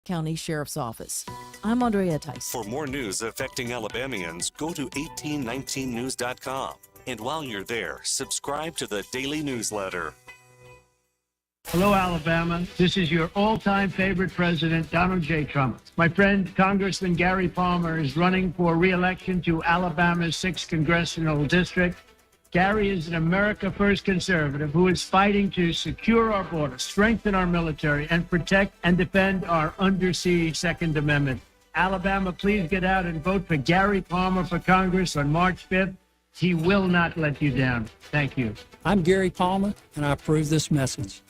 County Sheriff's Office. I'm Andrea Tice. For more news affecting Alabamians, go to 1819news.com. And while you're there, subscribe to the daily newsletter. Hello, Alabama. This is your all-time favorite president, Donald J. Trump. My friend, Congressman Gary Palmer, is running for re-election to Alabama's 6th Congressional District. Gary is an America First conservative who is fighting to secure our border, strengthen our military, and protect and defend our undersea Second Amendment. Alabama, please get out and vote for Gary Palmer for Congress on March 5th. He will not let you down. Thank you. I'm Gary Palmer, and I approve this message.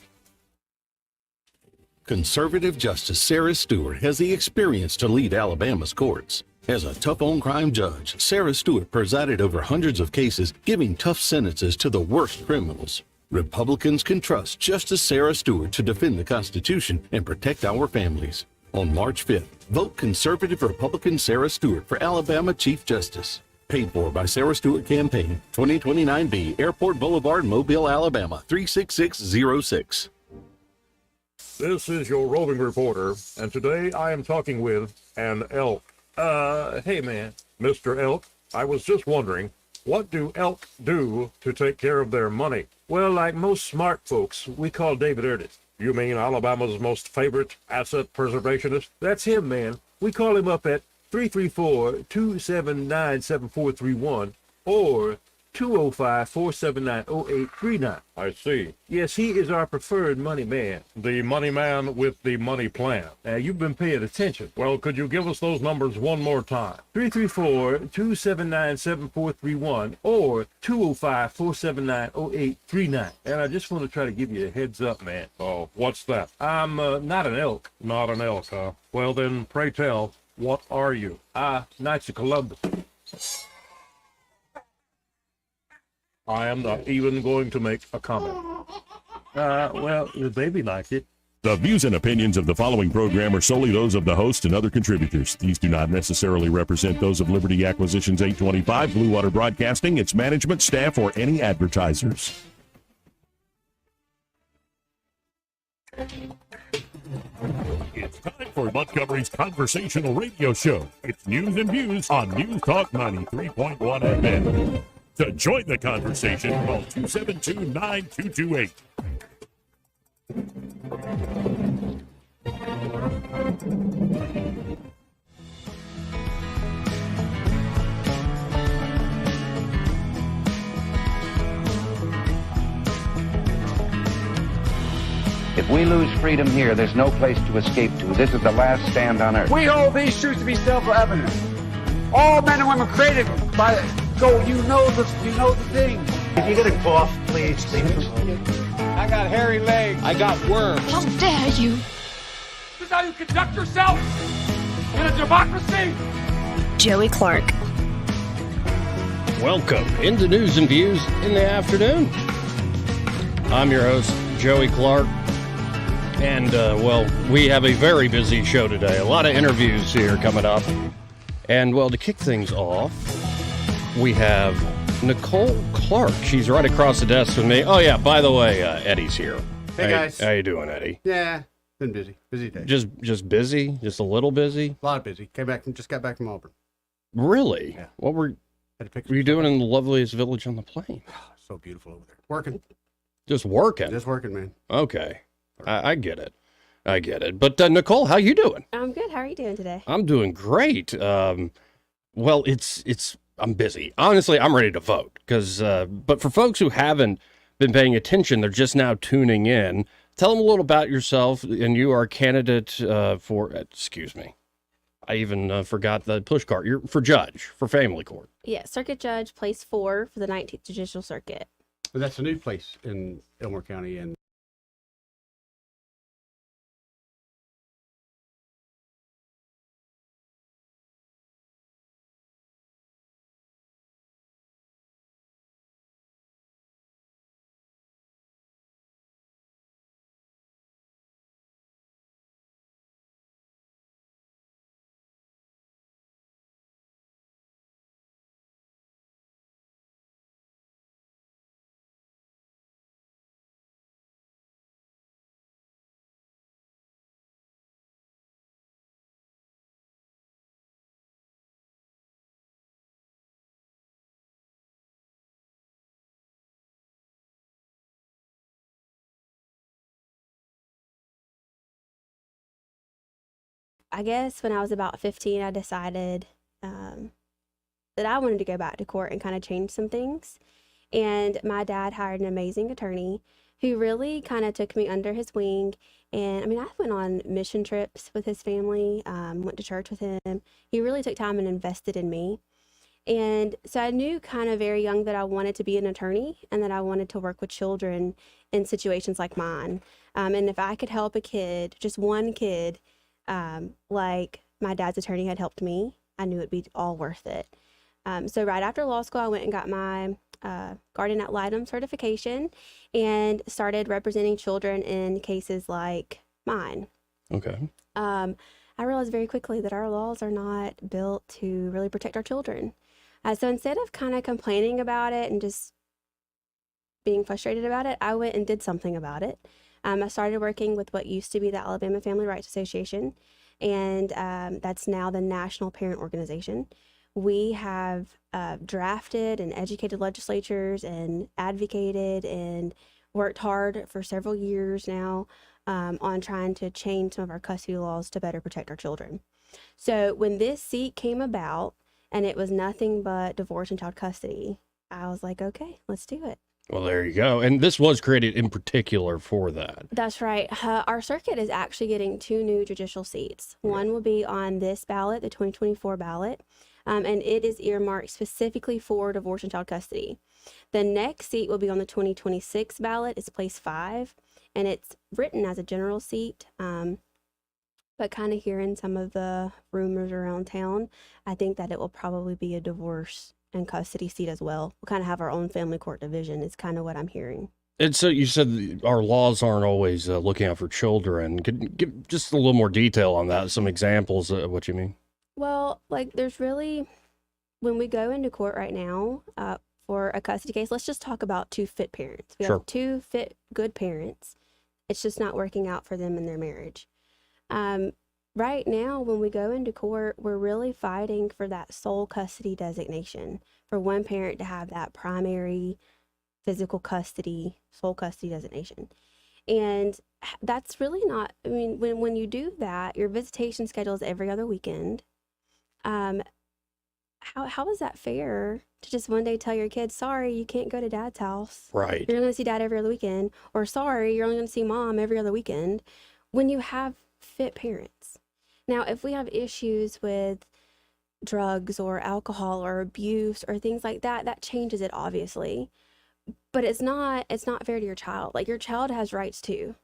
Conservative Justice Sarah Stewart has the experience to lead Alabama's courts. As a tough-on-crime judge, Sarah Stewart presided over hundreds of cases, giving tough sentences to the worst criminals. Republicans can trust Justice Sarah Stewart to defend the Constitution and protect our families. On March 5th, vote conservative Republican Sarah Stewart for Alabama Chief Justice. Paid for by Sarah Stewart Campaign, 2029B, Airport Boulevard, Mobile, Alabama, 36606. This is your roving reporter, and today I am talking with an elk. Hey man, Mr. Elk, I was just wondering, what do elk do to take care of their money? Well, like most smart folks, we call David Ernest. You mean Alabama's most favorite asset preservationist? That's him, man. We call him up at 334-279-7431 or 205-479-0839. I see. Yes, he is our preferred money man. The money man with the money plan. Now, you've been paying attention. Well, could you give us those numbers one more time? 334-279-7431 or 205-479-0839. And I just want to try to give you a heads up, man. Oh, what's that? I'm not an elk. Not an elk, huh? Well, then, pray tell, what are you? Knights of Columbus. I am not even going to make a comment. Well, the baby liked it. The views and opinions of the following program are solely those of the host and other contributors. These do not necessarily represent those of Liberty Acquisitions 825, Blue Water Broadcasting, its management, staff, or any advertisers. It's time for Montgomery's conversational radio show. It's news and views on News Talk 93.1 FM. To join the conversation, call 272-9228. If we lose freedom here, there's no place to escape to. This is the last stand on earth. We hold these truths to be self-evident. All men and women created by it. So you know the thing. If you get a cough, please leave it. I got hairy legs. I got worms. How dare you? This is how you conduct yourself in a democracy. Joey Clark. Welcome into News and Views in the afternoon. I'm your host, Joey Clark. And, we have a very busy show today. A lot of interviews here coming up. And, to kick things off, we have Nicole Clark. She's right across the desk with me. Oh, yeah, by the way, Eddie's here. Hey, guys. How you doing, Eddie? Yeah, been busy. Busy day. Just busy? Just a little busy? A lot of busy. Just got back from Auburn. Really? Yeah. What were you doing in the loveliest village on the plain? So beautiful over there. Working. Just working? Just working, man. Okay. I get it. But, Nicole, how you doing? I'm good. How are you doing today? I'm doing great. I'm busy. Honestly, I'm ready to vote but for folks who haven't been paying attention, they're just now tuning in. Tell them a little about yourself, and you are a candidate excuse me. I even forgot the push card. You're for judge for family court. Yeah, circuit judge, place 4 for the 19th Judicial Circuit. But that's a new place in Elmore County, and I guess when I was about 15, I decided that I wanted to go back to court and kind of change some things. And my dad hired an amazing attorney who really kind of took me under his wing. And I mean, I went on mission trips with his family, went to church with him. He really took time and invested in me. And so I knew kind of very young that I wanted to be an attorney and that I wanted to work with children in situations like mine. And if I could help a kid, just one kid, like my dad's attorney had helped me, I knew it'd be all worth it. So right after law school, I went and got my guardian ad litem certification and started representing children in cases like mine. Okay. I realized very quickly that our laws are not built to really protect our children. So instead of kind of complaining about it and just being frustrated about it, I went and did something about it. I started working with what used to be the Alabama Family Rights Association, and that's now the National Parent Organization. We have drafted and educated legislatures and advocated and worked hard for several years now on trying to change some of our custody laws to better protect our children. So when this seat came about and it was nothing but divorce and child custody, I was like, okay, let's do it. Well, there you go. And this was created in particular for that. That's right. Our circuit is actually getting 2 new judicial seats. One will be on this ballot, the 2024 ballot, and it is earmarked specifically for divorce and child custody. The next seat will be on the 2026 ballot. It's place 5, and it's written as a general seat. But kind of hearing some of the rumors around town, I think that it will probably be a divorce and custody seat as well. We'll kind of have our own family court division is kind of what I'm hearing. And so you said our laws aren't always looking out for children. Could you give just a little more detail on that, some examples of what you mean? Well, like there's really, when we go into court right now for a custody case, let's just talk about 2 fit parents. We have 2 fit, good parents. It's just not working out for them in their marriage. Right now, when we go into court, we're really fighting for that sole custody designation, for one parent to have that primary physical custody, sole custody designation. And that's really not, I mean, when you do that, your visitation schedule is every other weekend. How is that fair to just one day tell your kids, sorry, you can't go to dad's house. Right. You're going to see dad every other weekend. Or sorry, you're only going to see mom every other weekend, when you have fit parents. Now, if we have issues with drugs or alcohol or abuse or things like that, that changes it, obviously. But it's not fair to your child. Like, your child has rights too.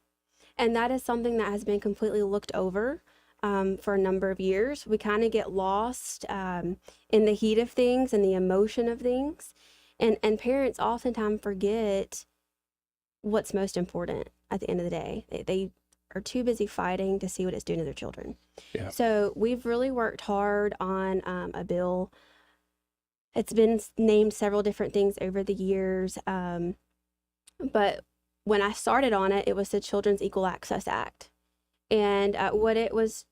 And that is something that has been completely looked over for a number of years. We kind of get lost in the heat of things and the emotion of things. And parents oftentimes forget what's most important at the end of the day. They are too busy fighting to see what it's doing to their children. Yeah. So we've really worked hard on a bill. It's been named several different things over the years. But when I started on it, it was the Children's Equal Access Act. And what it was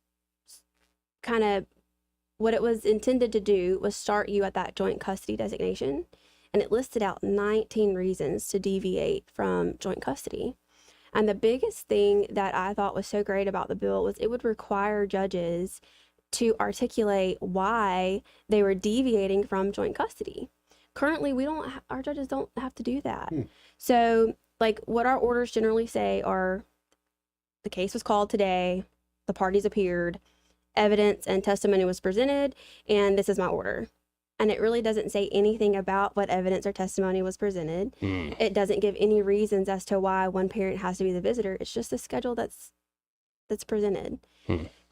intended to do was start you at that joint custody designation. And it listed out 19 reasons to deviate from joint custody. And the biggest thing that I thought was so great about the bill was it would require judges to articulate why they were deviating from joint custody. Currently, our judges don't have to do that. So, like, what our orders generally say are, the case was called today, the parties appeared, evidence and testimony was presented, and this is my order. And it really doesn't say anything about what evidence or testimony was presented. It doesn't give any reasons as to why one parent has to be the visitor. It's just the schedule that's presented.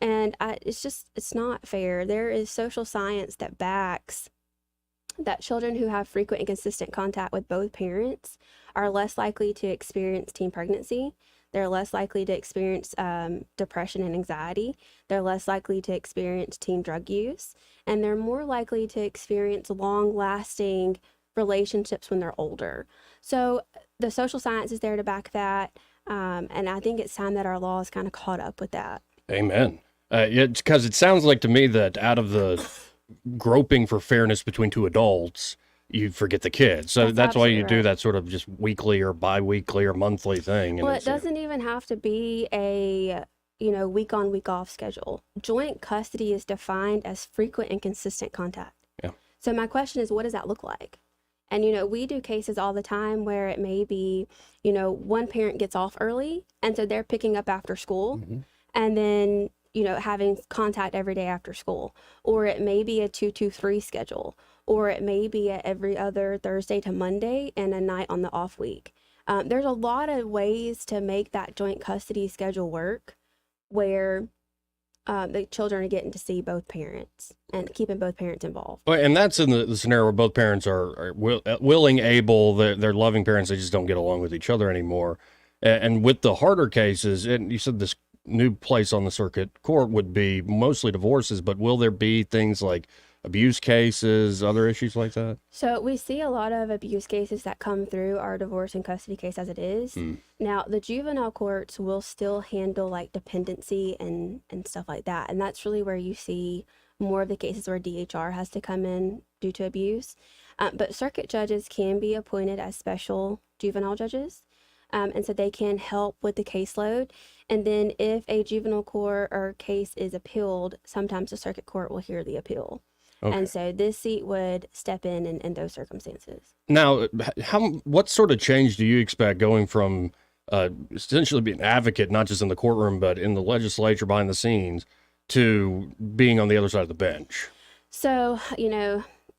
And it's not fair. There is social science that backs that children who have frequent and consistent contact with both parents are less likely to experience teen pregnancy. They're less likely to experience depression and anxiety. They're less likely to experience teen drug use. And they're more likely to experience long-lasting relationships when they're older. So the social science is there to back that. And I think it's time that our laws kind of caught up with that. Amen. Because it sounds like to me that out of the groping for fairness between 2 adults, you forget the kids. So that's why you do that sort of just weekly or bi-weekly or monthly thing. Well, it doesn't even have to be a week on, week off schedule. Joint custody is defined as frequent and consistent contact. Yeah. So my question is, what does that look like? And, we do cases all the time where it may be, one parent gets off early, and so they're picking up after school, and then, having contact every day after school. Or it may be a 2-2-3 schedule, or it may be a every other Thursday to Monday and a night on the off week. There's a lot of ways to make that joint custody schedule work where the children are getting to see both parents and keeping both parents involved. Well, and that's in the scenario where both parents are willing, able, they're loving parents, they just don't get along with each other anymore. And with the harder cases, and you said this new place on the circuit court would be mostly divorces, but will there be things like abuse cases, other issues like that? So we see a lot of abuse cases that come through our divorce and custody case as it is. Now, the juvenile courts will still handle like dependency and stuff like that. And that's really where you see more of the cases where DHR has to come in due to abuse. But circuit judges can be appointed as special juvenile judges. And so they can help with the caseload. And then if a juvenile court or case is appealed, sometimes the circuit court will hear the appeal. Okay. And so this seat would step in those circumstances. Now, what sort of change do you expect going from essentially being an advocate, not just in the courtroom, but in the legislature behind the scenes, to being on the other side of the bench? So,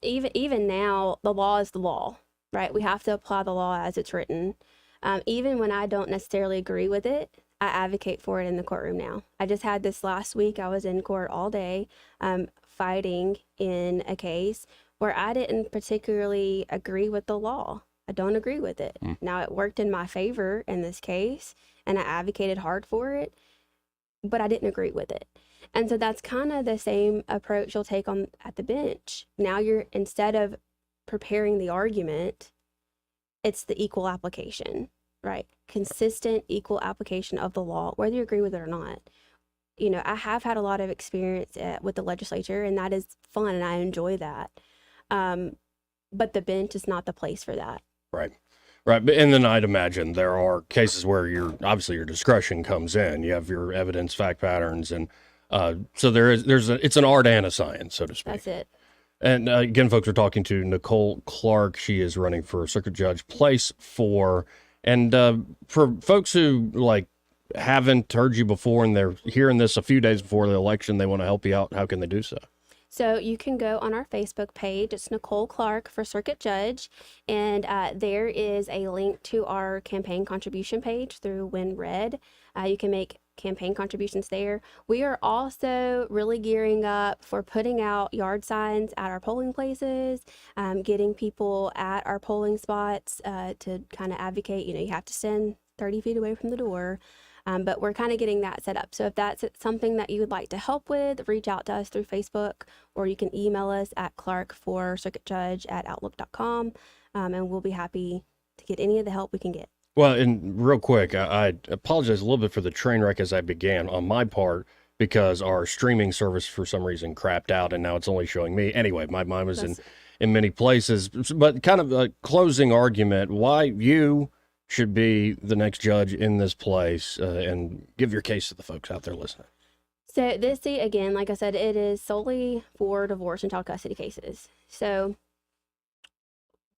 even now, the law is the law, right? We have to apply the law as it's written. Even when I don't necessarily agree with it, I advocate for it in the courtroom now. I just had this last week. I was in court all day fighting in a case where I didn't particularly agree with the law. I don't agree with it. Now, it worked in my favor in this case, and I advocated hard for it, but I didn't agree with it. And so that's kind of the same approach you'll take on at the bench. Now instead of preparing the argument, it's the equal application, right? Consistent, equal application of the law, whether you agree with it or not. I have had a lot of experience with the legislature, and that is fun, and I enjoy that. But the bench is not the place for that. Right. And then I'd imagine there are cases where obviously your discretion comes in. You have your evidence, fact patterns, and so it's an art and a science, so to speak. That's it. And again, folks, we're talking to Nicole Clark. She is running for Circuit Judge Place 4. And for folks who haven't heard you before and they're hearing this a few days before the election, they want to help you out, how can they do so? So you can go on our Facebook page. It's Nicole Clark for Circuit Judge. And there is a link to our campaign contribution page through WinRed. You can make campaign contributions there. We are also really gearing up for putting out yard signs at our polling places, getting people at our polling spots to kind of advocate. You have to stand 30 feet away from the door. But we're kind of getting that set up. So if that's something that you would like to help with, reach out to us through Facebook, or you can email us at clark4circuitjudge@outlook.com, and we'll be happy to get any of the help we can get. Well, and real quick, I apologize a little bit for the train wreck as I began on my part, because our streaming service for some reason crapped out, and now it's only showing me. Anyway, my mind was in many places. But kind of a closing argument, why you should be the next judge in this place, and give your case to the folks out there listening. So this seat, again, like I said, it is solely for divorce and child custody cases. So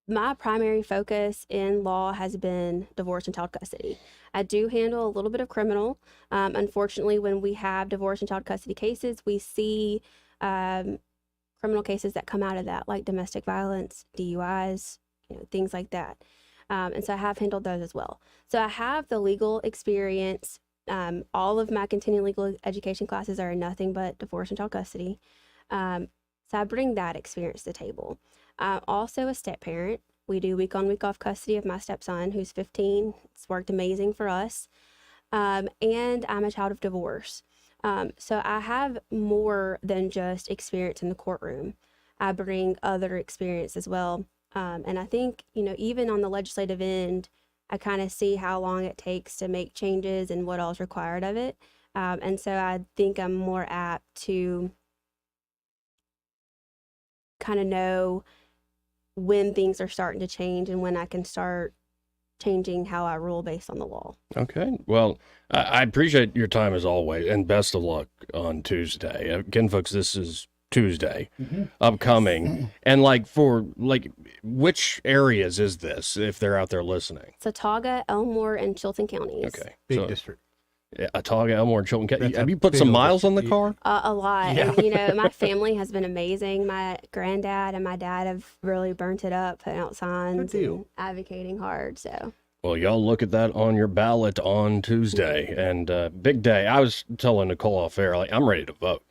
my primary focus in law has been divorce and child custody. I do handle a little bit of criminal. Unfortunately, when we have divorce and child custody cases, we see criminal cases that come out of that, like domestic violence, DUIs, things like that. And so I have handled those as well. So I have the legal experience. All of my continuing legal education classes are nothing but divorce and child custody. So I bring that experience to the table. Also a step parent. We do week on, week off custody of my stepson, who's 15. It's worked amazing for us. And I'm a child of divorce. So I have more than just experience in the courtroom. I bring other experience as well. And I think, even on the legislative end, I kind of see how long it takes to make changes and what all is required of it. And so I think I'm more apt to kind of know when things are starting to change and when I can start changing how I rule based on the law. Okay. Well, I appreciate your time as always, and best of luck on Tuesday. Again, folks, this is Tuesday, upcoming. And which areas is this, if they're out there listening? Watauga, Elmore, and Chilton counties. Okay. Big district. Watauga, Elmore, and Chilton County. That's Have a you put big some old miles on the district. car? A lot. Yeah. And, my family has been amazing. My granddad and my dad have really burnt it up, putting out signs and advocating hard. So. Well, y'all look at that on your ballot on Tuesday, and big day. I was telling Nicole off air, I'm ready to vote.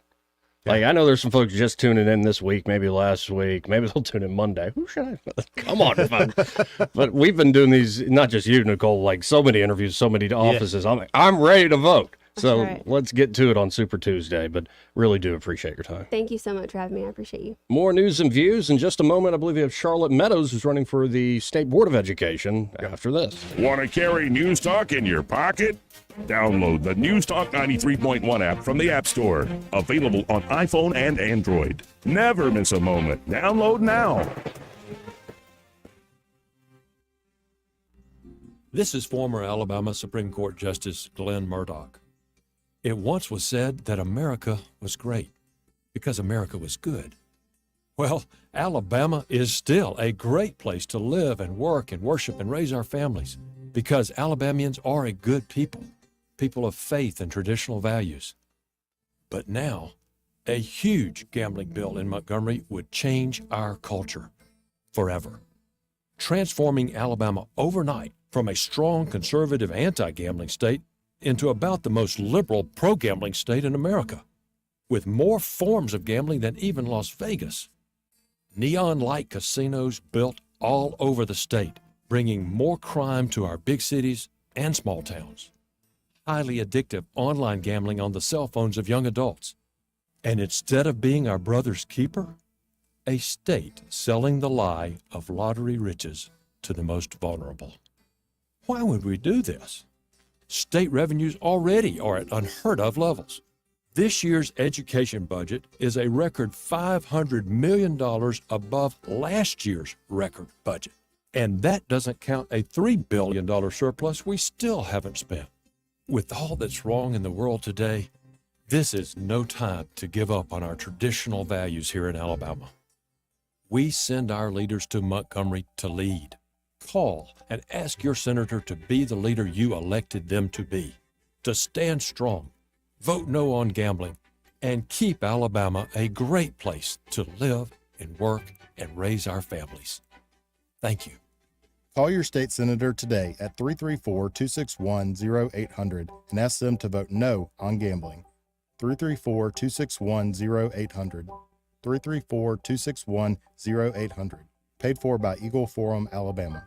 I know there's some folks just tuning in this week, maybe last week, maybe they'll tune in Monday. Who should I? Come on, folks. But we've been doing these, not just you, Nicole, so many interviews, so many offices. I'm ready to vote. So right. Let's get to it on Super Tuesday, but really do appreciate your time. Thank you so much for having me. I appreciate you. More news and views in just a moment. I believe we have Charlotte Meadows, who's running for the State Board of Education after this. Want to carry News Talk in your pocket? Download the News Talk 93.1 app from the App Store. Available on iPhone and Android. Never miss a moment. Download now. This is former Alabama Supreme Court Justice Glenn Murdoch. It once was said that America was great because America was good. Well, Alabama is still a great place to live and work and worship and raise our families because Alabamians are a good people, people of faith and traditional values. But now, a huge gambling bill in Montgomery would change our culture forever, transforming Alabama overnight from a strong conservative anti-gambling state into about the most liberal pro-gambling state in America, with more forms of gambling than even Las Vegas. Neon light casinos built all over the state, bringing more crime to our big cities and small towns. Highly addictive online gambling on the cell phones of young adults. And instead of being our brother's keeper, a state selling the lie of lottery riches to the most vulnerable. Why would we do this? State revenues already are at unheard of levels. This year's education budget is a record $500 million above last year's record budget. And that doesn't count a $3 billion surplus we still haven't spent. With all that's wrong in the world today, this is no time to give up on our traditional values here in Alabama. We send our leaders to Montgomery to lead. Call and ask your senator to be the leader you elected them to be, to stand strong, vote no on gambling, and keep Alabama a great place to live and work and raise our families. Thank you. Call your state senator today at 334-261-0800 and ask them to vote no on gambling. 334-261-0800. 334-261-0800. Paid for by Eagle Forum, Alabama.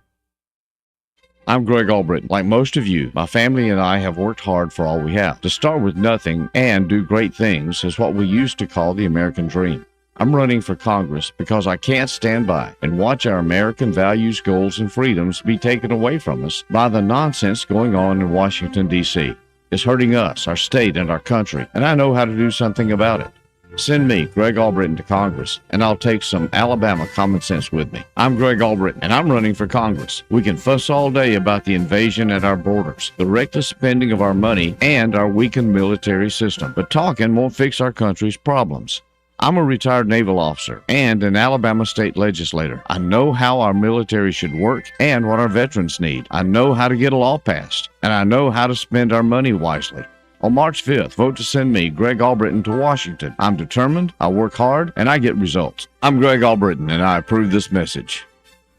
I'm Greg Albritton. Like most of you, my family and I have worked hard for all we have. To start with nothing and do great things is what we used to call the American dream. I'm running for Congress because I can't stand by and watch our American values, goals, and freedoms be taken away from us by the nonsense going on in Washington, D.C. It's hurting us, our state, and our country, and I know how to do something about it. Send me, Greg Albritton, to Congress, and I'll take some Alabama common sense with me. I'm Greg Albritton, and I'm running for Congress. We can fuss all day about the invasion at our borders, the reckless spending of our money, and our weakened military system, but talking won't fix our country's problems. I'm a retired naval officer and an Alabama state legislator. I know how our military should work and what our veterans need. I know how to get a law passed, and I know how to spend our money wisely. On March 5th, vote to send me, Greg Albritton, to Washington. I'm determined, I work hard, and I get results. I'm Greg Albritton, and I approve this message.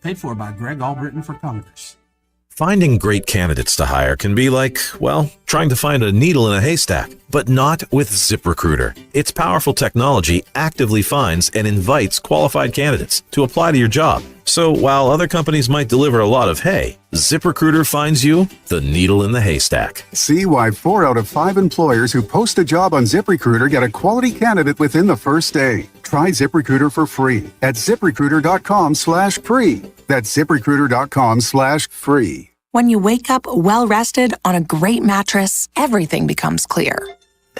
Paid for by Greg Albritton for Congress. Finding great candidates to hire can be like, well, trying to find a needle in a haystack, but not with ZipRecruiter. Its powerful technology actively finds and invites qualified candidates to apply to your job. So while other companies might deliver a lot of hay, ZipRecruiter finds you the needle in the haystack. See why 4 out of 5 employers who post a job on ZipRecruiter get a quality candidate within the first day. Try ZipRecruiter for free at ZipRecruiter.com/free. That's ZipRecruiter.com/free. When you wake up well-rested on a great mattress, everything becomes clear.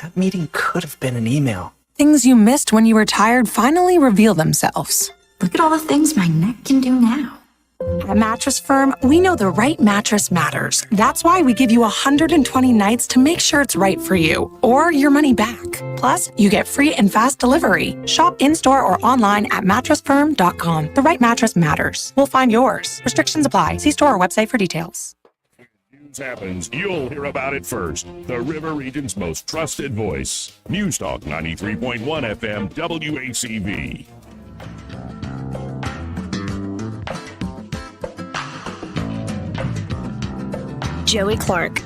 That meeting could have been an email. Things you missed when you were tired finally reveal themselves. Look at all the things my neck can do now. At Mattress Firm, we know the right mattress matters. That's why we give you 120 nights to make sure it's right for you, or your money back. Plus, you get free and fast delivery. Shop in-store or online at mattressfirm.com. The right mattress matters. We'll find yours. Restrictions apply. See store or website for details. News happens, you'll hear about it first. The River Region's most trusted voice. News Talk 93.1 FM WACV. Joey Clark.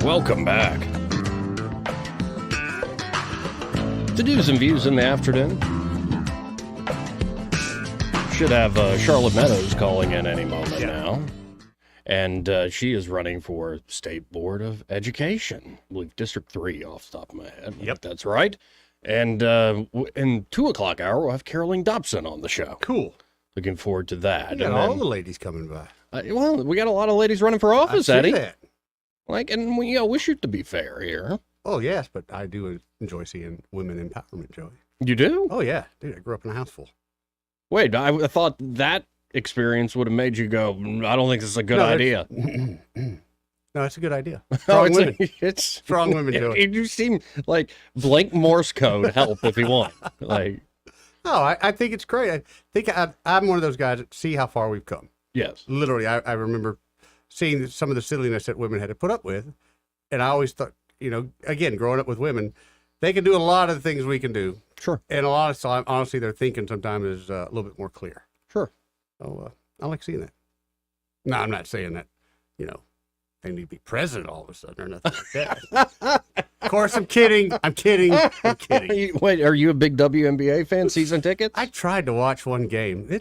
Welcome back. The news and views in the afternoon. Should have Charlotte Meadows calling in any moment now. And she is running for State Board of Education. I believe District 3 off the top of my head. Yep. That's right. And in 2 o'clock hour, we'll have Caroline Dobson on the show. Cool. Looking forward to that. You got all the ladies coming by. Well, we got a lot of ladies running for office, I've Eddie. seen that. Like, and we shoot to be fair here. Oh, yes, but I do enjoy seeing women empowerment, Joey. You do? Oh, yeah. Dude, I grew up in a house full. Wait, I thought that experience would have made you go, I don't think this is a good idea. No, it's a good idea. Oh, Strong women. It's strong women do it. You seem like blank Morse code help if you want. Like, No, I think it's great. I think I'm one of those guys that see how far we've come. Yes. Literally, I remember seeing some of the silliness that women had to put up with. And I always thought, again, growing up with women, they can do a lot of the things we can do. Sure. And a lot of time, honestly, their thinking sometimes is a little bit more clear. Sure. So I like seeing that. No, I'm not saying that, they need to be president all of a sudden or nothing like that. Of course, I'm kidding. I'm kidding. Wait, are you a big WNBA fan? Season tickets? I tried to watch one game. You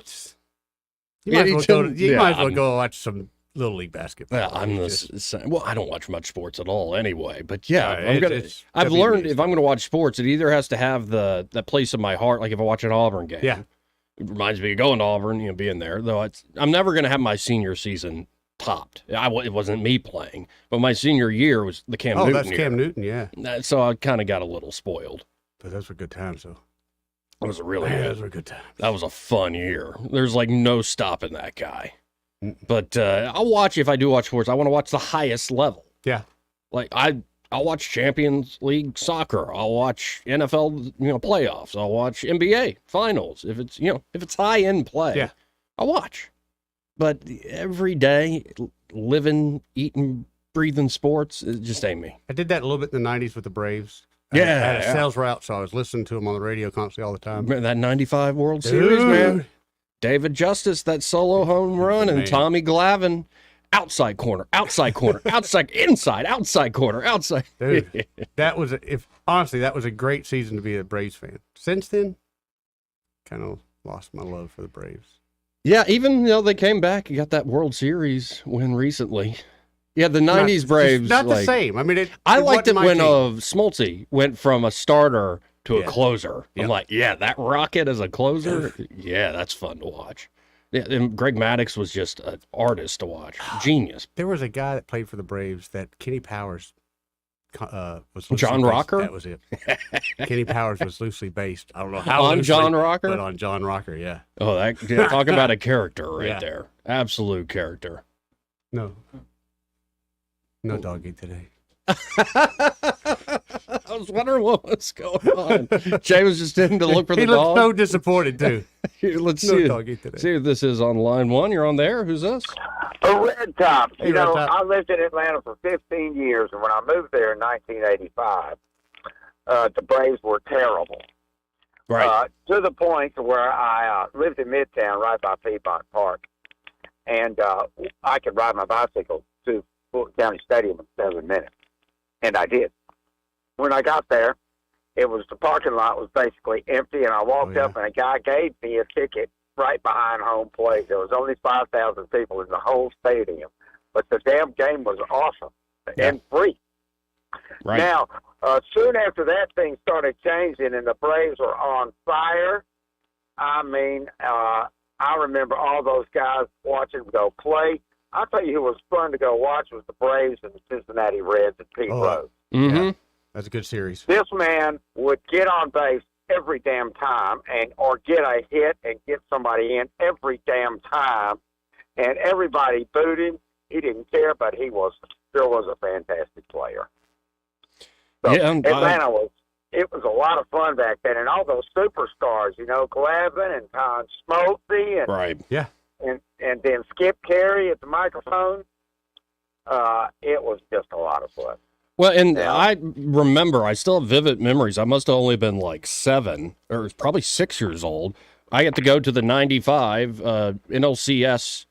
Yeah, might as well yeah, might as well go watch some Little League basketball. Yeah, I'm the same. Well, I don't watch much sports at all anyway. But yeah, it's I've WNBA. learned if I'm going to watch sports, it either has to have that place in my heart. Like if I watch an Auburn game, Yeah. it reminds me of going to Auburn, being there. Though I'm never going to have my senior season topped. It wasn't me playing, but my senior year was the Cam Newton that's year. Cam Newton, yeah. So I kind of got a little spoiled. But those were good times, though. It was really Man, good. those were good times. That was a fun year. There's like no stopping that guy. But I'll watch, if I do watch sports, I want to watch the highest level. Yeah. Like I'll watch Champions League soccer. I'll watch NFL, playoffs. I'll watch NBA finals. If it's high end play, Yeah. I'll watch. But every day, living, eating, breathing sports, it just ain't me. I did that a little bit in the 90s with the Braves. I Yeah, had a yeah. sales route, so I was listening to them on the radio constantly all the time. Remember that 95 World Series, man? David Justice, that solo home run, and Man. Tommy Glavine, outside corner, outside inside, outside corner, outside. Dude, that was a great season to be a Braves fan. Since then, kind of lost my love for the Braves. Yeah, even they came back. You got that World Series win recently. Yeah, the '90s Braves. Not the same. I mean, I liked it wasn't my when team. Smoltz went from a starter to a Yeah. closer. Yep. I'm like, yeah, that rocket as a closer. Yeah, that's fun to watch. Yeah, and Greg Maddux was just an artist to watch. Genius. There was a guy that played for the Braves that Kenny Powers was loosely John based. Rocker? That was it. Kenny Powers was loosely based. I don't know how On loosely, John Rocker? but on John Rocker, yeah. Oh, talk about a character right Yeah. there. Absolute character. No doggy today. I was wondering what was going on. Jay was just in to look for the He dog. looked so disappointed too. Here, let's No see. doggy today. See if this is on line one. You're on there. Who's this? A Red Top. Hey, Red Top. I lived in Atlanta for 15 years, and when I moved there in 1985, the Braves were terrible. Right. To the point to where I lived in Midtown, right by Piedmont Park, and I could ride my bicycle to Fulton County Stadium in 7 minutes, and I did. When I got there, the parking lot was basically empty, and I walked up, and a guy gave me a ticket right behind home plate. There was only 5,000 people in the whole stadium, but the damn game was awesome and free. Right. Now, soon after that, things started changing, and the Braves were on fire. I mean, I remember all those guys watching them go play. I'll tell you who was fun to go watch was the Braves and the Cincinnati Reds and Pete Rose. Mm-hmm. Yeah. That's a good series. This man would get on base every damn time, or get a hit and get somebody in every damn time, and everybody booed him. He didn't care, but he still was a fantastic player. So Atlanta it was a lot of fun back then, and all those superstars, Glavine and Con Smokey, and right, yeah, and then Skip Carey at the microphone. It was just a lot of fun. Well, and I remember, I still have vivid memories. I must have only been like 7 or probably 6 years old. I get to go to the 95 NLCS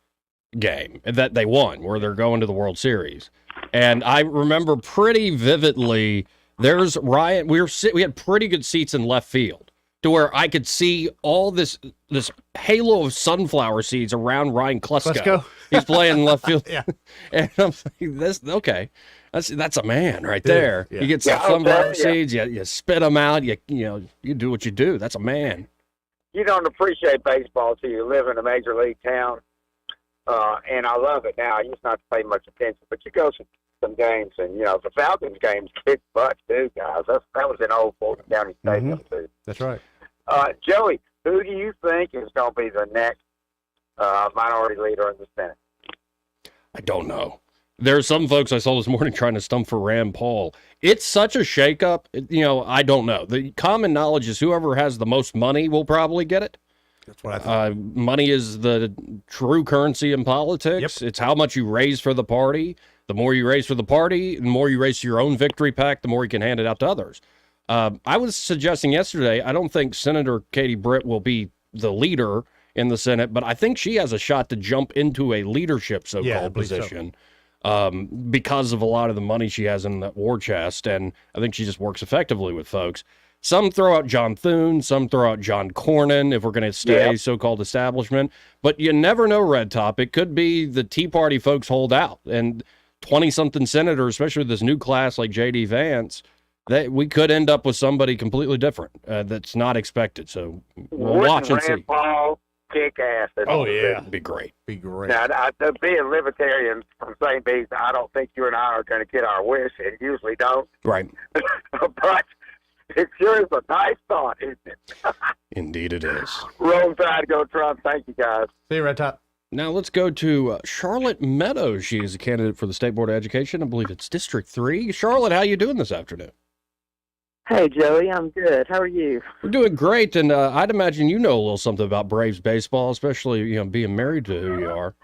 game that they won, where they're going to the World Series. And I remember pretty vividly, there's Ryan, we had pretty good seats in left field to where I could see all this halo of sunflower seeds around Ryan Klesko. He's playing left field. Yeah. And I'm like, that's a man right there. Yeah. You get some sunflower seeds, you spit them out, you do what you do. That's a man. You don't appreciate baseball till you live in a major league town. And I love it now. I used not to pay much attention, but you go to some games, and the Falcons games kick butt too, guys. That was in old Fulton County Stadium too. That's right. Joey, who do you think is going to be the next minority leader in the Senate? I don't know. There are some folks I saw this morning trying to stump for Rand Paul. It's such a shakeup. I don't know. The common knowledge is whoever has the most money will probably get it. That's what I think. Money is the true currency in politics. Yep. It's how much you raise for the party. The more you raise for the party, the more you raise your own victory pack, the more you can hand it out to others. I was suggesting yesterday, I don't think Senator Katie Britt will be the leader in the Senate, but I think she has a shot to jump into a leadership so-called position because of a lot of the money she has in that war chest, and I think she just works effectively with folks. Some throw out John Thune, some throw out John Cornyn, if we're going to stay so-called establishment. But you never know, Red Top. It could be the Tea Party folks hold out. And 20-something senators, especially with this new class like J.D. Vance, that we could end up with somebody completely different that's not expected. So we'll watch and see. Rand Paul kick ass. It'd be great. Now, being libertarians from St. Bees, I don't think you and I are going to get our wish, and usually don't. Right. But it sure is a nice thought, isn't it? Indeed it is. Roll Tide, go Trump. Thank you, guys. See you, Red Top. Now let's go to Charlotte Meadows. She is a candidate for the State Board of Education. I believe it's District 3. Charlotte, how you doing this afternoon? Hey, Joey, I'm good. How are you? We're doing great, and I'd imagine you know a little something about Braves baseball, especially being married to who you are.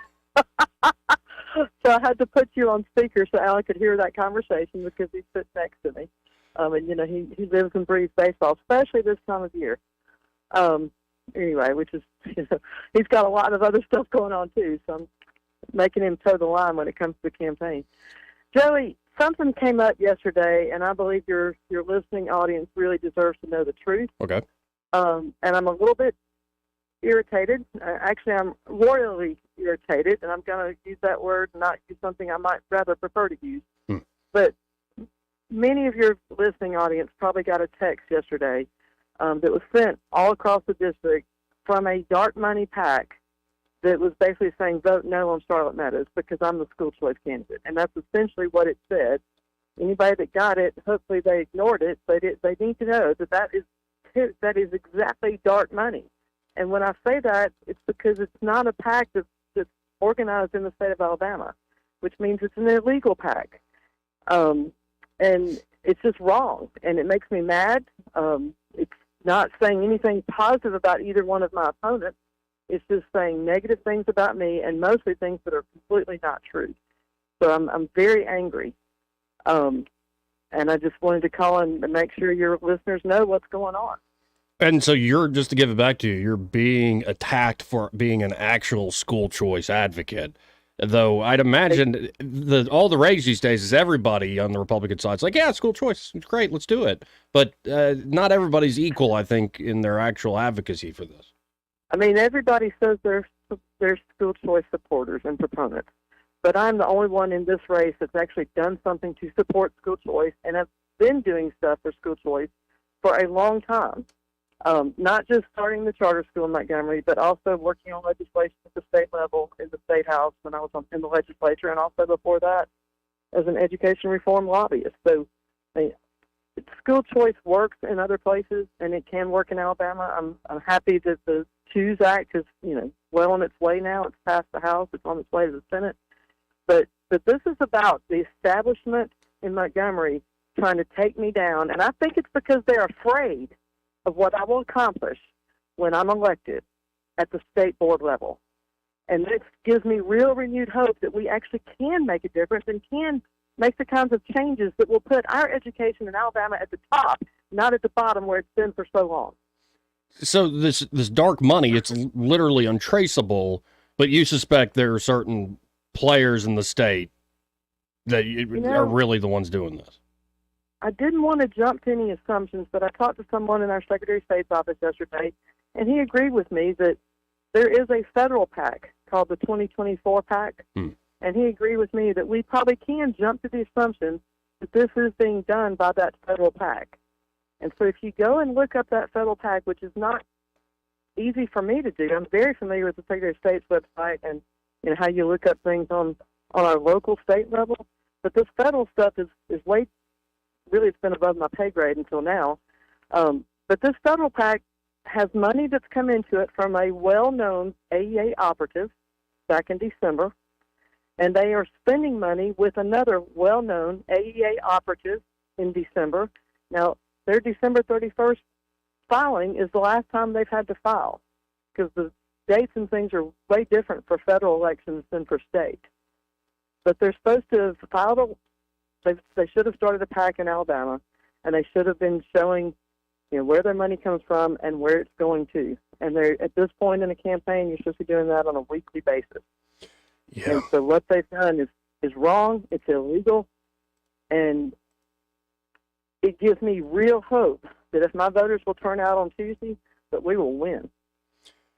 So I had to put you on speaker so Alan could hear that conversation because he sits next to me. And he lives and breathes baseball, especially this time of year. Anyway, which is he's got a lot of other stuff going on too, so I'm making him toe the line when it comes to the campaign. Joey, something came up yesterday, and I believe your listening audience really deserves to know the truth. Okay. And I'm a little bit irritated. Actually, I'm royally irritated, and I'm going to use that word and not use something I might rather prefer to use. But many of your listening audience probably got a text yesterday that was sent all across the district from a dark money PAC that was basically saying, vote no on Charlotte Meadows because I'm the school choice candidate. And that's essentially what it said. Anybody that got it, hopefully they ignored it, but they need to know that is exactly dark money. And when I say that, it's because it's not a PAC that's organized in the state of Alabama, which means it's an illegal PAC. And it's just wrong, and it makes me mad. It's not saying anything positive about either one of my opponents. It's just saying negative things about me, and mostly things that are completely not true. So I'm very angry, and I just wanted to call in to make sure your listeners know what's going on. And so you're, just to give it back to you, you're being attacked for being an actual school choice advocate. Though I'd imagine all the rage these days is everybody on the Republican side is like, yeah, school choice, it's great, let's do it. But not everybody's equal, I think, in their actual advocacy for this. I mean, everybody says they're school choice supporters and proponents, but I'm the only one in this race that's actually done something to support school choice, and I've been doing stuff for school choice for a long time. Not just starting the charter school in Montgomery, but also working on legislation at the state level in the state house when I was in the legislature, and also before that as an education reform lobbyist. So school choice works in other places, and it can work in Alabama. I'm happy that the Choose Act is, well on its way now. It's passed the House. It's on its way to the Senate. But this is about the establishment in Montgomery trying to take me down, and I think it's because they're afraid of what I will accomplish when I'm elected at the state board level. And this gives me real renewed hope that we actually can make a difference and can make the kinds of changes that will put our education in Alabama at the top, not at the bottom where it's been for so long. So this dark money, it's literally untraceable, but you suspect there are certain players in the state that are really the ones doing this. I didn't want to jump to any assumptions, but I talked to someone in our Secretary of State's office yesterday, and he agreed with me that there is a federal PAC called the 2024 PAC, and he agreed with me that we probably can jump to the assumption that this is being done by that federal PAC. And so if you go and look up that federal PAC, which is not easy for me to do, I'm very familiar with the Secretary of State's website and how you look up things on our local state level, but this federal stuff is way, really it's been above my pay grade until now. But this federal PAC has money that's come into it from a well-known AEA operative back in December, and they are spending money with another well-known AEA operative in December. Now, their December 31st filing is the last time they've had to file, because the dates and things are way different for federal elections than for state. But they're supposed to have filed they should have started a PAC in Alabama, and they should have been showing where their money comes from and where it's going to. And they're at this point in a campaign, you're supposed to be doing that on a weekly basis. Yeah. And so what they've done is wrong, it's illegal, and it gives me real hope that if my voters will turn out on Tuesday, that we will win.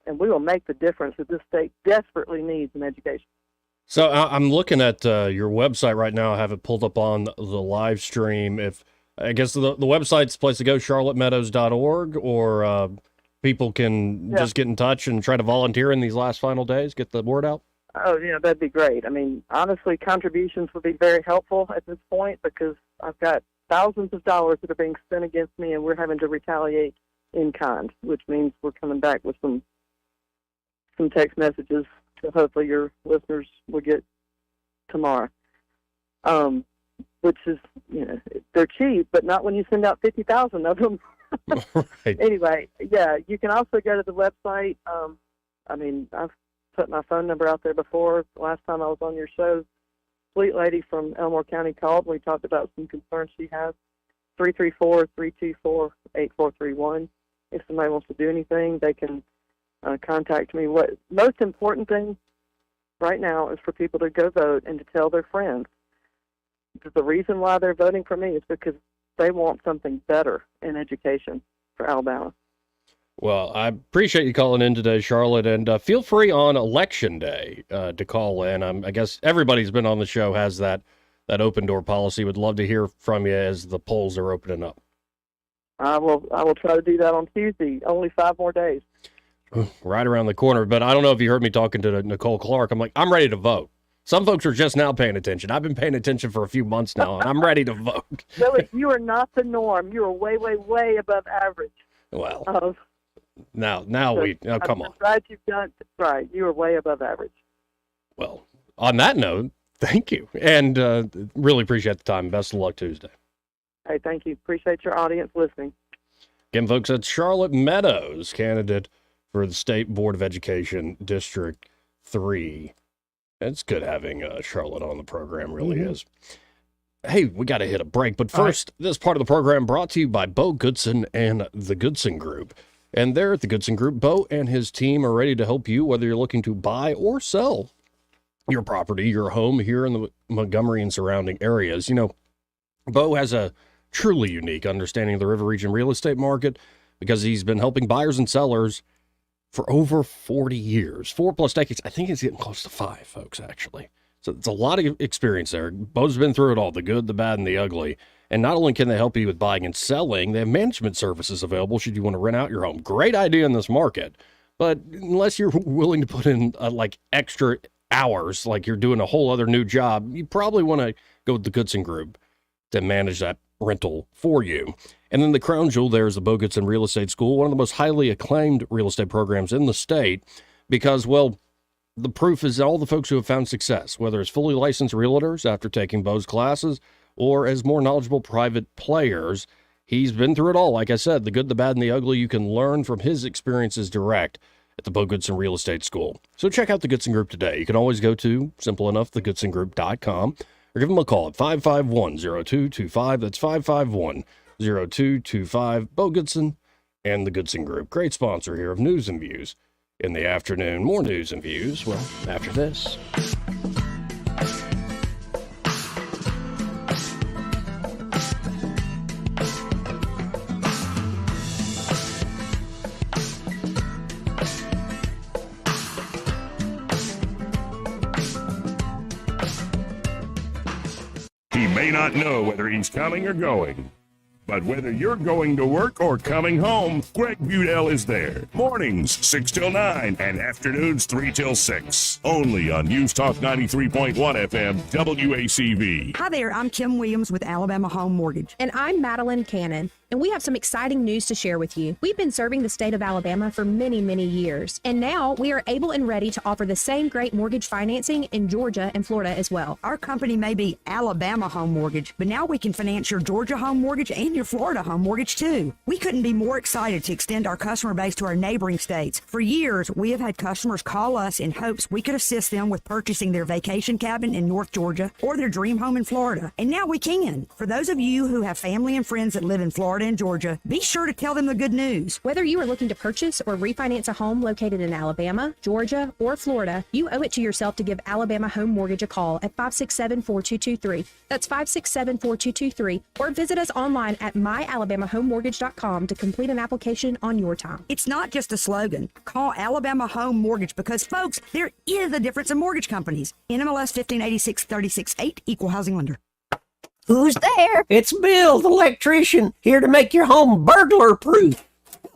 And we will make the difference that this state desperately needs in education. So I'm looking at your website right now. I have it pulled up on the live stream. If I guess the website's the place to go, charlottemeadows.org, or people can just get in touch and try to volunteer in these last final days, get the word out? Oh, that'd be great. I mean, honestly, contributions would be very helpful at this point, because I've got thousands of dollars that are being spent against me, and we're having to retaliate in kind, which means we're coming back with some text messages to hopefully your listeners will get tomorrow. Which is, they're cheap, but not when you send out 50,000 of them. Right. Anyway, yeah, you can also go to the website. I've put my phone number out there before. The last time I was on your show, sweet lady from Elmore County called. We talked about some concerns she has. 334-324-8431. If somebody wants to do anything, they can contact me. What most important thing right now is for people to go vote and to tell their friends. The reason why they're voting for me is because they want something better in education for Alabama. Well, I appreciate you calling in today, Charlotte, and feel free on Election Day to call in. I guess everybody's been on the show has that open door policy. Would love to hear from you as the polls are opening up. I will try to do that on Tuesday. Only 5 more days. Right around the corner. But I don't know if you heard me talking to Nicole Clark. I'm like, I'm ready to vote. Some folks are just now paying attention. I've been paying attention for a few months now, and I'm ready to vote. Joey, you are not the norm. You are way, way, way above average. Well, come on. Right, you've done right. You are way above average. Well, on that note, thank you, and really appreciate the time. Best of luck Tuesday. Hey, thank you. Appreciate your audience listening. Again, folks, that's Charlotte Meadows, candidate for the State Board of Education, District 3. It's good having Charlotte on the program, really is. Hey, we got to hit a break, but first, this part of the program brought to you by Bo Goodson and the Goodson Group. And there at the Goodson Group, Bo and his team are ready to help you, whether you're looking to buy or sell your property, your home here in the Montgomery and surrounding areas. Bo has a truly unique understanding of the River Region real estate market because he's been helping buyers and sellers for over 40 years, 4+ decades. I think it's getting close to 5, folks, actually. So it's a lot of experience there. Bo's been through it all, the good, the bad, and the ugly. And not only can they help you with buying and selling, they have management services available should you want to rent out your home. Great idea in this market. But unless you're willing to put in extra hours, like you're doing a whole other new job, you probably want to go with the Goodson Group. to manage that rental for you. And then the crown jewel there is the Bo Goodson Real Estate School, one of the most highly acclaimed real estate programs in the state because, well, the proof is all the folks who have found success, whether as fully licensed realtors after taking Bo's classes or as more knowledgeable private players. He's been through it all. Like I said, the good, the bad, and the ugly. You can learn from his experiences direct at the Bo Goodson Real Estate School. So check out the Goodson Group today. You can always go to, simple enough, thegoodsongroup.com or give them a call at 551-0225. That's 551-0225. Bo Goodson and the Goodson Group. Great sponsor here of News and Views in the afternoon. More news and views, well, after this. He may not know whether he's coming or going, but whether you're going to work or coming home, Greg Budell is there. Mornings 6 till 9 and afternoons 3 till 6. Only on News Talk 93.1 FM WACV. Hi there, I'm Kim Williams with Alabama Home Mortgage. And I'm Madeline Cannon. And we have some exciting news to share with you. We've been serving the state of Alabama for many, many years. And now we are able and ready to offer the same great mortgage financing in Georgia and Florida as well. Our company may be Alabama Home Mortgage, but now we can finance your Georgia home mortgage and your Florida home mortgage too. We couldn't be more excited to extend our customer base to our neighboring states. For years, we have had customers call us in hopes we could assist them with purchasing their vacation cabin in North Georgia or their dream home in Florida. And now we can. For those of you who have family and friends that live in Florida and Georgia, be sure to tell them the good news. Whether you are looking to purchase or refinance a home located in Alabama, Georgia, or Florida, you owe it to yourself to give Alabama Home Mortgage a call at 567-4223. That's 567-4223. Or visit us online at myalabamahomemortgage.com to complete an application on your time. It's not just a slogan. Call Alabama Home Mortgage because, folks, there is a difference in mortgage companies. NMLS 1586-368, Equal Housing Lender. Who's there? It's Bill, the electrician, here to make your home burglar-proof.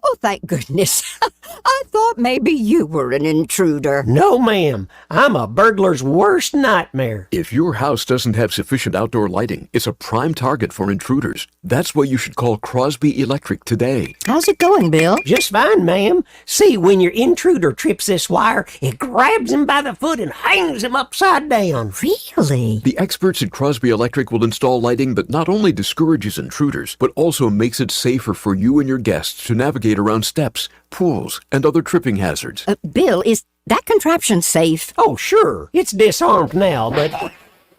Oh, thank goodness. I thought maybe you were an intruder. No, ma'am. I'm a burglar's worst nightmare. If your house doesn't have sufficient outdoor lighting, it's a prime target for intruders. That's why you should call Crosby Electric today. How's it going, Bill? Just fine, ma'am. See, when your intruder trips this wire, it grabs him by the foot and hangs him upside down. Really? The experts at Crosby Electric will install lighting that not only discourages intruders, but also makes it safer for you and your guests to navigate around steps, pools, and other tripping hazards. Bill, is that contraption safe? Oh, sure. It's disarmed now, but...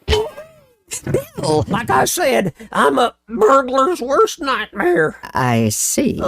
Bill! Like I said, I'm a burglar's worst nightmare. I see.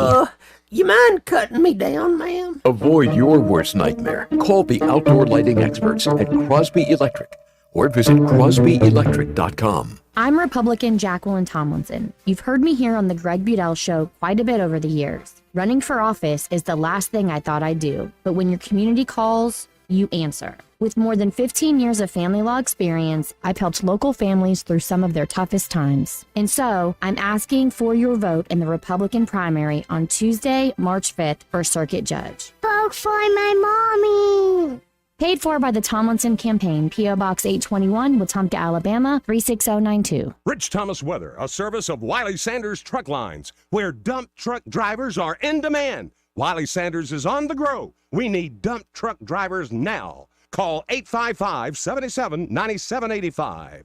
You mind cutting me down, ma'am? Avoid your worst nightmare. Call the outdoor lighting experts at Crosby Electric or visit crosbyelectric.com. I'm Republican Jacqueline Tomlinson. You've heard me here on the Greg Budell Show quite a bit over the years. Running for office is the last thing I thought I'd do, but when your community calls, you answer. With more than 15 years of family law experience, I've helped local families through some of their toughest times. And so, I'm asking for your vote in the Republican primary on Tuesday, March 5th for Circuit Judge. Vote for my mommy! Paid for by the Tomlinson Campaign, P.O. Box 821, Wetumpka, Alabama, 36092. Rich Thomas Weather, a service of Wiley Sanders Truck Lines, where dump truck drivers are in demand. Wiley Sanders is on the grow. We need dump truck drivers now. Call 855-77-9785.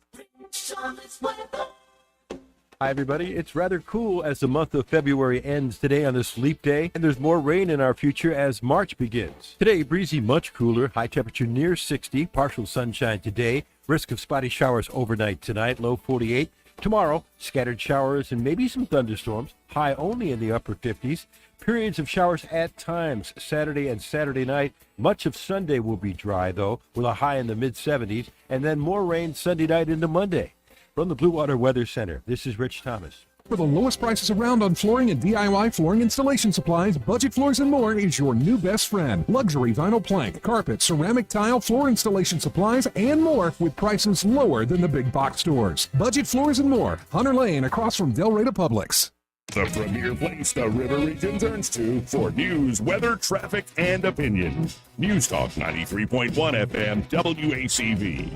Hi, everybody. It's rather cool as the month of February ends today on this leap day, and there's more rain in our future as March begins. Today, breezy, much cooler, high temperature near 60, partial sunshine today, risk of spotty showers overnight tonight, low 48. Tomorrow, scattered showers and maybe some thunderstorms, high only in the upper 50s. Periods of showers at times, Saturday and Saturday night. Much of Sunday will be dry, though, with a high in the mid-70s, and then more rain Sunday night into Monday. From the Blue Water Weather Center, this is Rich Thomas. For the lowest prices around on flooring and DIY flooring installation supplies, Budget Floors and More is your new best friend. Luxury vinyl plank, carpet, ceramic tile, floor installation supplies, and more with prices lower than the big box stores. Budget Floors and More, Hunter Lane across from Del Rey Publix. The premier place the River Region turns to for news, weather, traffic, and opinion. News Talk 93.1 FM WACV.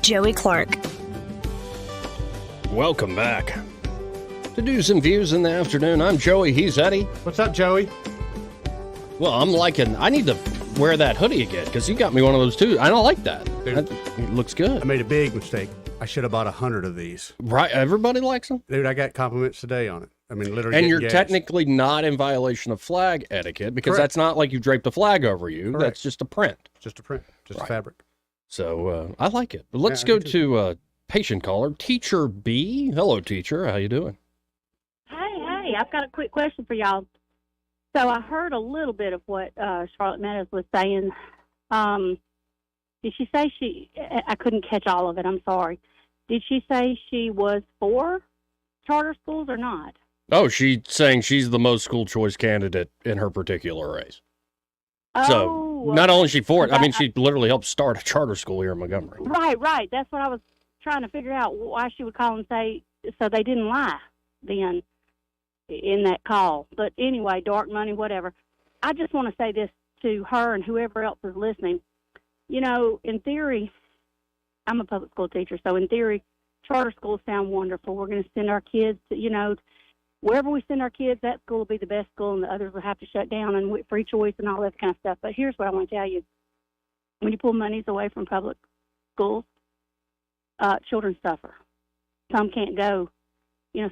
Joey Clark. Welcome back to News and Views in the Afternoon. I'm Joey. He's Eddie. What's up, Joey? Well, I need to wear that hoodie again because you got me one of those too. I don't like that. Dude, it looks good. I made a big mistake. I should have bought 100 of these. Right. Everybody likes them. Dude, I got compliments today on it. I mean, literally. And you're gassed. technically not in violation of flag etiquette because Correct. that's not like you draped a flag over you. Correct. That's just a print. Just a print. Just Right. a fabric. So I like it. But let's Yeah, go me too. to patient caller, Teacher B. Hello, teacher. How you doing? Hey, I've got a quick question for y'all. So I heard a little bit of what Charlotte Meadows was saying. Did she say I couldn't catch all of it, I'm sorry. Did she say she was for charter schools or not? Oh, she's saying she's the most school choice candidate in her particular race. So not only is she for it, I mean, she literally helped start a charter school here in Montgomery. Right. That's what I was trying to figure out, why she would call and say, so they didn't lie then in that call. But anyway, dark money, whatever. I just want to say this to her and whoever else is listening. You know, in theory, I'm a public school teacher, so in theory, charter schools sound wonderful. We're going to send our kids to, wherever we send our kids, that school will be the best school, and the others will have to shut down, and free choice and all that kind of stuff. But here's what I want to tell you. When you pull monies away from public schools, children suffer. Some can't go.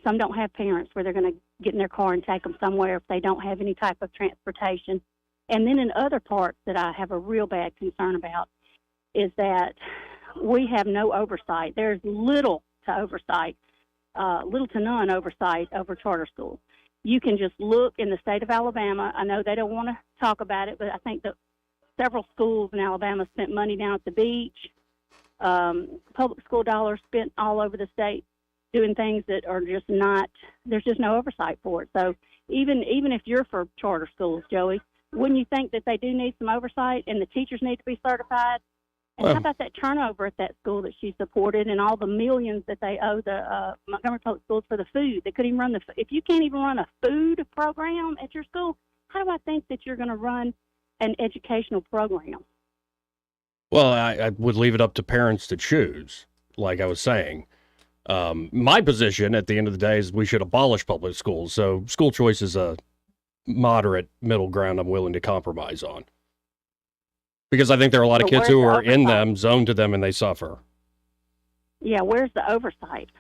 Some don't have parents where they're going to get in their car and take them somewhere if they don't have any type of transportation. And then in other parts that I have a real bad concern about is that we have no oversight. There's little to none oversight over charter schools. You can just look in the state of Alabama. I know they don't want to talk about it, but I think that several schools in Alabama spent money down at the beach, public school dollars spent all over the state doing things that are just not, there's just no oversight for it. So even if you're for charter schools, Joey, wouldn't you think that they do need some oversight and the teachers need to be certified? And how about that turnover at that school that she supported and all the millions that they owe the Montgomery Public Schools for the food? They couldn't even run if you can't even run a food program at your school, how do I think that you're going to run an educational program? Well, I would leave it up to parents to choose, like I was saying. My position at the end of the day is we should abolish public schools. So school choice is a moderate middle ground I'm willing to compromise on. Because I think there are a lot of kids who are in them, zoned to them, and they suffer. Yeah, where's the oversight?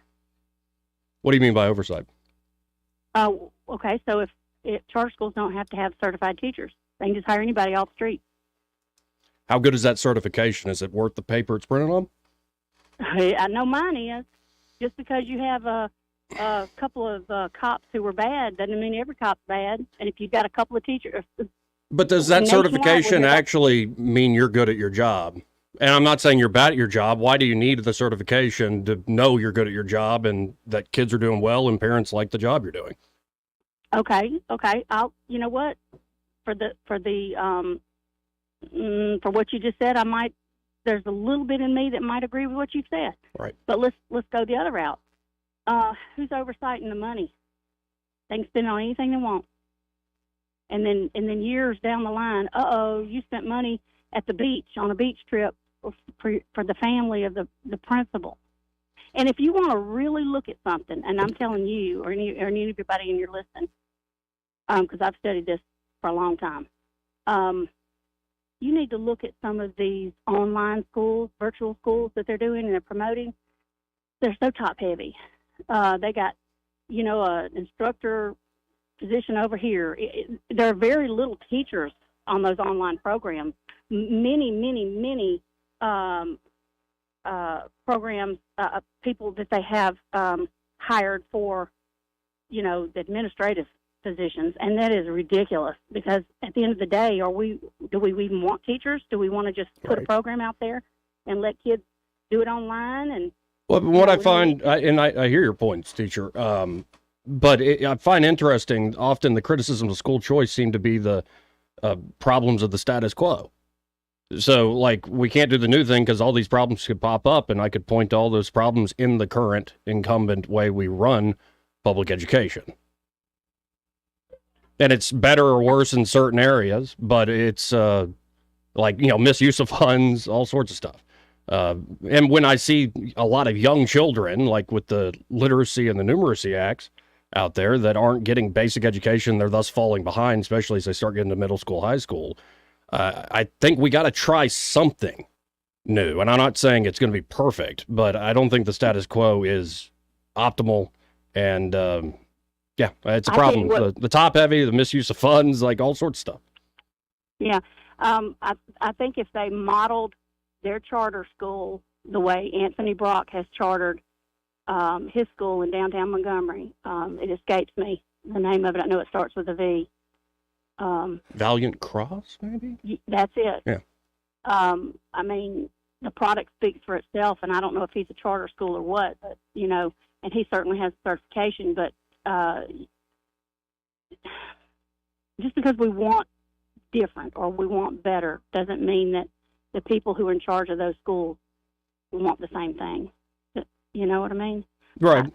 What do you mean by oversight? Okay, so if charter schools don't have to have certified teachers, they can just hire anybody off the street. How good is that certification? Is it worth the paper it's printed on? I know mine is. Just because you have a couple of cops who were bad doesn't mean every cop's bad. And if you've got a couple of teachers... But does that certification actually mean you're good at your job? And I'm not saying you're bad at your job. Why do you need the certification to know you're good at your job and that kids are doing well and parents like the job you're doing? Okay. You know what? For what you just said, there's a little bit in me that might agree with what you've said. Right. But let's go the other route. Who's oversighting the money? They can spend it on anything they want. And then years down the line, you spent money at the beach on a beach trip for the family of the principal. And if you want to really look at something, and I'm telling you, or anybody in your listening, because I've studied this for a long time, you need to look at some of these online schools, virtual schools that they're doing and they're promoting. They're so top heavy. They got, an instructor position over here. There are very little teachers on those online programs. Many programs, people that they have hired for, the administrative positions, and that is ridiculous because at the end of the day, do we even want teachers? Do we want to just put a program out there and let kids do it online? And well, what I find, and I hear your points, teacher, but I find interesting, often the criticisms of school choice seem to be the problems of the status quo. So, like, we can't do the new thing because all these problems could pop up, and I could point to all those problems in the current incumbent way we run public education. And it's better or worse in certain areas, but it's misuse of funds, all sorts of stuff. And when I see a lot of young children, like with the literacy and the numeracy acts out there, that aren't getting basic education, they're thus falling behind, especially as they start getting to middle school, high school. I think we got to try something new. And I'm not saying it's going to be perfect, but I don't think the status quo is optimal. And yeah, it's a problem. The top heavy, the misuse of funds, like all sorts of stuff. Yeah. I think if they modeled their charter school the way Anthony Brock has chartered his school in downtown Montgomery, it escapes me the name of it. I know it starts with a V. Valiant Cross, maybe? That's it. Yeah. I mean, the product speaks for itself, and I don't know if he's a charter school or what, but, you know, and he certainly has certification, but just because we want different or we want better doesn't mean that the people who are in charge of those schools want the same thing. You know what I mean? Right.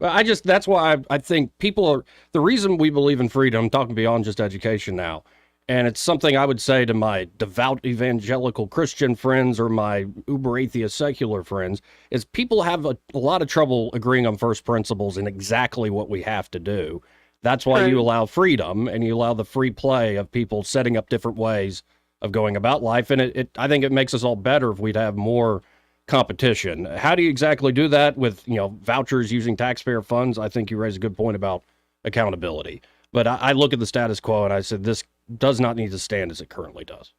That's why I think people are, the reason we believe in freedom, I'm talking beyond just education now, and it's something I would say to my devout evangelical Christian friends or my uber atheist secular friends, is people have a lot of trouble agreeing on first principles and exactly what we have to do. That's why you allow freedom and you allow the free play of people setting up different ways of going about life. And I think it makes us all better if we'd have more competition. How do you exactly do that with, you know, vouchers using taxpayer funds? I think you raise a good point about accountability. But I look at the status quo and I said, this does not need to stand as it currently does.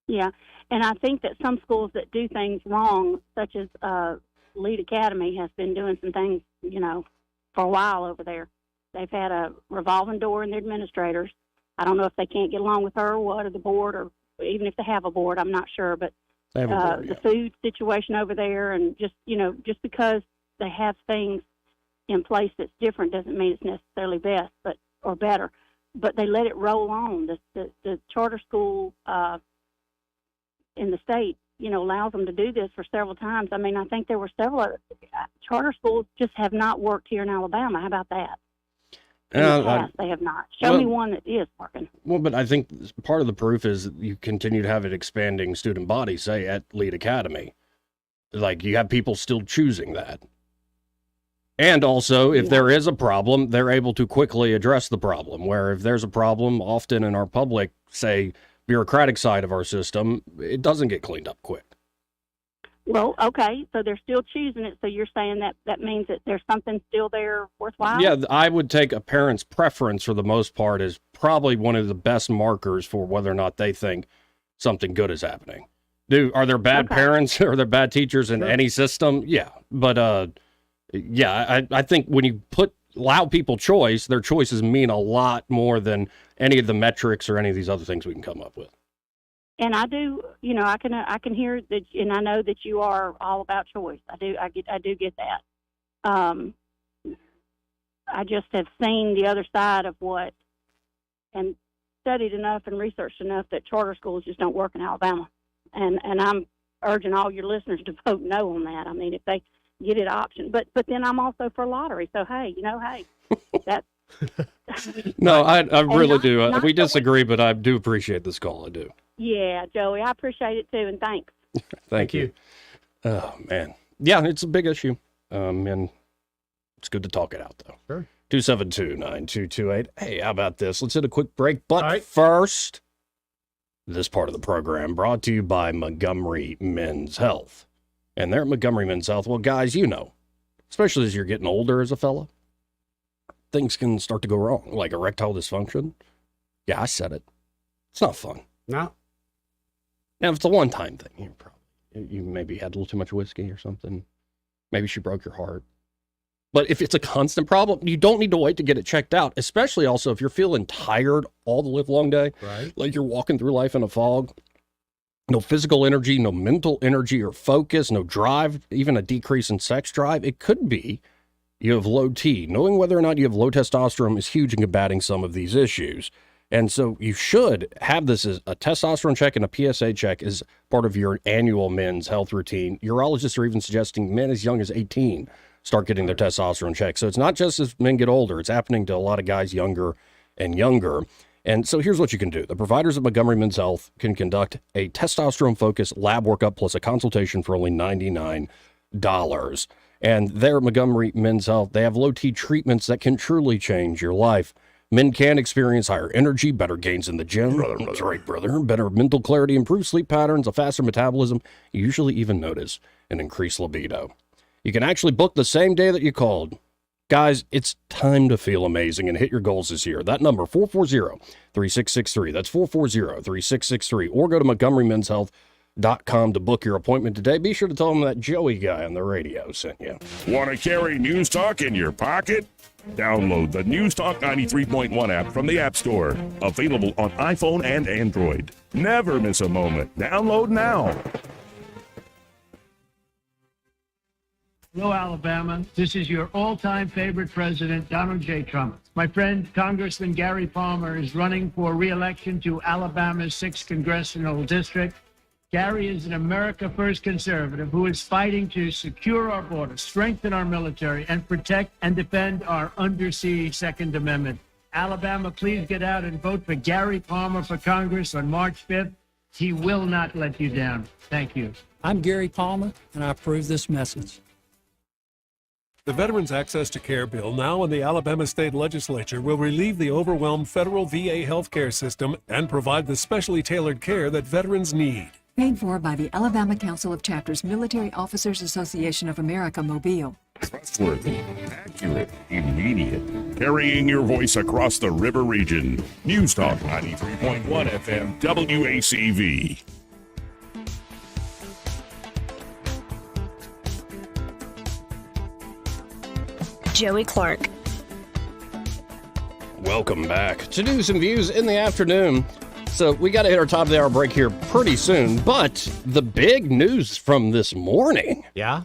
Yeah. And I think that some schools that do things wrong, such as Lead Academy has been doing some things, you know, for a while over there. They've had a revolving door in the administrators. I don't know if they can't get along with her or what, or the board, or even if they have a board, I'm not sure. But the food situation over there, and just, you know, just because they have things in place that's different doesn't mean it's necessarily best, but or better. But they let it roll on. The charter school in the state, you know, allows them to do this for several times. I mean, I think there were several other charter schools just have not worked here in Alabama. How about that? In the past, they have not. Show me one that is working. Well, but I think part of the proof is that you continue to have an expanding student body, say, at Lead Academy. Like, you have people still choosing that. And also, if there is a problem, they're able to quickly address the problem, where if there's a problem, often in our public, say, bureaucratic side of our system, it doesn't get cleaned up quick. Well, okay, so they're still choosing it, so you're saying that means that there's something still there worthwhile? Yeah, I would take a parent's preference for the most part as probably one of the best markers for whether or not they think something good is happening. Are there bad parents? Are there bad teachers in any system? Yeah, but yeah, I think when you allow people choice, their choices mean a lot more than any of the metrics or any of these other things we can come up with. And I do, you know, I can hear that, and I know that you are all about choice. I do get that. I just have seen the other side of what, and studied enough and researched enough that charter schools just don't work in Alabama. And I'm urging all your listeners to vote no on that. I mean, if they get it option, but then I'm also for lottery. So hey, you know, that's. No, I really do. We disagree, but I do appreciate this call. I do. Yeah, Joey, I appreciate it too, and thanks. Thank you. Oh, man. Yeah, it's a big issue, and it's good to talk it out, though. Sure. 272-9228. Hey, how about this? Let's hit a quick break. But first, this part of the program brought to you by Montgomery Men's Health. And they're at Montgomery Men's Health. Well, guys, you know, especially as you're getting older as a fella, things can start to go wrong, like erectile dysfunction. Yeah, I said it. It's not fun. No. Now, if it's a one-time thing, you maybe had a little too much whiskey or something. Maybe she broke your heart. But if it's a constant problem, you don't need to wait to get it checked out, especially also if you're feeling tired all the live long day. Right. Like you're walking through life in a fog. No physical energy, no mental energy or focus, no drive, even a decrease in sex drive. It could be you have low T. Knowing whether or not you have low testosterone is huge in combating some of these issues. And so you should have this as a testosterone check and a PSA check as part of your annual men's health routine. Urologists are even suggesting men as young as 18 start getting their testosterone check. So it's not just as men get older. It's happening to a lot of guys younger and younger. And so here's what you can do. The providers at Montgomery Men's Health can conduct a testosterone-focused lab workup plus a consultation for only $99. And there at Montgomery Men's Health, they have low-T treatments that can truly change your life. Men can experience higher energy, better gains in the gym. That's right, brother. Better mental clarity, improved sleep patterns, a faster metabolism, you usually even notice an increased libido. You can actually book the same day that you called. Guys, it's time to feel amazing and hit your goals this year. That number, 440-3663. That's 440-3663. Or go to MontgomeryMen'sHealth.com to book your appointment today. Be sure to tell them that Joey guy on the radio sent you. Want to carry News Talk in your pocket? Download the News Talk 93.1 app from the App Store. Available on iPhone and Android. Never miss a moment. Download now. Hello, Alabama. This is your all-time favorite president, Donald J. Trump. My friend, Congressman Gary Palmer, is running for re-election to Alabama's 6th Congressional District. Gary is an America First conservative who is fighting to secure our borders, strengthen our military, and protect and defend our undersea Second Amendment. Alabama, please get out and vote for Gary Palmer for Congress on March 5th. He will not let you down. Thank you. I'm Gary Palmer, and I approve this message. The Veterans Access to Care bill, now in the Alabama State Legislature, will relieve the overwhelmed federal VA healthcare system and provide the specially tailored care that veterans need. Paid for by the Alabama Council of Chapters Military Officers Association of America, Mobile. Trustworthy, accurate, immediate. Carrying your voice across the river region. News Talk 93.1 FM WACV. Joey Clark. Welcome back to News and Views in the afternoon. So we got to hit our top of the hour break here pretty soon, but the big news from this morning. Yeah?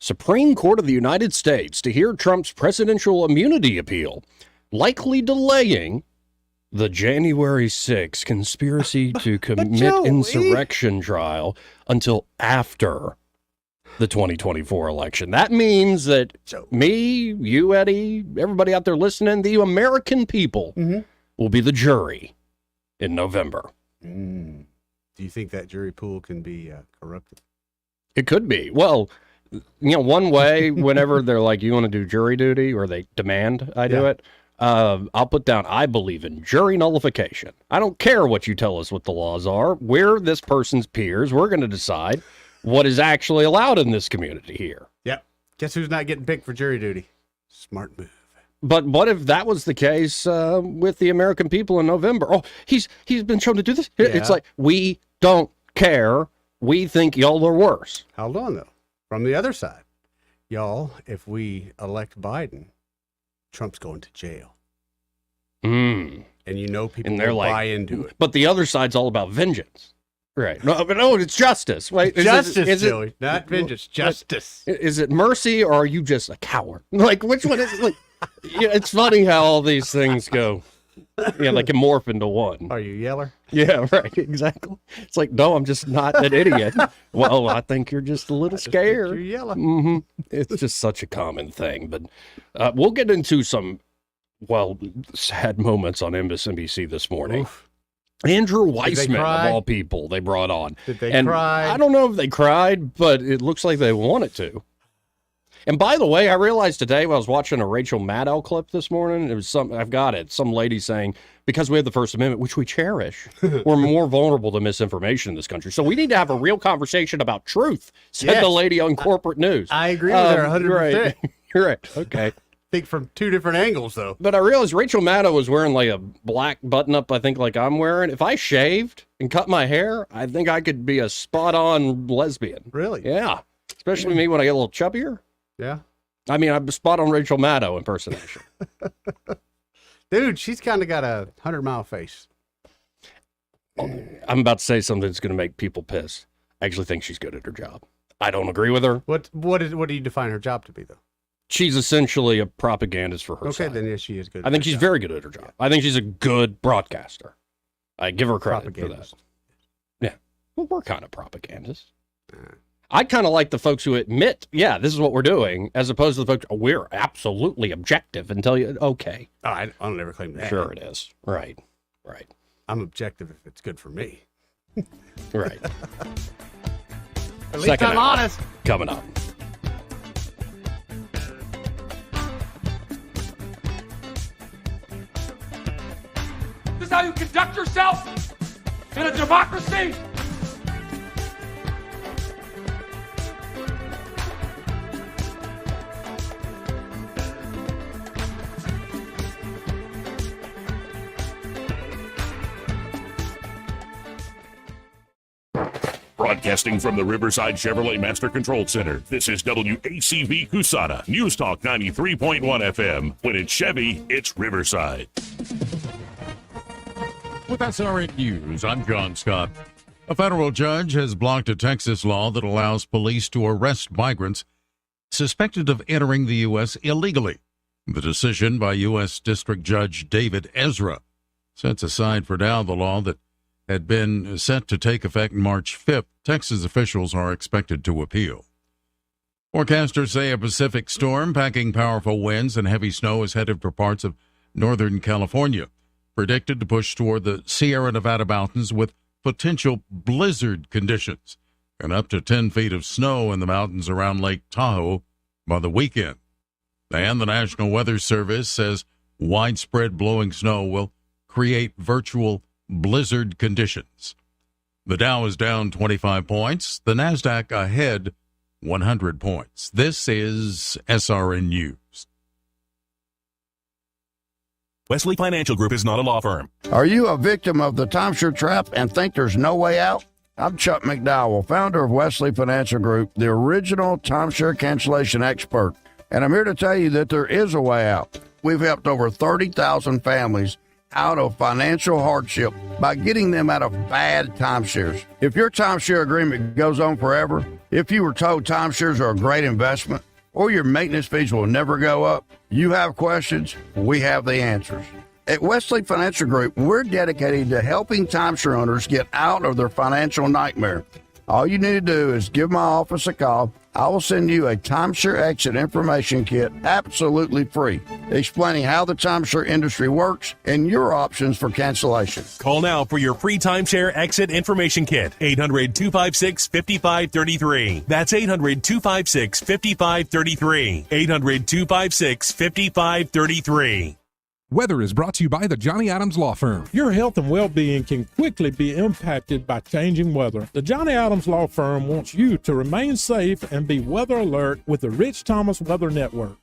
Supreme Court of the United States to hear Trump's presidential immunity appeal, likely delaying the January 6th conspiracy to commit insurrection trial until after the 2024 election. That means that me, you, Eddie, everybody out there listening, the American people will be the jury in November. Do you think that jury pool can be corrupted? It could be. Well, you know, one way, whenever they're like, you want to do jury duty, or they demand I do it, I'll put down, I believe in jury nullification. I don't care what you tell us what the laws are. We're this person's peers. We're going to decide what is actually allowed in this community here. Yep. Guess who's not getting picked for jury duty? Smart move. But what if that was the case with the American people in November? Oh, he's been shown to do this. Yeah. It's like, we don't care. We think y'all are worse. Hold on, though. From the other side, y'all, if we elect Biden, Trump's going to jail. And you know people will buy into it. But the other side's all about vengeance. Right. No, but it's justice. Wait, justice, Joey. Not vengeance. Justice. Is it mercy, or are you just a coward? Like, which one is it? Like, yeah, it's funny how all these things go. Yeah, they can morph into one. Are you yeller? Yeah, right. Exactly. It's like, no, I'm just not an idiot. Well, I think you're just a little scared. You're yelling. It's just such a common thing. But we'll get into some, sad moments on MSNBC this morning. Oof. Andrew Weissman, of all people, they brought on. Did they cry? I don't know if they cried, but it looks like they wanted to. And by the way, I realized today when I was watching a Rachel Maddow clip this morning, it was some lady saying, because we have the First Amendment, which we cherish, we're more vulnerable to misinformation in this country. So we need to have a real conversation about truth, said the lady on corporate news. I agree with her 100%. You're right. Okay. Think from two different angles, though. But I realized Rachel Maddow was wearing like a black button-up, I think, like I'm wearing. If I shaved and cut my hair, I think I could be a spot-on lesbian. Really? Yeah. Especially me when I get a little chubbier. Yeah. I mean, I'm a spot-on Rachel Maddow impersonation. Dude, she's kind of got a 100-mile face. I'm about to say something that's going to make people pissed. I actually think she's good at her job. I don't agree with her. What do you define her job to be, though? She's essentially a propagandist for her side. Then yes, she is good. I think she's very good at her job. Yeah. I think she's a good broadcaster. I give her credit for that. Yeah. Well, we're kind of propagandists. I kind of like the folks who admit, yeah, this is what we're doing, as opposed to the folks, we're absolutely objective and tell you, okay. Oh, I don't ever claim that. Sure it is. Right. Right. I'm objective if it's good for me. Right. At least I'm honest. Coming up. This is how you conduct yourself in a democracy? Broadcasting from the Riverside Chevrolet Master Control Center, this is WACV Cusana, News Talk 93.1 FM. When it's Chevy, it's Riverside. With SRN News, I'm John Scott. A federal judge has blocked a Texas law that allows police to arrest migrants suspected of entering the U.S. illegally. The decision by U.S. District Judge David Ezra sets aside for now the law that had been set to take effect March 5th. Texas officials are expected to appeal. Forecasters say a Pacific storm packing powerful winds and heavy snow is headed for parts of northern California, predicted to push toward the Sierra Nevada mountains with potential blizzard conditions and up to 10 feet of snow in the mountains around Lake Tahoe by the weekend. And the National Weather Service says widespread blowing snow will create virtual blizzard conditions. The Dow is down 25 points. The NASDAQ ahead 100 points. This is SRN News. Wesley Financial Group is not a law firm. Are you a victim of the timeshare trap and think there's no way out? I'm Chuck McDowell, founder of Wesley Financial Group, the original timeshare cancellation expert. And I'm here to tell you that there is a way out. We've helped over 30,000 families out of financial hardship by getting them out of bad timeshares. If your timeshare agreement goes on forever, if you were told timeshares are a great investment, or your maintenance fees will never go up, you have questions, we have the answers. At Wesley Financial Group, we're dedicated to helping timeshare owners get out of their financial nightmare. All you need to do is give my office a call. I will send you a timeshare exit information kit absolutely free, explaining how the timeshare industry works and your options for cancellation. Call now for your free timeshare exit information kit. 800-256-5533. That's 800-256-5533. 800-256-5533. Weather is brought to you by the Johnny Adams Law Firm. Your health and well-being can quickly be impacted by changing weather. The Johnny Adams Law Firm wants you to remain safe and be weather alert with the Rich Thomas Weather Network.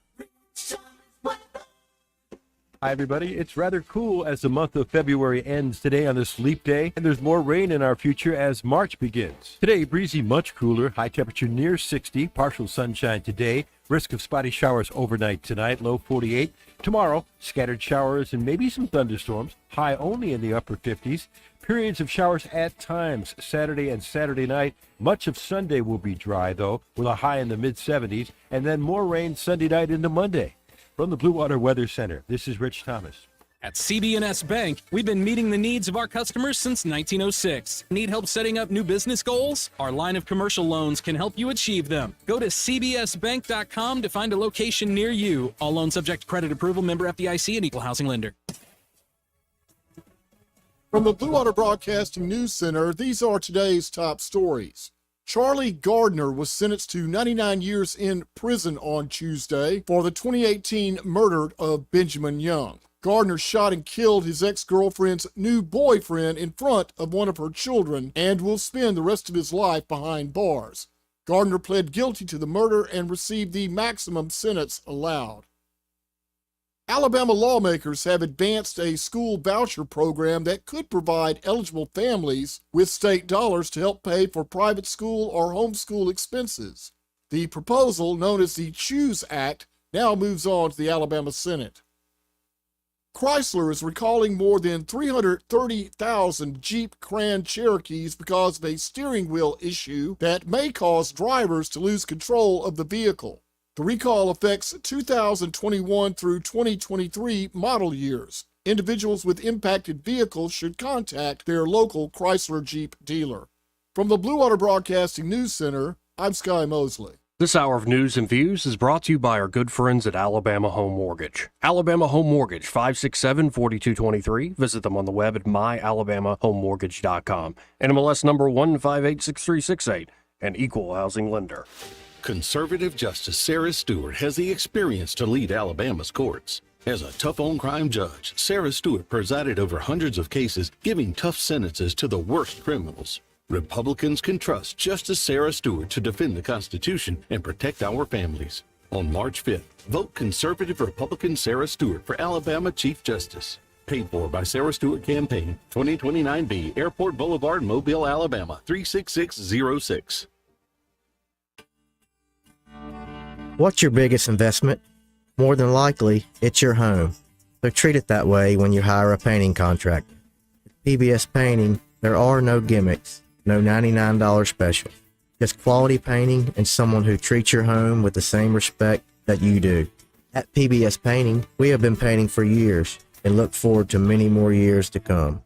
Hi, everybody. It's rather cool as the month of February ends today on this leap day, and there's more rain in our future as March begins. Today, breezy, much cooler, high temperature near 60, partial sunshine today, risk of spotty showers overnight tonight, low 48. Tomorrow, scattered showers and maybe some thunderstorms, high only in the upper 50s. Periods of showers at times, Saturday and Saturday night. Much of Sunday will be dry, though, with a high in the mid-70s, and then more rain Sunday night into Monday. From the Blue Water Weather Center, this is Rich Thomas. At CB&S Bank, we've been meeting the needs of our customers since 1906. Need help setting up new business goals? Our line of commercial loans can help you achieve them. Go to cbsbank.com to find a location near you. All loans subject to credit approval, member FDIC, and equal housing lender. From the Blue Water Broadcasting News Center, these are today's top stories. Charlie Gardner was sentenced to 99 years in prison on Tuesday for the 2018 murder of Benjamin Young. Gardner shot and killed his ex-girlfriend's new boyfriend in front of one of her children and will spend the rest of his life behind bars. Gardner pled guilty to the murder and received the maximum sentence allowed. Alabama lawmakers have advanced a school voucher program that could provide eligible families with state dollars to help pay for private school or homeschool expenses. The proposal, known as the CHOOSE Act, now moves on to the Alabama Senate. Chrysler is recalling more than 330,000 Jeep Grand Cherokees because of a steering wheel issue that may cause drivers to lose control of the vehicle. The recall affects 2021 through 2023 model years. Individuals with impacted vehicles should contact their local Chrysler Jeep dealer. From the Blue Water Broadcasting News Center, I'm Sky Mosley. This hour of news and views is brought to you by our good friends at Alabama Home Mortgage. Alabama Home Mortgage, 567-4223. Visit them on the web at myalabamahomemortgage.com. NMLS number 1586368, an equal housing lender. Conservative Justice Sarah Stewart has the experience to lead Alabama's courts. As a tough-on-crime judge, Sarah Stewart presided over hundreds of cases, giving tough sentences to the worst criminals. Republicans can trust Justice Sarah Stewart to defend the Constitution and protect our families. On March 5th, vote conservative Republican Sarah Stewart for Alabama Chief Justice. Paid for by Sarah Stewart Campaign, 2029B, Airport Boulevard, Mobile, Alabama, 36606. What's your biggest investment? More than likely, it's your home. So treat it that way when you hire a painting contractor. With PBS Painting, there are no gimmicks. No $99 special. Just quality painting and someone who treats your home with the same respect that you do. At PBS Painting, we have been painting for years and look forward to many more years to come.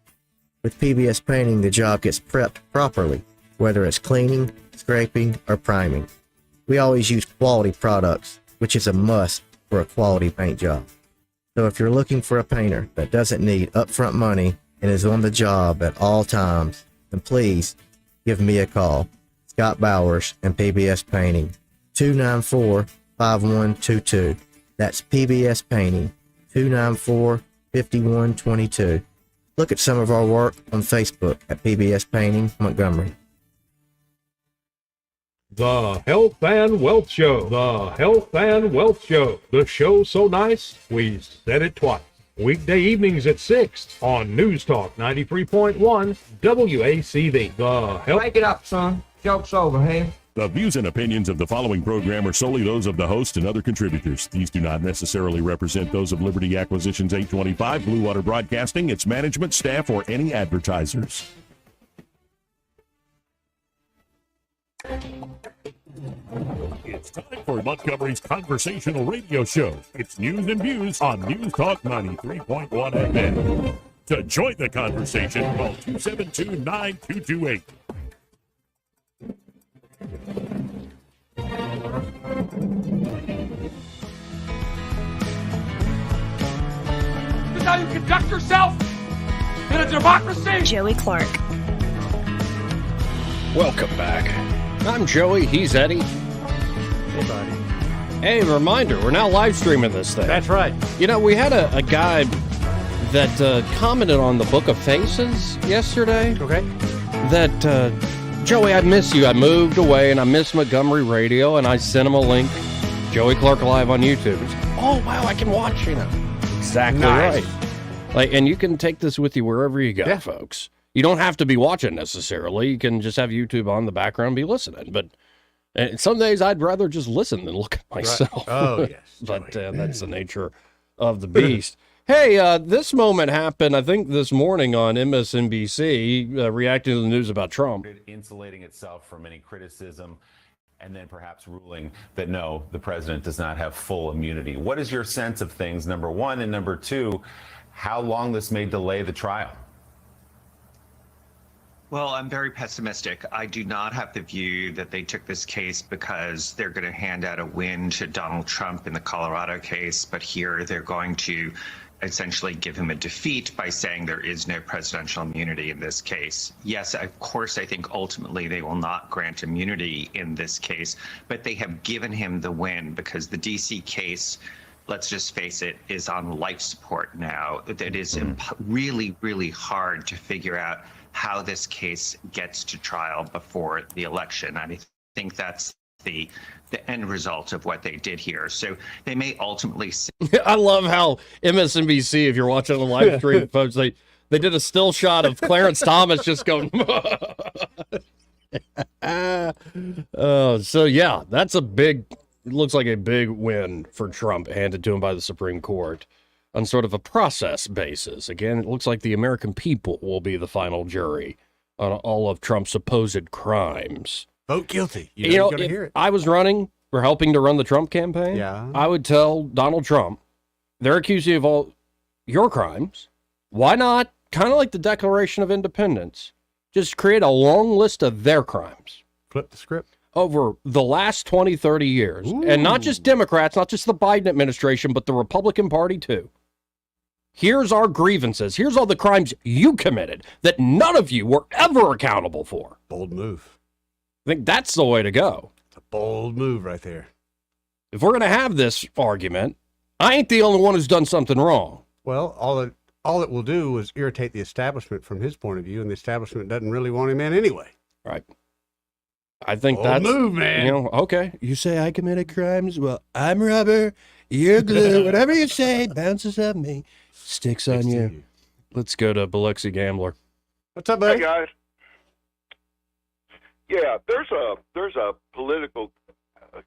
With PBS Painting, the job gets prepped properly, whether it's cleaning, scraping, or priming. We always use quality products, which is a must for a quality paint job. So if you're looking for a painter that doesn't need upfront money and is on the job at all times, then please give me a call. Scott Bowers and PBS Painting, 294-5122. That's PBS Painting, 294-5122. Look at some of our work on Facebook at PBS Painting Montgomery. The Health and Wealth Show. The Health and Wealth Show. The show so nice, we said it twice. Weekday evenings at 6 on News Talk 93.1 WACV. The Health. Break it up, son. Joke's over, hey? The views and opinions of the following program are solely those of the host and other contributors. These do not necessarily represent those of Liberty Acquisitions 825, Blue Water Broadcasting, its management, staff, or any advertisers. It's time for Montgomery's conversational radio show. It's news and views on News Talk 93.1 FM. To join the conversation, call 272-9228. This is how you conduct yourself in a democracy? Joey Clark. Welcome back. I'm Joey, he's Eddie. Hey, buddy. Hey, reminder, we're now live streaming this thing. That's right. You know, we had a guy that commented on the Book of Faces yesterday. Okay. That, Joey, I miss you. I moved away and I miss Montgomery Radio, and I sent him a link. Joey Clark Live on YouTube. Oh, wow, I can watch, you know. Exactly Nice. right. Like, and you can take this with you wherever you go, folks. You don't have to be watching necessarily. You can just have YouTube on the background and be listening. But some days I'd rather just listen than look at myself. Right. Oh, yes. But that's the nature of the beast. Hey, this moment happened, I think, this morning on MSNBC, reacting to the news about Trump. Insulating itself from any criticism and then perhaps ruling that, no, the president does not have full immunity. What is your sense of things, number one? And number two, how long this may delay the trial? Well, I'm very pessimistic. I do not have the view that they took this case because they're going to hand out a win to Donald Trump in the Colorado case, but here they're going to essentially give him a defeat by saying there is no presidential immunity in this case. Yes, of course, I think ultimately they will not grant immunity in this case, but they have given him the win because the DC case, let's just face it, is on life support now. It is really, really hard to figure out how this case gets to trial before the election. I think that's the end result of what they did here. So they may ultimately see. I love how MSNBC, if you're watching the live stream, folks, they did a still shot of Clarence Thomas just going. So yeah, that's a big. It looks like a big win for Trump handed to him by the Supreme Court on sort of a process basis. Again, it looks like the American people will be the final jury on all of Trump's supposed crimes. Vote guilty. You know, if hear it. I was running or helping to run the Trump campaign, I would tell Donald Trump, they're accusing you of all your crimes. Why not, kind of like the Declaration of Independence, just create a long list of their crimes? Flip the script. over the last 20, 30 years, and not just Democrats, not just the Biden administration, but the Republican Party too. Here's our grievances. Here's all the crimes you committed that none of you were ever accountable for. Bold move. I think that's the way to go. It's a bold move right there. If we're going to have this argument, I ain't the only one who's done something wrong. Well, all it will do is irritate the establishment from his point of view, and the establishment doesn't really want him in anyway. Right. I think Bold that's move, man. You know, okay. You say I committed crimes. Well, I'm rubber. You're glue. Whatever you say bounces off me, sticks on you. Let's go to Biloxi Gambler. What's up, buddy? Hey, guys. Yeah, there's a political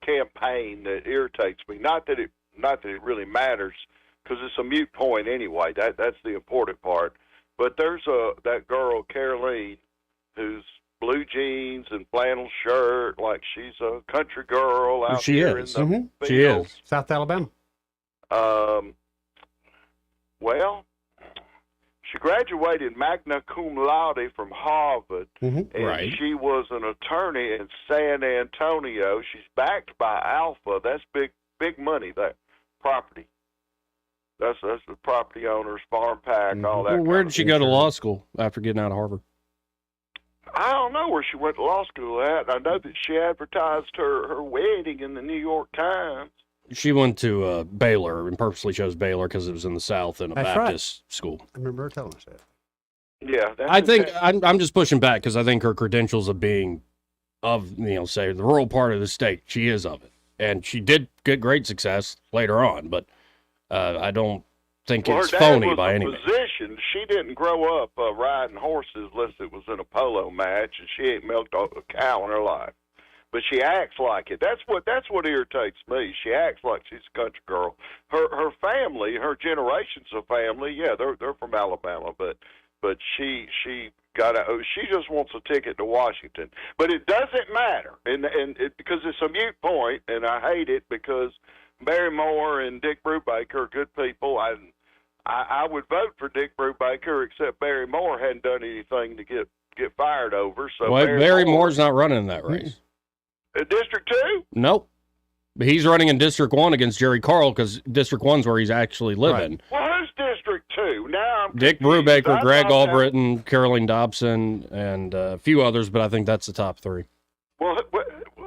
campaign that irritates me. Not that it really matters, because it's a moot point anyway. That's the important part. But there's that girl Caroline, who's blue jeans and flannel shirt, like she's a country girl out here in the field. She is. South Alabama. Well, she graduated magna cum laude from Harvard, and Right. she was an attorney in San Antonio. She's backed by Alpha. That's big money, that property. That's the property owners, farm pack, all that. Well, where did she go to law school after getting out of Harvard? I don't know where she went to law school at. I know that she advertised her wedding in the New York Times. She went to Baylor and purposely chose Baylor because it was in the South and a That's Baptist school. I remember her telling us that. Yeah, I think I'm just pushing back because I think her credentials of being say the rural part of the state, she is of it, and she did get great success later on. But I don't think it's her dad phony was by a any means. physician. She didn't grow up riding horses unless it was in a polo match, and she ain't milked a cow in her life. But she acts like it. That's what irritates me. She acts like she's a country girl. Her family, her generations of family, yeah, they're from Alabama, but she just wants a ticket to Washington. But it doesn't matter, and because it's a moot point, and I hate it because Barry Moore and Dick Brubaker are good people. I would vote for Dick Brubaker, except Barry Moore hadn't done anything to get fired over. So Well, Barry Moore's not running in that race. District 2? Nope. But he's running in District 1 against Jerry Carl because District 1's where he's actually living. Well, who's District 2? Now I'm Dick confused. Brubaker, I Greg thought that- Albritton, Caroline Dobson, and a few others, but I think that's the top three. Well,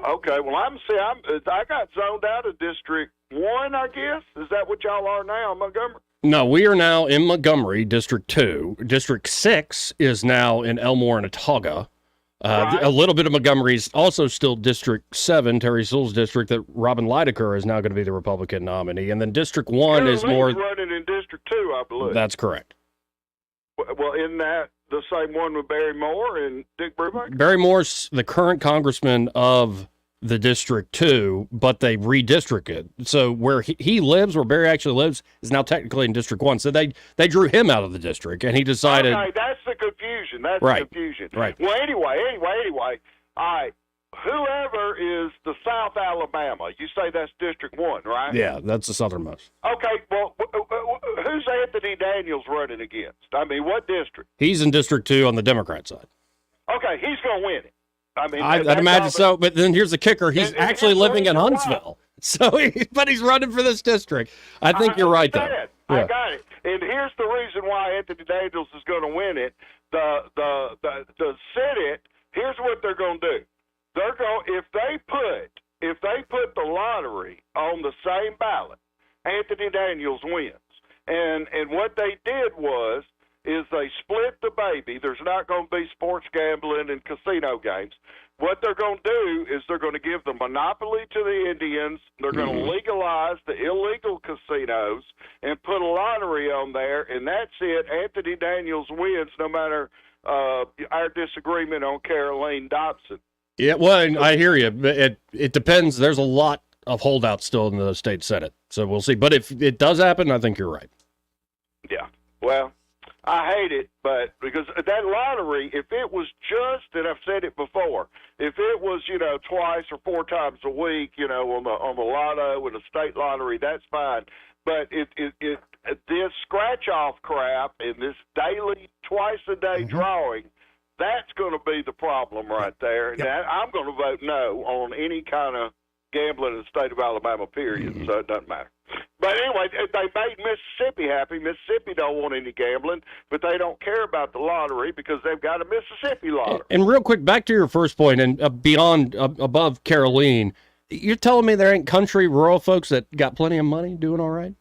okay. Well, I got zoned out of District 1, I guess. Is that what y'all are now, Montgomery? No, we are now in Montgomery, District 2. District 6 is now in Elmore and Autauga. A little bit of Montgomery's also still District 7, Terry Sewell's district, that Robin Lydecker is now going to be the Republican nominee. And then District 1 is more... running in District 2, I believe. That's correct. Well, isn't that the same one with Barry Moore and Dick Brubaker? Barry Moore's the current congressman of the District 2, but they redistricted. So where he lives, where Barry actually lives, is now technically in District 1. So they drew him out of the district, and he decided... Okay, that's the confusion. That's Right. the confusion. Right. Well, anyway, all right. Whoever is the South Alabama, you say that's District 1, right? Yeah, that's the southernmost. Okay, well, who's Anthony Daniels running against? I mean, what district? He's in District 2 on the Democrat side. Okay, he's going to win it. I mean, I'd imagine so, but then here's the kicker. He's actually living in Huntsville. So, but he's running for this district. I think you're right, though. I got it. And here's the reason why Anthony Daniels is going to win it. The Senate, here's what they're going to do. They're going if they put the lottery on the same ballot, Anthony Daniels wins. And what they did is they split the baby. There's not going to be sports gambling and casino games. What they're going to do is they're going to give the monopoly to the Indians. They're going to legalize the illegal casinos and put a lottery on there, and that's it. Anthony Daniels wins no matter our disagreement on Caroline Dobson. Yeah, well, I hear you. It depends. There's a lot of holdouts still in the state Senate, so we'll see. But if it does happen, I think you're right. Yeah. Well, I hate it, but because that lottery, if it was just, and I've said it before, if it was, twice or four times a week, on the lotto and the state lottery, that's fine. But this scratch off crap and this daily, twice a day drawing, That's going to be the problem right there. Yep. Now, I'm going to vote no on any kind of gambling in the state of Alabama, period, so it doesn't matter. But anyway, they made Mississippi happy. Mississippi don't want any gambling, but they don't care about the lottery because they've got a Mississippi lottery. And real quick, back to your first point, and beyond, above Caroline, you're telling me there ain't country rural folks that got plenty of money doing all right?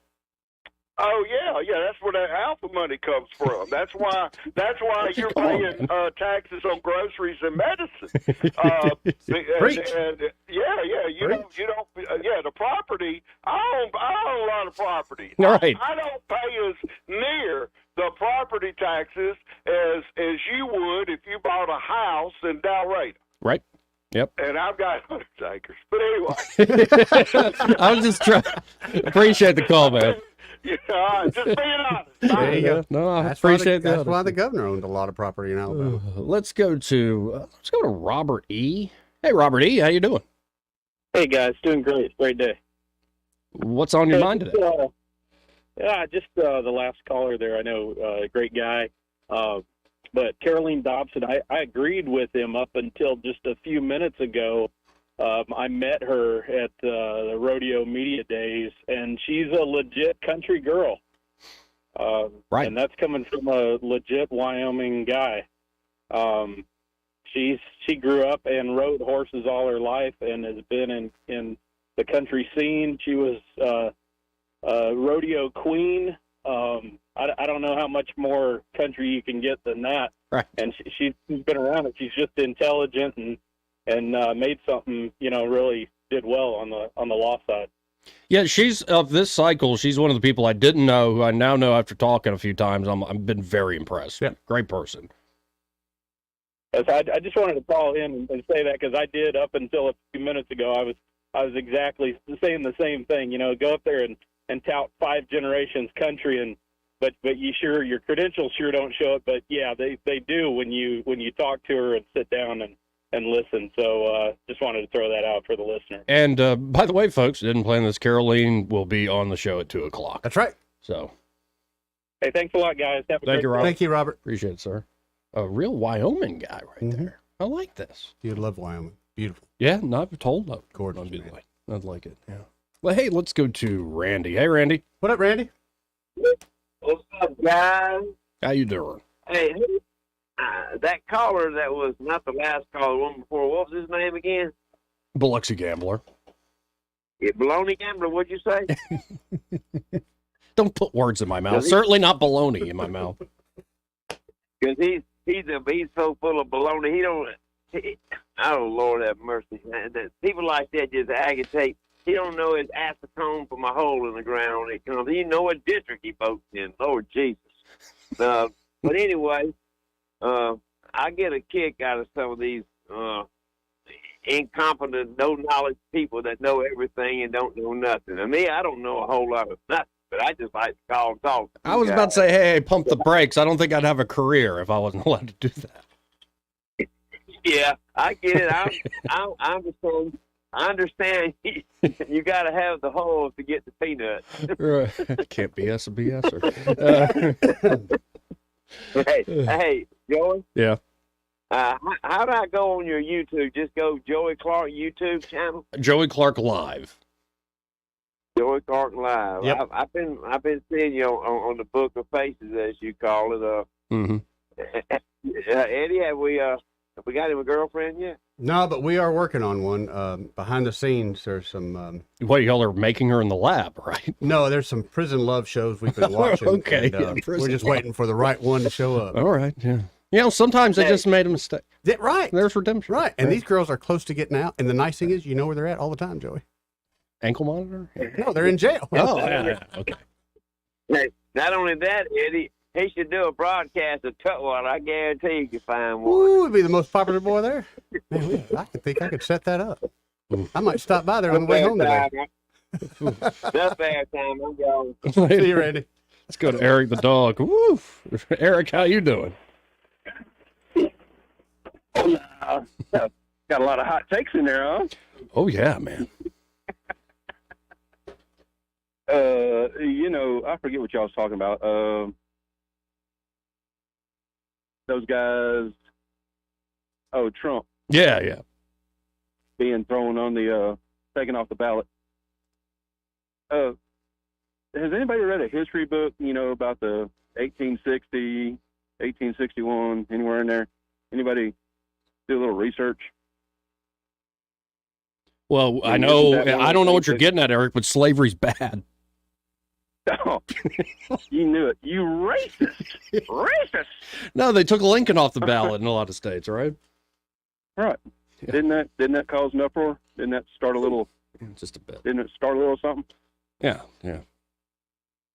Oh yeah, that's where that alpha money comes from. That's why you're paying taxes on groceries and medicine. The property. I own a lot of property. Right. I don't pay as near the property taxes as you would if you bought a house in Dalrata. Right. Yep. And I've got 100 acres. But anyway. I was just trying. Appreciate the call, man. Yeah, just being honest. There you go. No, I That's appreciate that. That's why the governor owned a lot of property in Alabama. Let's go to Robert E. Hey, Robert E., how you doing? Hey guys, doing great. Great day. What's on your mind today? The last caller there. I know, great guy. But Caroline Dobson, I agreed with him up until just a few minutes ago. I met her at the rodeo media days, and she's a legit country girl. Right. And that's coming from a legit Wyoming guy. She grew up and rode horses all her life and has been in the country scene. She was a rodeo queen. I don't know how much more country you can get than that. Right. And she's been around it. She's just intelligent and made something, really did well on the law side. Yeah, she's of this cycle. She's one of the people I didn't know, who I now know after talking a few times. I've been very impressed. Yeah. Great person. I just wanted to call in and say that because I did up until a few minutes ago. I was exactly saying the same thing. Go up there and tout 5 generations country, but your credentials sure don't show it. But yeah, they do when you talk to her and sit down and listen. So just wanted to throw that out for the listener. And by the way, folks, didn't plan this. Caroline will be on the show at 2:00. That's right. So, hey, thanks a lot, guys. Have a thank you, Robert. Thank you, Robert. Appreciate it, sir. A real Wyoming guy right there. I like this. You'd love Wyoming. Beautiful. Yeah, not told of. Gorgeous. I'd like it. Yeah. Well, hey, let's go to Randy. Hey, Randy. What up, Randy? What's up, guys? How you doing? Hey, that caller that was not the last caller, the one before, what was his name again? Biloxi Gambler. Yeah, Baloney Gambler, what'd you say? Don't put words in my mouth. Certainly not baloney in my mouth. Because he's so full of baloney. Oh, Lord have mercy. People like that just agitate. He don't know his acetone from a hole in the ground when it comes. He know what district he votes in. Lord Jesus. But anyway, I get a kick out of some of these incompetent, no-knowledge people that know everything and don't know nothing. And me, I don't know a whole lot of nothing, but I just like to call and talk. I was about to say, hey, pump the brakes. I don't think I'd have a career if I wasn't allowed to do that. Yeah, I get it. I understand you got to have the holes to get the peanuts. Right. Can't BS a BSer. Hey, Joey? Yeah. How do I go on your YouTube? Just go Joey Clark YouTube channel? Joey Clark Live. Joey Clark Live. Yep. I've been seeing you on the Book of Faces, as you call it. Eddie, have we got him a girlfriend yet? No, but we are working on one. Behind the scenes, there's some. What, y'all are making her in the lab, right? No, there's some prison love shows we've been watching. Okay, and, we're just waiting for the right one to show up. All right, yeah. Sometimes they just made a mistake. Right. There's redemption. Right, and these girls are close to getting out. And the nice thing is, you know where they're at all the time, Joey. Ankle monitor? No, they're in jail. Oh, yeah. Okay. Hey, not only that, Eddie, he should do a broadcast of Tutwater. I guarantee you can find one. Ooh, would be the most popular boy there. Man, I could set that up. I might stop by there on the way home today. That's fair time. I'm going. See you, Randy. Let's go to Eric the dog. Woo! Eric, how you doing? Got a lot of hot takes in there, huh? Oh, yeah, man. I forget what y'all was talking about. Those guys Oh, Trump Yeah. being thrown on the taken off the ballot. Has anybody read a history book, about the 1860, 1861, anywhere in there? Anybody do a little research? Well, I don't know what you're getting at, Eric, but slavery's bad. Oh, you knew it. You racist. Racist. No, they took Lincoln off the ballot in a lot of states, right? Right. Yeah. Didn't that cause an uproar? Didn't that start a little? Just a bit. Didn't it start a little something? Yeah. I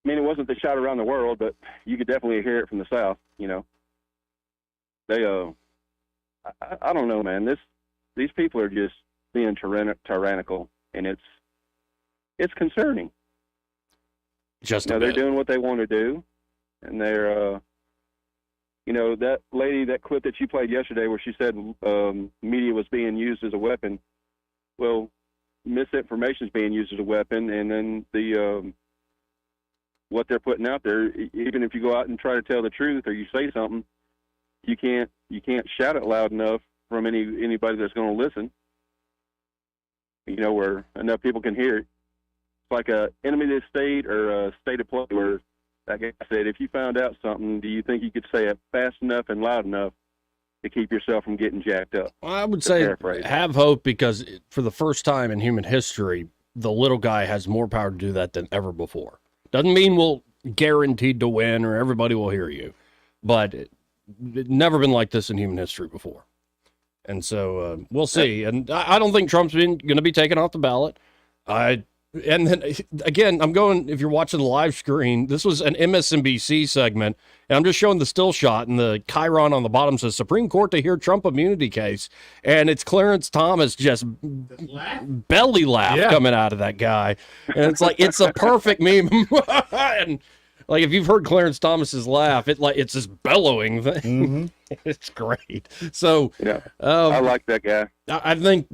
mean, it wasn't the shout around the world, but you could definitely hear it from the South. They I don't know, man. These people are just being tyrannical, and it's concerning. They're doing what they want to do, and they're that lady, that clip that you played yesterday where she said media was being used as a weapon. Well, misinformation is being used as a weapon, and then the what they're putting out there, even if you go out and try to tell the truth or you say something, you can't shout it loud enough from anybody that's going to listen, where enough people can hear it. It's like a enemy to the state or a state of play where, like I said, if you found out something, do you think you could say it fast enough and loud enough to keep yourself from getting jacked up? I would say have hope, because for the first time in human history, the little guy has more power to do that than ever before. Doesn't mean we'll guaranteed to win or everybody will hear you, but it's never been like this in human history before. And so we'll see. And I don't think Trump's going to be taken off the ballot. And then again, if you're watching the live screen, this was an MSNBC segment, and I'm just showing the still shot, and the chyron on the bottom says Supreme Court to hear Trump immunity case. And it's Clarence Thomas just belly laugh coming out of that guy. And it's like, it's a perfect meme. And like, if you've heard Clarence Thomas's laugh, it's this bellowing thing. Mm-hmm. It's great. So I like that guy. I think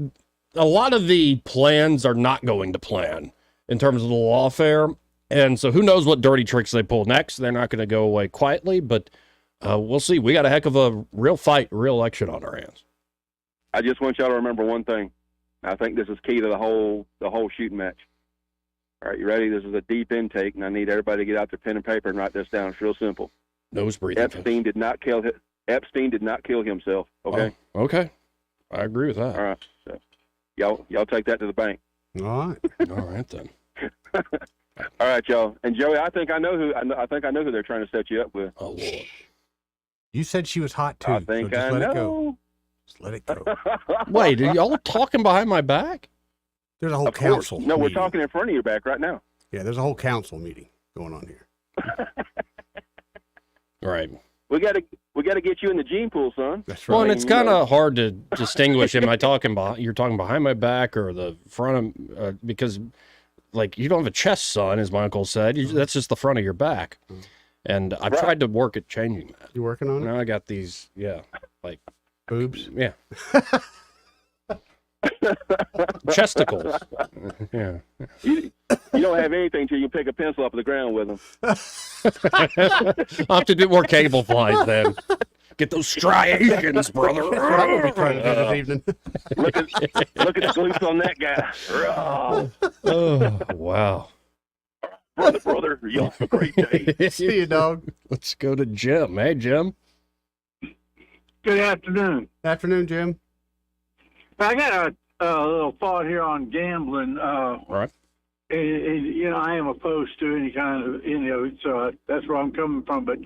a lot of the plans are not going to plan in terms of the lawfare. And so who knows what dirty tricks they pull next. They're not going to go away quietly, but we'll see. We got a heck of a real fight, real election on our hands. I just want y'all to remember one thing. I think this is key to the whole shooting match. All right, you ready? This is a deep intake, and I need everybody to get out their pen and paper and write this down. It's real simple. Nose breathing. Epstein did not kill himself. Okay. Oh, okay. I agree with that. All right. So, y'all take that to the bank. All right. All right then. All right, y'all. And Joey, I think I know who they're trying to set you up with. Oh Lord. You said she was hot too. I think so just I let know. It go. Just let it go. Wait, are y'all talking behind my back? There's a whole council. No, we're talking in front of your back right now. Yeah, there's a whole council meeting going on here. All right. We got to get you in the gene pool, son. That's right. Well, and it's kind of hard to distinguish. You're talking behind my back or the front of, because like you don't have a chest, son, as my uncle said. That's just the front of your back. And I've tried to work at changing that. You working on it? Now I got these, like boobs. Yeah. Chesticles. Yeah. You don't have anything till you pick a pencil up the ground with them. I'll have to do more cable flies then. Get those striations, brother. That's what I'm gonna be trying to do this evening. Look at the glutes on that guy. Oh, wow. Brother, you have a great day. See you, dog. Let's go to Jim. Hey, Jim. Good afternoon. Afternoon, Jim. I got a little thought here on gambling. Right. And, I am opposed to any kind of, so that's where I'm coming from. But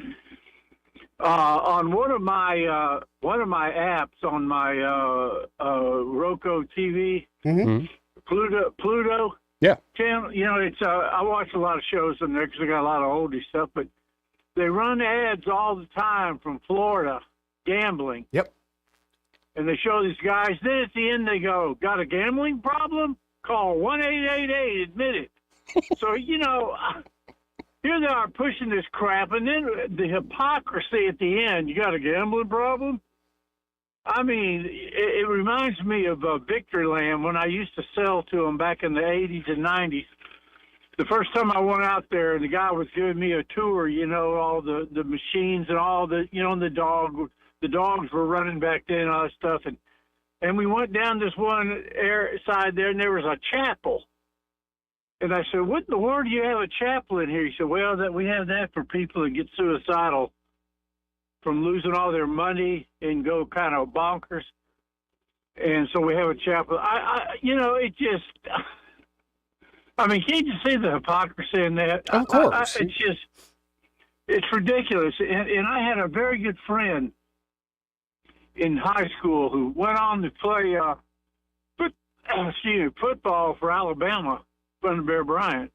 on one of my apps on my Roku TV, Pluto. Yeah. Channel, it's I watch a lot of shows on there because I got a lot of oldie stuff, but they run ads all the time from Florida gambling. Yep. And they show these guys. Then at the end they go, "Got a gambling problem? Call 1-888 admit it." So here they are pushing this crap, and then the hypocrisy at the end. You got a gambling problem? I mean, it reminds me of Victorland when I used to sell to them back in the 80s and 90s. The first time I went out there and the guy was giving me a tour, all the machines and all the, the dog the dogs were running back then and all that stuff. And we went down this one side there, and there was a chapel. And I said, what in the world do you have a chapel in here? He said, well, that we have that for people that get suicidal from losing all their money and go kind of bonkers. And so we have a chapel. It just, I mean, can't you see the hypocrisy in that? Of course. It's ridiculous. And I had a very good friend in high school who went on to play football for Alabama, Thunder Bear Bryant.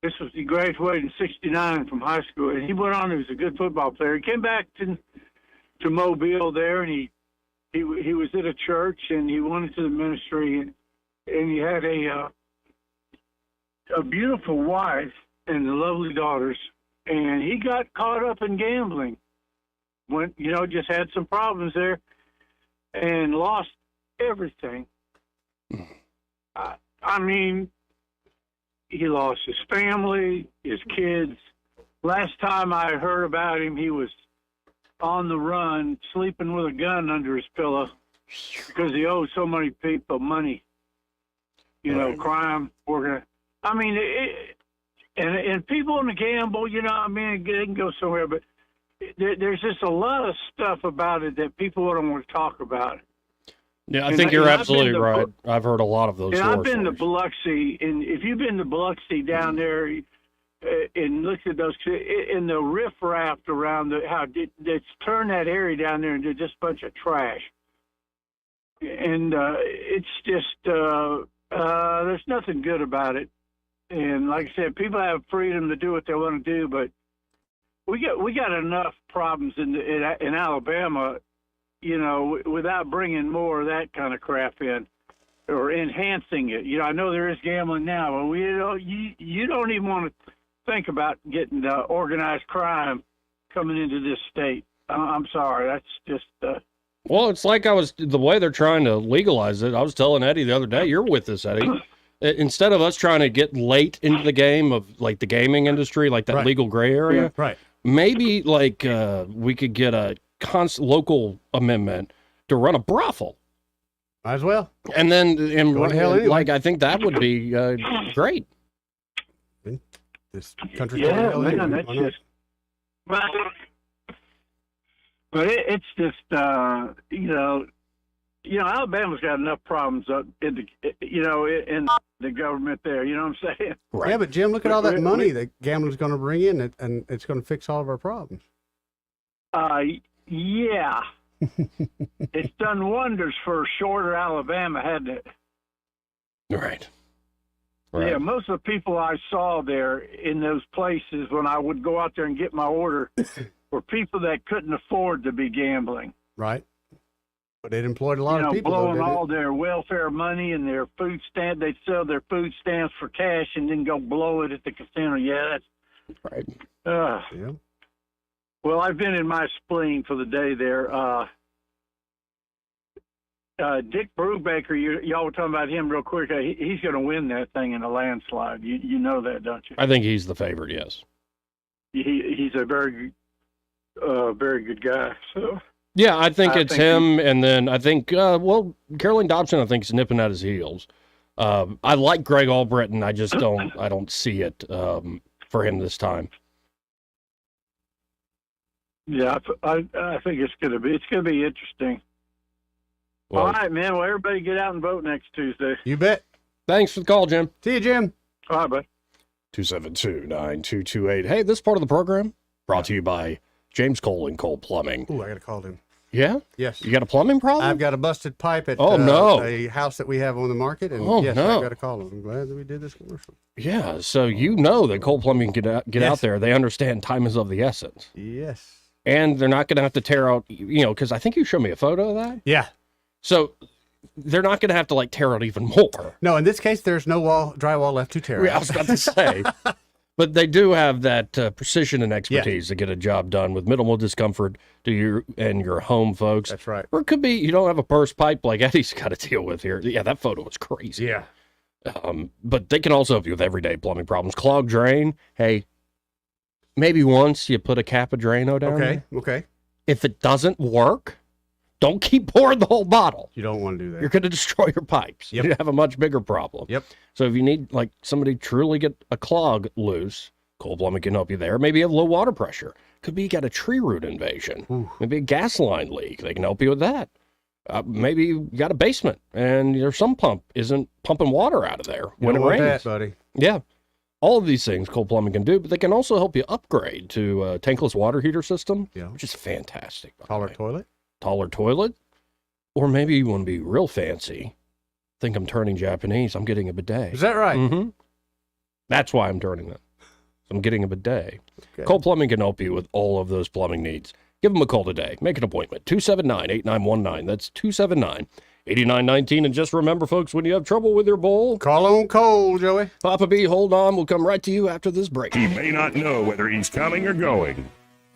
This was, he graduated in '69 from high school, and he went on. He was a good football player. He came back to Mobile there, and he was at a church, and he went into the ministry, and he had a beautiful wife and lovely daughters, and he got caught up in gambling. Just had some problems there, and lost everything. I mean, he lost his family, his kids. Last time I heard about him, he was on the run, sleeping with a gun under his pillow because he owed so many people money. Crime, I mean, and people in the gamble, they can go somewhere, but there's just a lot of stuff about it that people don't want to talk about. Yeah, I think you're absolutely right. I've heard a lot of those. And I've been to Biloxi, and if you've been to Biloxi down there and looked at those, in the riffraff around how it's turned that area down there into just a bunch of trash. And it's just, there's nothing good about it. And like I said, people have freedom to do what they want to do, but we got enough problems in Alabama, without bringing more of that kind of crap in or enhancing it. I know there is gambling now, but you don't even want to think about getting organized crime coming into this state. I'm sorry. That's just... Well, it's like the way they're trying to legalize it. I was telling Eddie the other day, you're with us, Eddie. Instead of us trying to get late into the game of like the gaming industry, like that legal gray area, right? Maybe we could get a local amendment to run a brothel. Might as well. And then, anyway. I think that would be great. This country's that's just. But it's just, Alabama's got enough problems in the government there. You know what I'm saying? Right. Yeah, but Jim, look at all that money that gambling's going to bring in, and it's going to fix all of our problems. Yeah. It's done wonders for shorter Alabama, hasn't it? Right. Yeah, most of the people I saw there in those places when I would go out there and get my order were people that couldn't afford to be gambling. Right. But it employed a lot of people. Blowing all their welfare money and their food stamp. They'd sell their food stamps for cash and then go blow it at the casino. Yeah, that's right. Yeah. Well, I've been in my spleen for the day there. Dick Brubaker, y'all were talking about him real quick. He's going to win that thing in a landslide. You know that, don't you? I think he's the favorite, yes. He's a very good guy. So yeah, I think it's him, and then I think Caroline Dobson, I think, is nipping at his heels. I like Greg Albritton. I just don't see it for him this time. Yeah, I think it's going to be interesting. Well, all right, man. Well, everybody get out and vote next Tuesday. You bet. Thanks for the call, Jim. See you, Jim. All right, bud. 272-9228. Hey, this part of the program brought to you by James Cole and Cole Plumbing. Ooh, I got to call him. Yeah? Yes. You got a plumbing problem? I've got a busted pipe at a house that we have on the market, and I've got to call him. I'm glad that we did this commercial. Yeah, so that Cole Plumbing get out there. They understand time is of the essence. Yes. And they're not going to have to tear out, because I think you showed me a photo of that. Yeah. So they're not going to have to tear out even more. No, in this case, there's no drywall left to tear out. I was about to say. But they do have that precision and expertise to get a job done with minimal discomfort to you and your home, folks. That's right. Or it could be you don't have a burst pipe like Eddie's got to deal with here. Yeah, that photo was crazy. Yeah. But they can also help you with everyday plumbing problems. Clogged drain, hey, maybe once you put a cap of Drano down there. Okay. If it doesn't work, don't keep pouring the whole bottle. You don't want to do that. You're going to destroy your pipes. Yep. You have a much bigger problem. Yep. So if you need like somebody truly get a clog loose, Cole Plumbing can help you there. Maybe you have low water pressure. Could be you got a tree root invasion. Ooh. Maybe a gas line leak. They can help you with that. Maybe you got a basement and your sump pump isn't pumping water out of there when it rains. That, buddy. Yeah. All of these things Cole Plumbing can do, but they can also help you upgrade to a tankless water heater system, which is fantastic. Taller toilet? Taller toilet. Or maybe you want to be real fancy. Think I'm turning Japanese. I'm getting a bidet. Is that right? Mm-hmm. That's why I'm turning them. I'm getting a bidet. Okay. Cole Plumbing can help you with all of those plumbing needs. Give them a call today. Make an appointment. 279-8919. That's 279-8919. And just remember, folks, when you have trouble with your bowl, call on Cole, Joey. Papa B, hold on. We'll come right to you after this break. He may not know whether he's coming or going,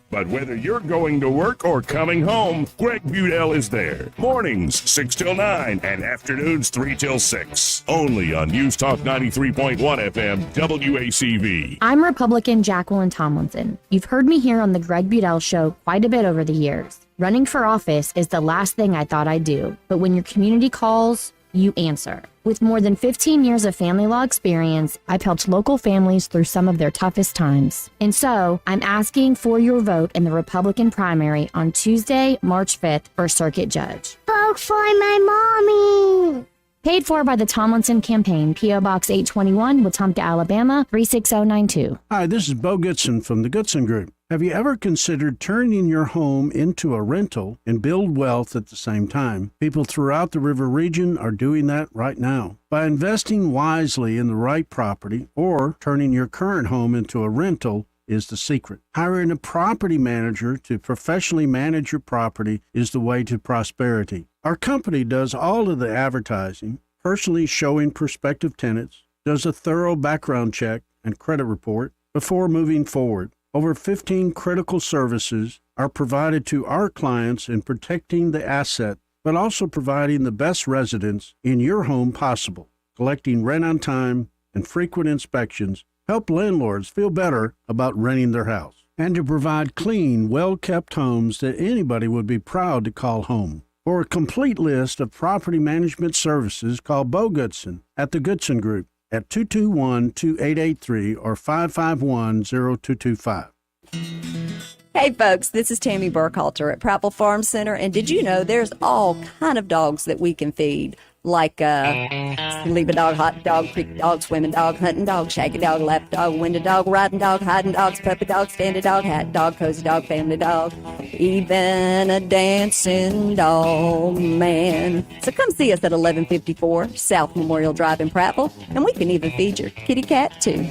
but whether you're going to work or coming home, Greg Budell is there. Mornings 6 till 9 and afternoons 3 till 6. Only on News Talk 93.1 FM WACV. I'm Republican Jacqueline Tomlinson. You've heard me here on the Greg Budell Show quite a bit over the years. Running for office is the last thing I thought I'd do, but when your community calls, you answer. With more than 15 years of family law experience, I've helped local families through some of their toughest times. And so, I'm asking for your vote in the Republican primary on Tuesday, March 5th for Circuit Judge. Vote for my mommy! Paid for by the Tomlinson Campaign, P.O. Box 821, Wetumpka, Alabama, 36092. Hi, this is Bo Goodson from the Goodson Group. Have you ever considered turning your home into a rental and build wealth at the same time? People throughout the river region are doing that right now. By investing wisely in the right property or turning your current home into a rental is the secret. Hiring a property manager to professionally manage your property is the way to prosperity. Our company does all of the advertising, personally showing prospective tenants, does a thorough background check and credit report before moving forward. Over 15 critical services are provided to our clients in protecting the asset, but also providing the best residence in your home possible. Collecting rent on time and frequent inspections help landlords feel better about renting their house, and to provide clean, well-kept homes that anybody would be proud to call home. For a complete list of property management services, call Bo Goodson at the Goodson Group at 221-2883 or 551-0225. Hey folks, this is Tammy Burkhalter at Prattville Farm Center, and did you know there's all kind of dogs that we can feed? Like sleeping dog, hot dog, creek dog, swimming dog, hunting dog, shaggy dog, lap dog, window dog, riding dog, hiding dogs, puppy dog, standing dog, hat dog, cozy dog, family dog, even a dancing dog man. So come see us at 1154 South Memorial Drive in Prattville, and we can even feed your kitty cat too.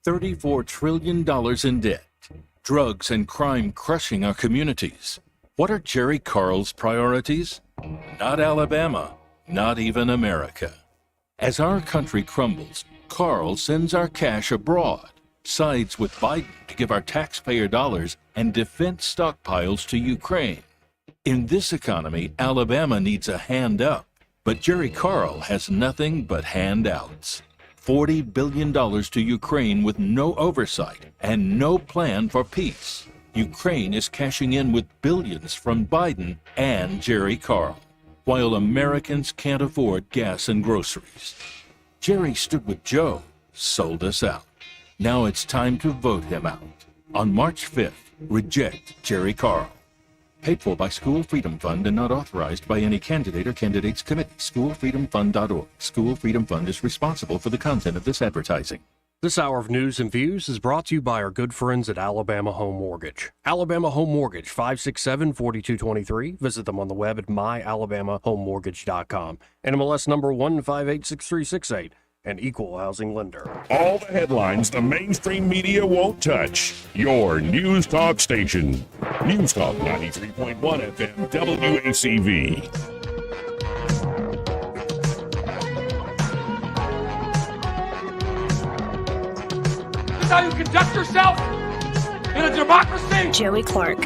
$34 trillion in debt, drugs and crime crushing our communities. What are Jerry Carl's priorities? Not Alabama, not even America. As our country crumbles, Carl sends our cash abroad, sides with Biden to give our taxpayer dollars and defense stockpiles to Ukraine. In this economy, Alabama needs a hand up, but Jerry Carl has nothing but handouts. $40 billion to Ukraine with no oversight and no plan for peace. Ukraine is cashing in with billions from Biden and Jerry Carl, while Americans can't afford gas and groceries. Jerry stood with Joe, sold us out. Now it's time to vote him out. On March 5th, reject Jerry Carl. Paid for by School Freedom Fund and not authorized by any candidate or candidates committee. SchoolFreedomFund.org. School Freedom Fund is responsible for the content of this advertising. This hour of news and views is brought to you by our good friends at Alabama Home Mortgage. Alabama Home Mortgage, 567-4223. Visit them on the web at myalabamahomemortgage.com. NMLS number 1586368. An equal housing lender. All the headlines the mainstream media won't touch. Your News Talk station. News Talk 93.1 FM WACV. This is how you conduct yourself in a democracy? Joey Clark.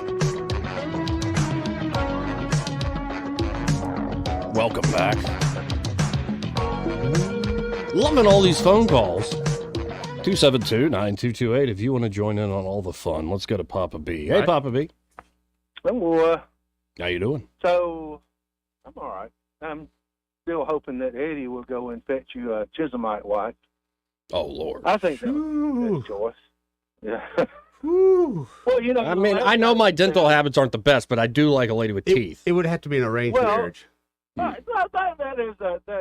Welcome back. Loving all these phone calls. 272-9228 if you want to join in on all the fun. Let's go to Papa B. Hey, Right. Papa B. Well, How you doing? so I'm all right. I'm still hoping that Eddie will go and fetch you a Chisholmite wife. Oh, Lord. I think that would be a good choice. Yeah. Well, you know, I mean, I know my dental habits aren't the best, but I do like a lady with teeth. It would have to be an arranged marriage. That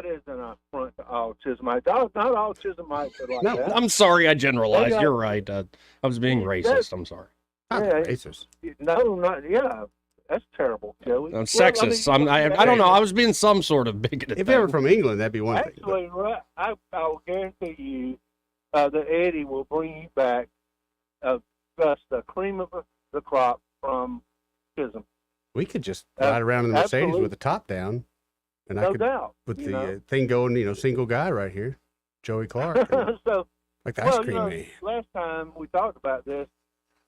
is an affront to all Chisholmites. Not all Chisholmites are like that. I'm sorry I generalized. They got- You're right. I was being racist. I'm sorry. Racist. No, not yeah. That's terrible, Joey. I'm sexist. I don't know. I was being some sort of bigoted. If they were from England, that'd be one thing. Actually, I will guarantee you that Eddie will bring you back just the cream of the crop from Chisholm. We could just ride around in the Mercedes absolutely. with the top down, and I No could doubt, with you the know. thing going, single guy right here, Joey Clark, So, like the ice well, cream man. last time we talked about this,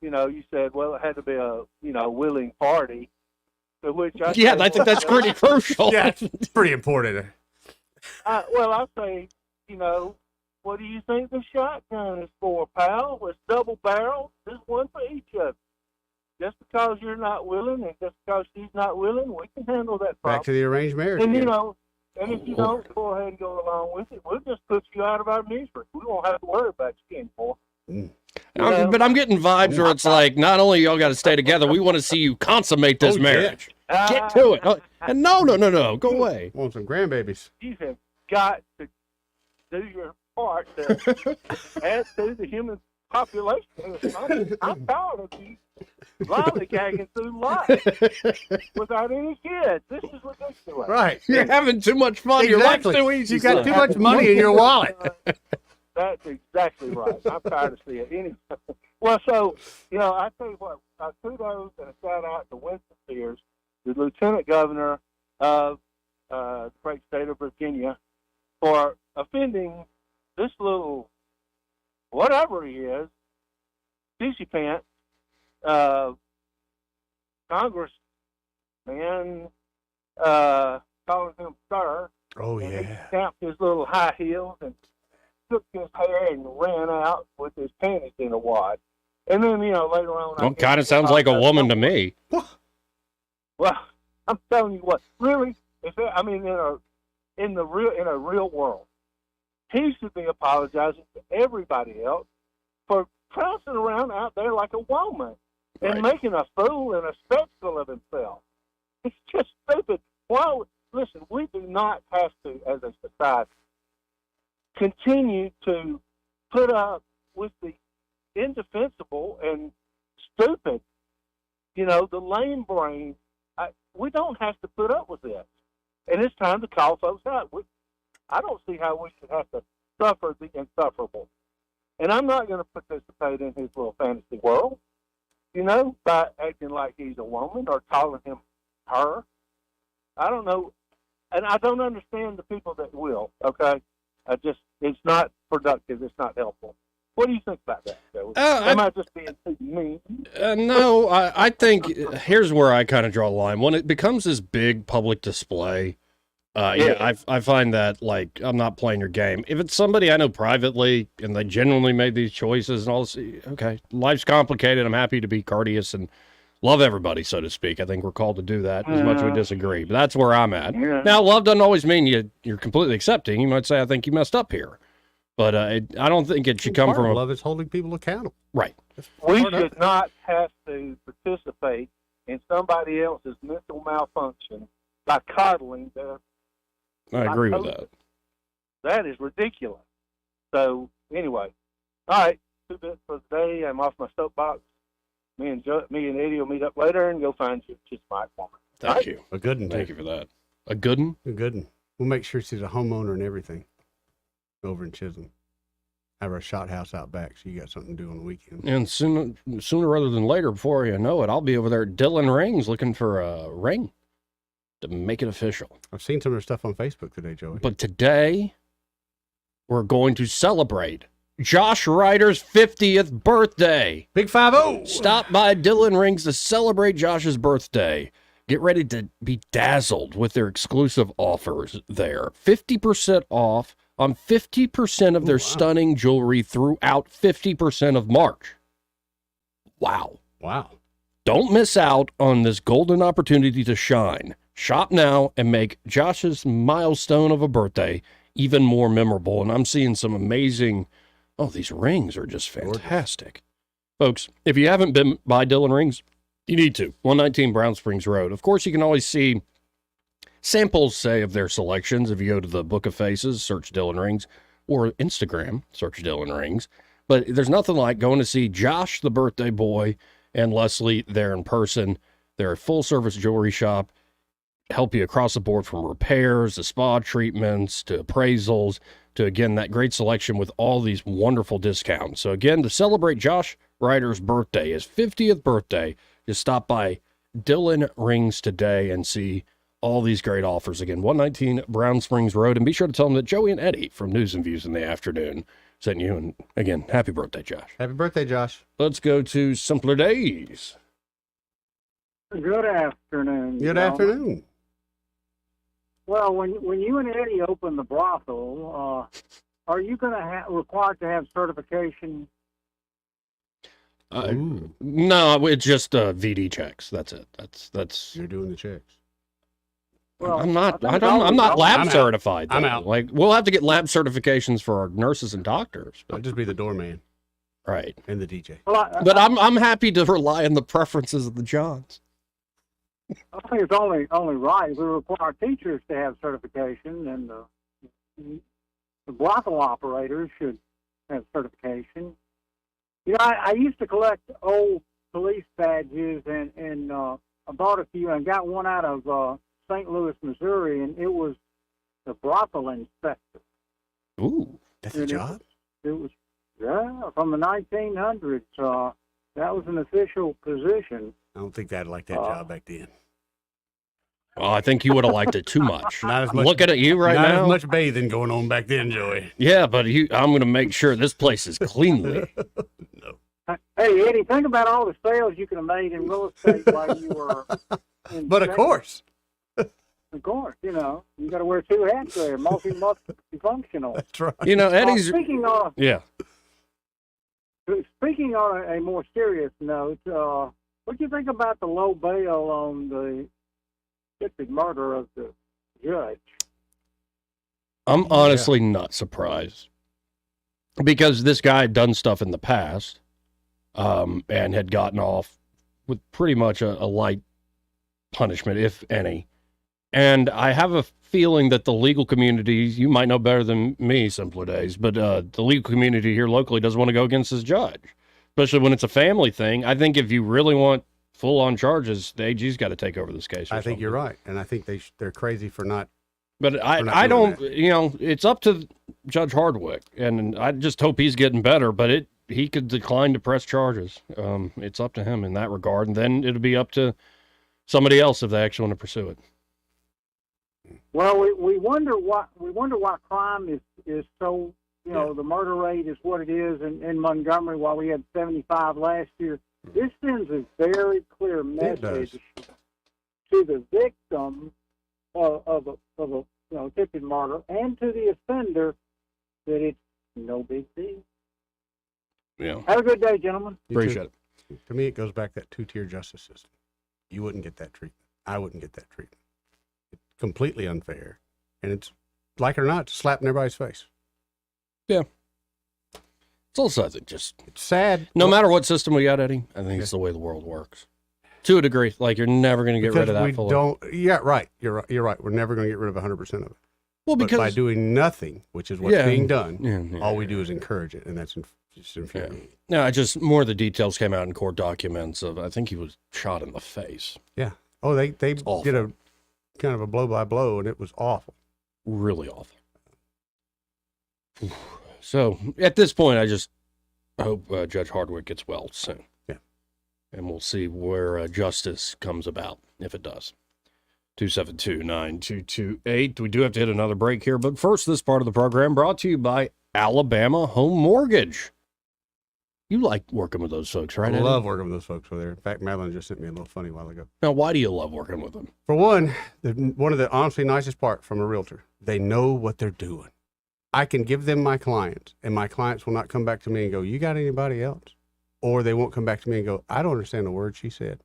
you said, well, it had to be a willing party. To which I Yeah, say, I think that's pretty crucial. Yeah, it's pretty important. Well, I say, what do you think the shotgun is for, pal? It's double barrel. There's one for each of you. Just because you're not willing and just because she's not willing, we can handle that problem. Back to the arranged marriage. And, again. and if you don't go ahead and go along with it, we'll just put you out of our misery. We won't have to worry about you anymore. But I'm getting vibes where it's like, not only y'all got to stay together, we want to see you consummate this Oh, yeah. marriage. Get to it. And no, go away. Want some grandbabies? You have got to do your part to add to the human population. I'm tired of you lollygagging through life without any kids. This is ridiculous. Right. You're having too much fun. Your life's too easy. You got son. too much money in your wallet. That's exactly right. I'm tired of seeing it. Anyway, well, so, I tell you what, kudos and a shout out to Winston Sears, the Lieutenant Governor of the great state of Virginia, for offending this little, whatever he is, sissy pants, congressman, calling him sir. Oh, and yeah. he stamped his little high heels and took his hair and ran out with his panties in a wad. And then, later on... Well, kind of sounds like a woman to me. Well, I'm telling you what, really, in a real world, he should be apologizing to everybody else for trouncing around out there like a woman and making a fool and a spectacle of himself. It's just stupid. Listen, we do not have to, as a society, continue to put up with the indefensible and stupid, the lame brain. We don't have to put up with this. And it's time to call folks out. I don't see how we should have to suffer the insufferable. And I'm not going to participate in his little fantasy world, by acting like he's a woman or calling him her. I don't know. And I don't understand the people that will, okay? It's not productive. It's not helpful. What do you think about that, Joey? Am I just being too mean? No, I think here's where I kind of draw the line. When it becomes this big public display, I find that, like, I'm not playing your game. If it's somebody I know privately and they genuinely made these choices and all this, okay, life's complicated. I'm happy to be courteous and love everybody, so to speak. I think we're called to do that as much as we disagree. But that's where I'm at. Yeah. Now, love doesn't always mean you're completely accepting. You might say, I think you messed up here. But I don't think it should come from love is holding people accountable. Right. We should not have to participate in somebody else's mental malfunction by coddling their... I agree with that. That is ridiculous. So, anyway. All right, 2 bits for the day. I'm off my soapbox. Me and Eddie will meet up later and go find you. Just my woman. Thank you. A good one. Thank you for that. A good one? A good one. We'll make sure she's a homeowner and everything over in Chisholm. Have her shot house out back so you got something to do on the weekend. And sooner rather than later, before you know it, I'll be over there at Dylan Rings looking for a ring to make it official. I've seen some of her stuff on Facebook today, Joey. But today, we're going to celebrate Josh Ryder's 50th birthday. Big 5-0. Stop by Dylan Rings to celebrate Josh's birthday. Get ready to be dazzled with their exclusive offers there. 50% off on 50% of their stunning jewelry throughout 50% of March. Wow. Wow. Don't miss out on this golden opportunity to shine. Shop now and make Josh's milestone of a birthday even more memorable. And I'm seeing some amazing, these rings are just fantastic. Folks, if you haven't been by Dillon Rings, you need to. 119 Brown Springs Road. Of course, you can always see samples, say, of their selections. If you go to the Book of Faces, search Dillon Rings, or Instagram, search Dillon Rings. But there's nothing like going to see Josh, the birthday boy, and Leslie there in person. They're a full-service jewelry shop, help you across the board from repairs to spa treatments to appraisals to, again, that great selection with all these wonderful discounts. So, again, to celebrate Josh Ryder's birthday, his 50th birthday, just stop by Dillon Rings today and see all these great offers. Again, 119 Brown Springs Road. And be sure to tell them that Joey and Eddie from News and Views in the Afternoon sent you. And, again, happy birthday, Josh. Happy birthday, Josh. Let's go to Simpler Days. Good afternoon. Good afternoon. Well, when you and Eddie open the brothel, are you going to required to have certification? No, it's just VD checks. That's it. That's. You're doing the checks. Well, I'm not lab certified. I'm out. Like, we'll have to get lab certifications for our nurses and doctors. I'll just be the doorman. Right. And the DJ. Well, but I'm happy to rely on the preferences of the Johns. I think it's only right. We require teachers to have certification, and the brothel operators should have certification. You know, I used to collect old police badges, and I bought a few, and got one out of St. Louis, Missouri, and it was the brothel inspector. Ooh, that's a job? It was, from the 1900s. That was an official position. I don't think I'd like that job back then. Well, I think you would have liked it too much. Not as much. Looking at you right not now. Not as much bathing going on back then, Joey. Yeah, but I'm going to make sure this place is cleanly. Hey, Eddie, think about all the sales you could have made in real estate while you were in But of course. Of course, you know, you got to wear two hats there, multifunctional. That's right. You know, Eddie's. Speaking on a more serious note, what do you think about the low bail on the attempted murder of the judge? I'm honestly not surprised, because this guy had done stuff in the past, and had gotten off with pretty much a light punishment, if any. And I have a feeling that the legal community, you might know better than me, Simpler Days, but the legal community here locally doesn't want to go against this judge, especially when it's a family thing. I think if you really want full-on charges, the AG's got to take over this case. I think you're right, and I think they're crazy for not. But I don't, you know, it's up to Judge Hardwick, and I just hope he's getting better, but he could decline to press charges. It's up to him in that regard, and then it'll be up to somebody else if they actually want to pursue it. Well, we wonder why crime is so, you know, the murder rate is what it is in Montgomery, while we had 75 last year. This sends a very clear message to the victim of a attempted murder, and to the offender that it's no big deal. Yeah. Have a good day, gentlemen. Appreciate it. To me, it goes back to that two-tier justice system. You wouldn't get that treatment. I wouldn't get that treatment. It's completely unfair, and it's, like it or not, it's slapping everybody's face. Yeah. It's also, I think, just it's sad. No matter what system we got, Eddie, I think it's the way the world works. To a degree, like, you're never going to get rid of that fully. Yeah, right. You're right. We're never going to get rid of 100% of it. Well, because by doing nothing, which is what's being done, all we do is encourage it, and that's just infuriating. No, just more of the details came out in court documents of, I think he was shot in the face. Yeah. Oh, they did a kind of a blow by blow, and it was awful. Really awful. So at this point, I just hope Judge Hardwick gets well soon. Yeah. And we'll see where justice comes about, if it does. 272-9228. We do have to hit another break here, but first, this part of the program brought to you by Alabama Home Mortgage. You like working with those folks, right? I love working with those folks over there. In fact, Madeline just sent me a little funny while ago. Now, why do you love working with them? For one, one of the honestly nicest part from a realtor, they know what they're doing. I can give them my clients, and my clients will not come back to me and go, you got anybody else? Or they won't come back to me and go, I don't understand a word she said.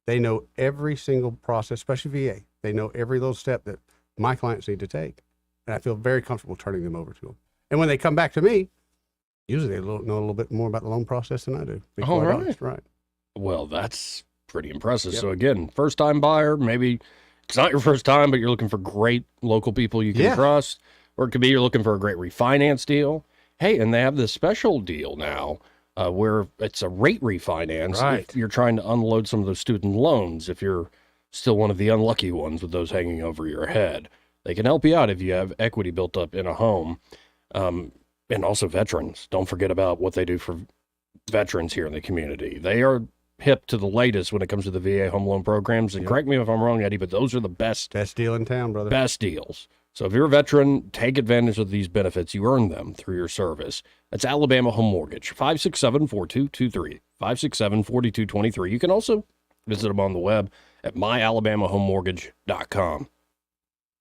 They know every single process, especially VA. They know every little step that my clients need to take. And I feel very comfortable turning them over to them. And when they come back to me, usually they know a little bit more about the loan process than I do. All right. Honest, right. Well, that's pretty impressive. Yep. So again, first-time buyer, maybe it's not your first time, but you're looking for great local people you can trust. Or it could be you're looking for a great refinance deal. Hey, and they have this special deal now where it's a rate refinance. Right. If you're trying to unload some of those student loans, if you're still one of the unlucky ones with those hanging over your head. They can help you out if you have equity built up in a home. And also veterans. Don't forget about what they do for veterans here in the community. They are hip to the latest when it comes to the VA home loan programs. And correct me if I'm wrong, Eddie, but those are the best deal in town, brother. Best deals. So if you're a veteran, take advantage of these benefits. You earn them through your service. That's Alabama Home Mortgage, 567-4223, 567-4223. You can also visit them on the web at myalabamahomemortgage.com.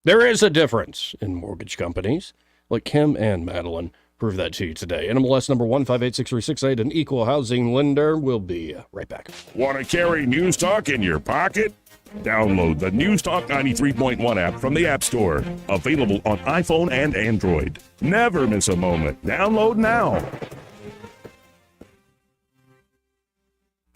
There is a difference in mortgage companies. Like Kim and Madeline prove that to you today. NMLS number 1586368, an equal housing lender. We'll be right back. Want to carry News Talk in your pocket? Download the News Talk 93.1 app from the App Store. Available on iPhone and Android. Never miss a moment. Download now.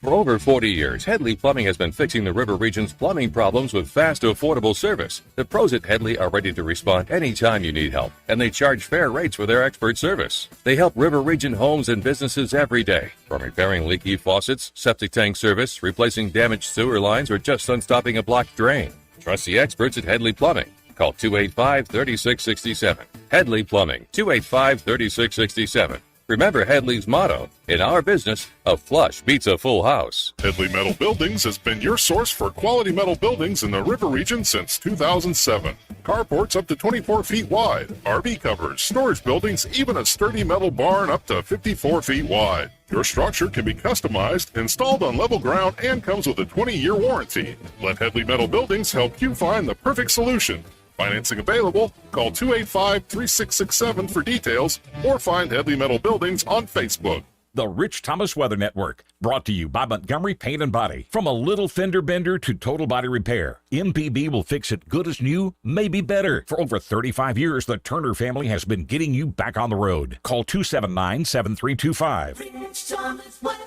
For over 40 years, Headley Plumbing has been fixing the River Region's plumbing problems with fast, affordable service. The pros at Headley are ready to respond anytime you need help, and they charge fair rates for their expert service. They help River Region homes and businesses every day, from repairing leaky faucets, septic tank service, replacing damaged sewer lines, or just unstopping a blocked drain. Trust the experts at Headley Plumbing. Call 285-3667. Headley Plumbing, 285-3667. Remember Headley's motto, in our business, a flush beats a full house. Headley Metal Buildings has been your source for quality metal buildings in the River Region since 2007. Carports up to 24 feet wide, RV covers, storage buildings, even a sturdy metal barn up to 54 feet wide. Your structure can be customized, installed on level ground, and comes with a 20-year warranty. Let Headley Metal Buildings help you find the perfect solution. Financing available. Call 285-3667 for details or find Headley Metal Buildings on Facebook. The Rich Thomas Weather Network, brought to you by Montgomery Paint and Body. From a little fender bender to total body repair, MPB will fix it good as new, maybe better. For over 35 years, the Turner family has been getting you back on the road. Call 279-7325. Rich Thomas Weather.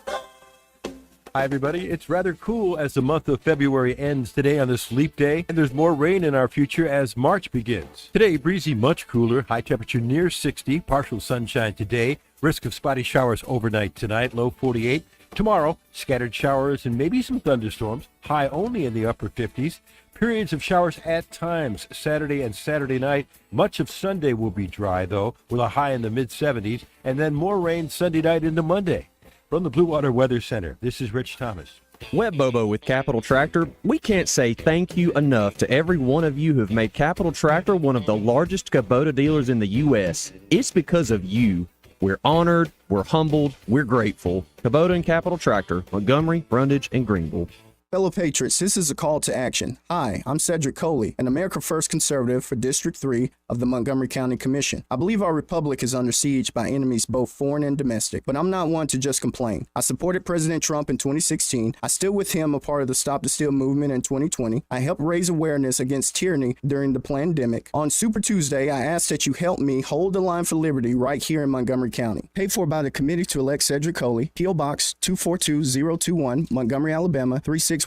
Hi, everybody. It's rather cool as the month of February ends today on this leap day, and there's more rain in our future as March begins. Today, breezy, much cooler, high temperature near 60, partial sunshine today, risk of spotty showers overnight tonight, low 48. Tomorrow, scattered showers and maybe some thunderstorms, high only in the upper 50s. Periods of showers at times, Saturday and Saturday night. Much of Sunday will be dry, though, with a high in the mid-70s, and then more rain Sunday night into Monday. From the Blue Water Weather Center, this is Rich Thomas. Web Bobo with Capital Tractor. We can't say thank you enough to every one of you who have made Capital Tractor one of the largest Kubota dealers in the U.S. It's because of you. We're honored, we're humbled, we're grateful. Kubota and Capital Tractor, Montgomery, Brundage, and Greenville. Fellow patriots, this is a call to action. Hi, I'm Cedric Coley, an America First conservative for District 3 of the Montgomery County Commission. I believe our republic is under siege by enemies both foreign and domestic, but I'm not one to just complain. I supported President Trump in 2016. I still with him a part of the Stop the Steal movement in 2020. I helped raise awareness against tyranny during the pandemic. On Super Tuesday, I asked that you help me hold the line for liberty right here in Montgomery County. Paid for by the Committee to Elect Cedric Coley, P.O. Box 242021, Montgomery, Alabama 36124.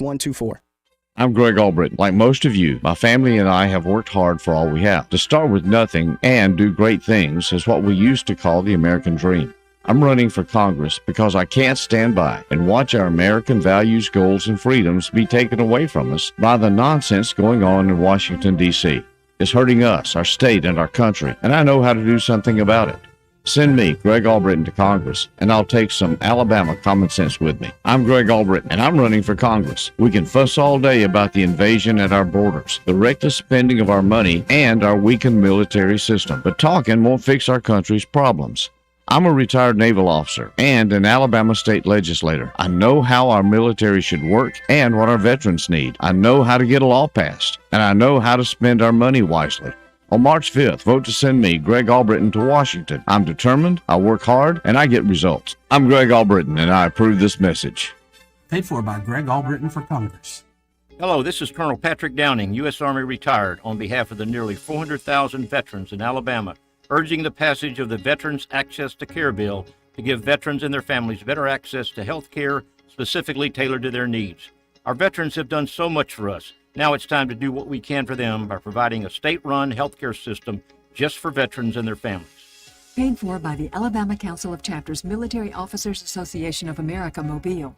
I'm Greg Albritton. Like most of you, my family and I have worked hard for all we have. To start with nothing and do great things is what we used to call the American dream. I'm running for Congress because I can't stand by and watch our American values, goals, and freedoms be taken away from us by the nonsense going on in Washington, D.C. It's hurting us, our state, and our country, and I know how to do something about it. Send me, Greg Albritton, to Congress, and I'll take some Alabama common sense with me. I'm Greg Albritton, and I'm running for Congress. We can fuss all day about the invasion at our borders, the reckless spending of our money, and our weakened military system, but talking won't fix our country's problems. I'm a retired naval officer and an Alabama state legislator. I know how our military should work and what our veterans need. I know how to get a law passed, and I know how to spend our money wisely. On March 5th, vote to send me, Greg Albritton, to Washington. I'm determined, I work hard, and I get results. I'm Greg Albritton, and I approve this message. Paid for by Greg Albritton for Congress. Hello, this is Colonel Patrick Downing, U.S. Army retired, on behalf of the nearly 400,000 veterans in Alabama, urging the passage of the Veterans Access to Care Bill to give veterans and their families better access to health care specifically tailored to their needs. Our veterans have done so much for us. Now it's time to do what we can for them by providing a state-run healthcare system just for veterans and their families. Paid for by the Alabama Council of Chapters Military Officers Association of America, Mobile.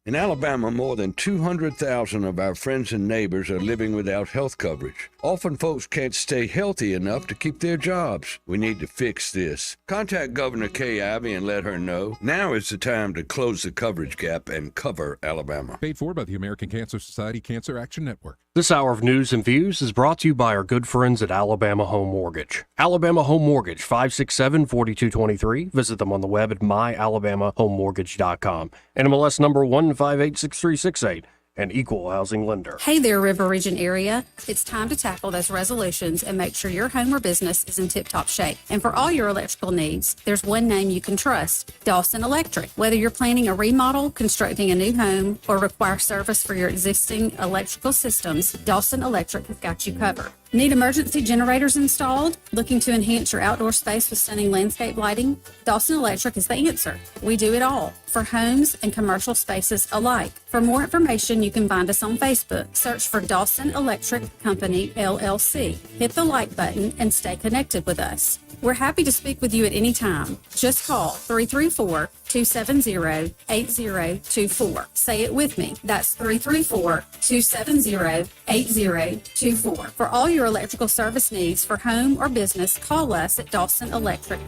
In Alabama, more than 200,000 of our friends and neighbors are living without health coverage. Often folks can't stay healthy enough to keep their jobs. We need to fix this. Contact Governor Kay Ivey and let her know. Now is the time to close the coverage gap and cover Alabama. Paid for by the American Cancer Society Cancer Action Network. This hour of news and views is brought to you by our good friends at Alabama Home Mortgage. Alabama Home Mortgage, 567-4223. Visit them on the web at myalabamahomemortgage.com. NMLS number 1586368. An equal housing lender. Hey there, River Region area. It's time to tackle those resolutions and make sure your home or business is in tip-top shape. And for all your electrical needs, there's one name you can trust, Dawson Electric. Whether you're planning a remodel, constructing a new home, or require service for your existing electrical systems, Dawson Electric has got you covered. Need emergency generators installed? Looking to enhance your outdoor space with stunning landscape lighting? Dawson Electric is the answer. We do it all, for homes and commercial spaces alike. For more information, you can find us on Facebook. Search for Dawson Electric Company, LLC. Hit the like button and stay connected with us. We're happy to speak with you at any time. Just call 334-270-8024. Say it with me. That's 334-270-8024. For all your electrical service needs for home or business, call us at Dawson Electric.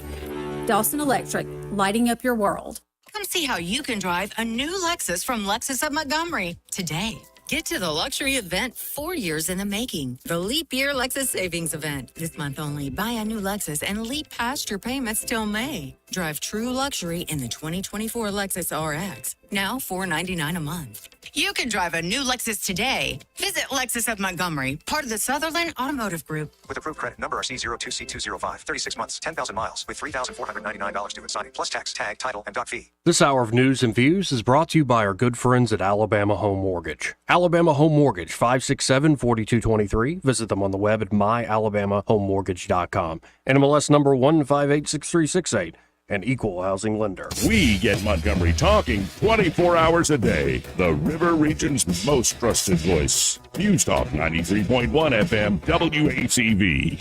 Dawson Electric, lighting up your world. Come see how you can drive a new Lexus from Lexus of Montgomery today. Get to the luxury event 4 years in the making. The Leap Year Lexus Savings Event. This month only, buy a new Lexus and leap past your payments till May. Drive true luxury in the 2024 Lexus RX. Now $499 a month. You can drive a new Lexus today. Visit Lexus of Montgomery, part of the Sutherland Automotive Group. With approved credit number RC02C205, 36 months, 10,000 miles, with $3,499 due at signing, plus tax, tag, title, and dock fee. This hour of news and views is brought to you by our good friends at Alabama Home Mortgage. Alabama Home Mortgage, 567-4223. Visit them on the web at myalabamahomemortgage.com. NMLS number 1586368. An equal housing lender. We get Montgomery talking 24 hours a day. The River Region's most trusted voice. News Talk 93.1 FM WACV.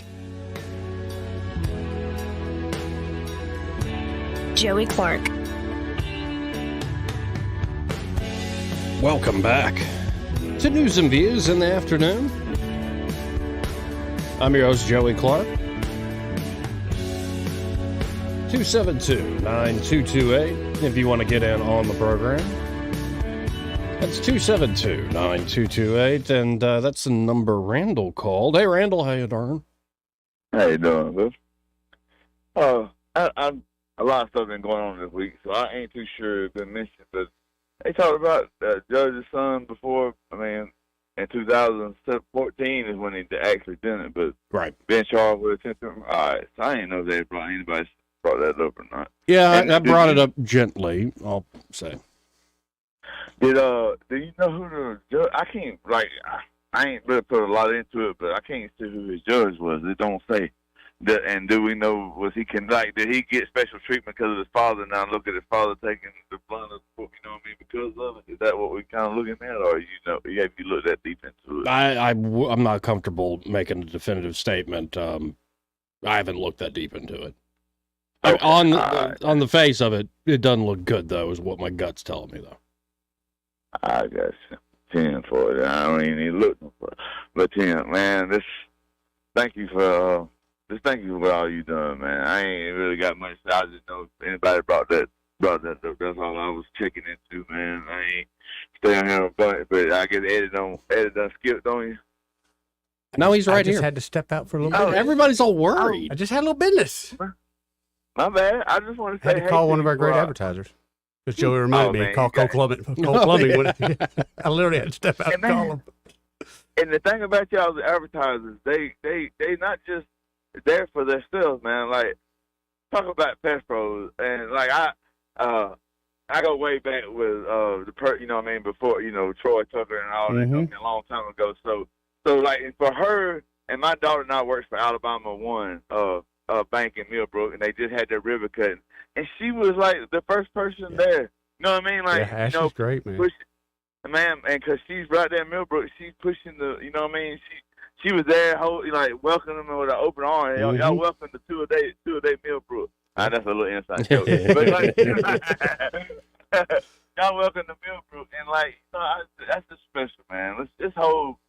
Joey Clark. Welcome back to News and Views in the afternoon. I'm your host, Joey Clark. 272-9228 if you want to get in on the program. That's 272-9228, and that's the number Randall called. Hey, Randall, how you doing? How you doing, Biff? A lot of stuff been going on this week, so I ain't too sure it's been mentioned, but they talked about Judge's son before. I mean, in 2014 is when he actually did it, but been charged with attempted. All right, so I didn't know if they brought anybody brought that up or not. Yeah, I brought it up gently, I'll say. Do you know who the judge? I can't, I ain't really put a lot into it, but I can't see who his judge was. It don't say. And do we know, did he get special treatment because of his father? Now look at his father taking the blunt of the book, you know what I mean, because of it? Is that what we're kind of looking at, or have you looked that deep into it? I'm not comfortable making a definitive statement. I haven't looked that deep into it. Okay. On the face of it, it doesn't look good, though, is what my gut's telling me, though. I got 10 for it. I don't even need looking for it. But 10, man, thank you for all you done, man. I ain't really got much. I just know if anybody brought that up. That's all I was checking into, man. I ain't staying here, but I guess Eddie done skipped on you. No, he's right here. I just here. had to step out for a little bit. Everybody's all worried. I just had a little business. My bad. I just want to say, had to call one of our great advertisers. Because Joey reminded me, call Cole Plumbing. I literally had to step out and call him. And the thing about y'all, the advertisers, they not just there for themselves, man. Like, talk about Pest Pros, and like I go way back with you know what I mean, before, you know, Troy Tucker and all that, a long time ago. So like for her, and my daughter now works for Alabama One bank in Millbrook, and they just had their river cutting, and she was like the first person there. You know what I mean? Like, yeah, Ashley's you know, great, man. Man, and because she's right there in Millbrook, she's pushing the, you know what I mean? She was there, like welcoming them with an open arm. Y'all welcome to two a day Millbrook. That's a little inside joke. But like, y'all welcome to Millbrook, and like, you know, that's just special, man. This whole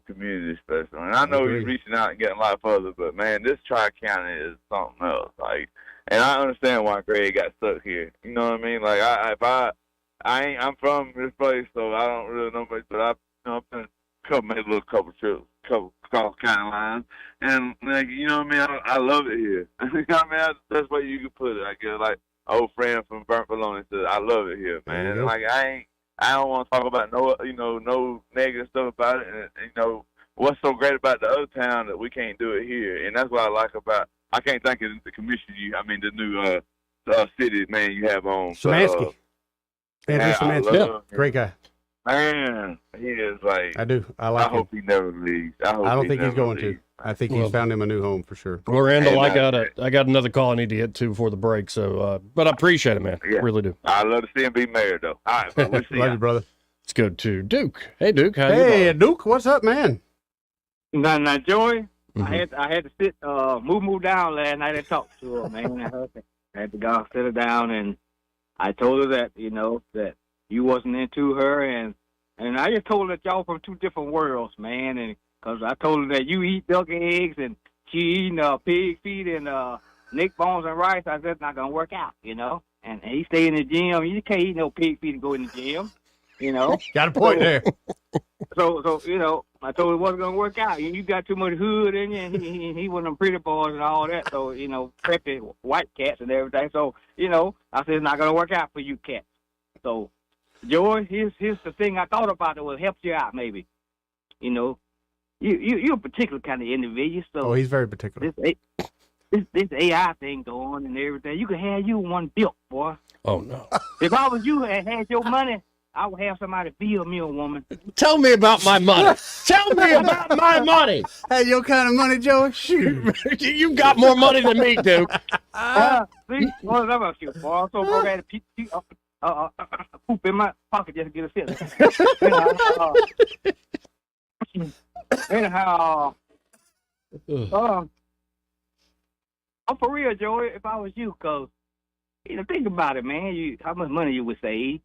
community is special, and I know you're reaching out and getting a lot further, but man, this Tri-County is something else. Like, and I understand why Greg got stuck here. You know what I mean? Like, I'm from this place, so I don't really know much, but I've been made a little couple trips, cross county lines, and like, you know what I mean? I love it here. You know what I mean? That's the way you can put it. I guess, like, old friend from Burnt Bologna said, I love it here, man. And like, I don't want to talk about no negative stuff about it, and you know what's so great about the other town that we can't do it here, and that's what I like about. I can't think of the commission the new city man you have on. Szymanski. Andrew Szymanski. Great guy. Man, he is like. I do. I like him. I hope he never leaves. I don't think he's going to. I think he's found him a new home for sure. Well, Randall, I got another call I need to get to before the break. So, but I appreciate it, man. Yeah. Really do. I'd love to see him be mayor, though. All right, but we'll see. Love you, brother. Let's go to Duke. Hey, Duke. How you Hey, Duke. What's up, man? Now, Joey. I had to sit, move down last night and talk to her, man. I had to go sit her down, and I told her that, you know, that you wasn't into her, and I just told her that y'all from two different worlds, man, and because I told her that you eat duck eggs and she eating pig feet and neck bones and rice. I said it's not gonna work out, you know. And he stay in the gym. You can't eat no pig feet and go in the gym, you know. Got a point there. So you know, I told her it wasn't gonna work out. You got too much hood in you, and he one of them pretty boys and all that. So you know, preppy white cats and everything. So you know, I said it's not gonna work out for you cats. So, Joy, here's the thing I thought about that will help you out maybe. You know, you're a particular kind of individual. So he's very particular. This AI thing going and everything, you could have you one built, boy. Oh no! If I was you and had your money, I would have somebody build me a woman. Tell me about my money. Tell me about my money. Hey, your kind of money, Joey? Shoot. You got more money than me, Duke. See, what is about you, boy? I'm so broke I had to poop in my pocket just to get a feeling. Anyhow, I'm for real, Joey, if I was you, because, you know, think about it, man. How much money you would save.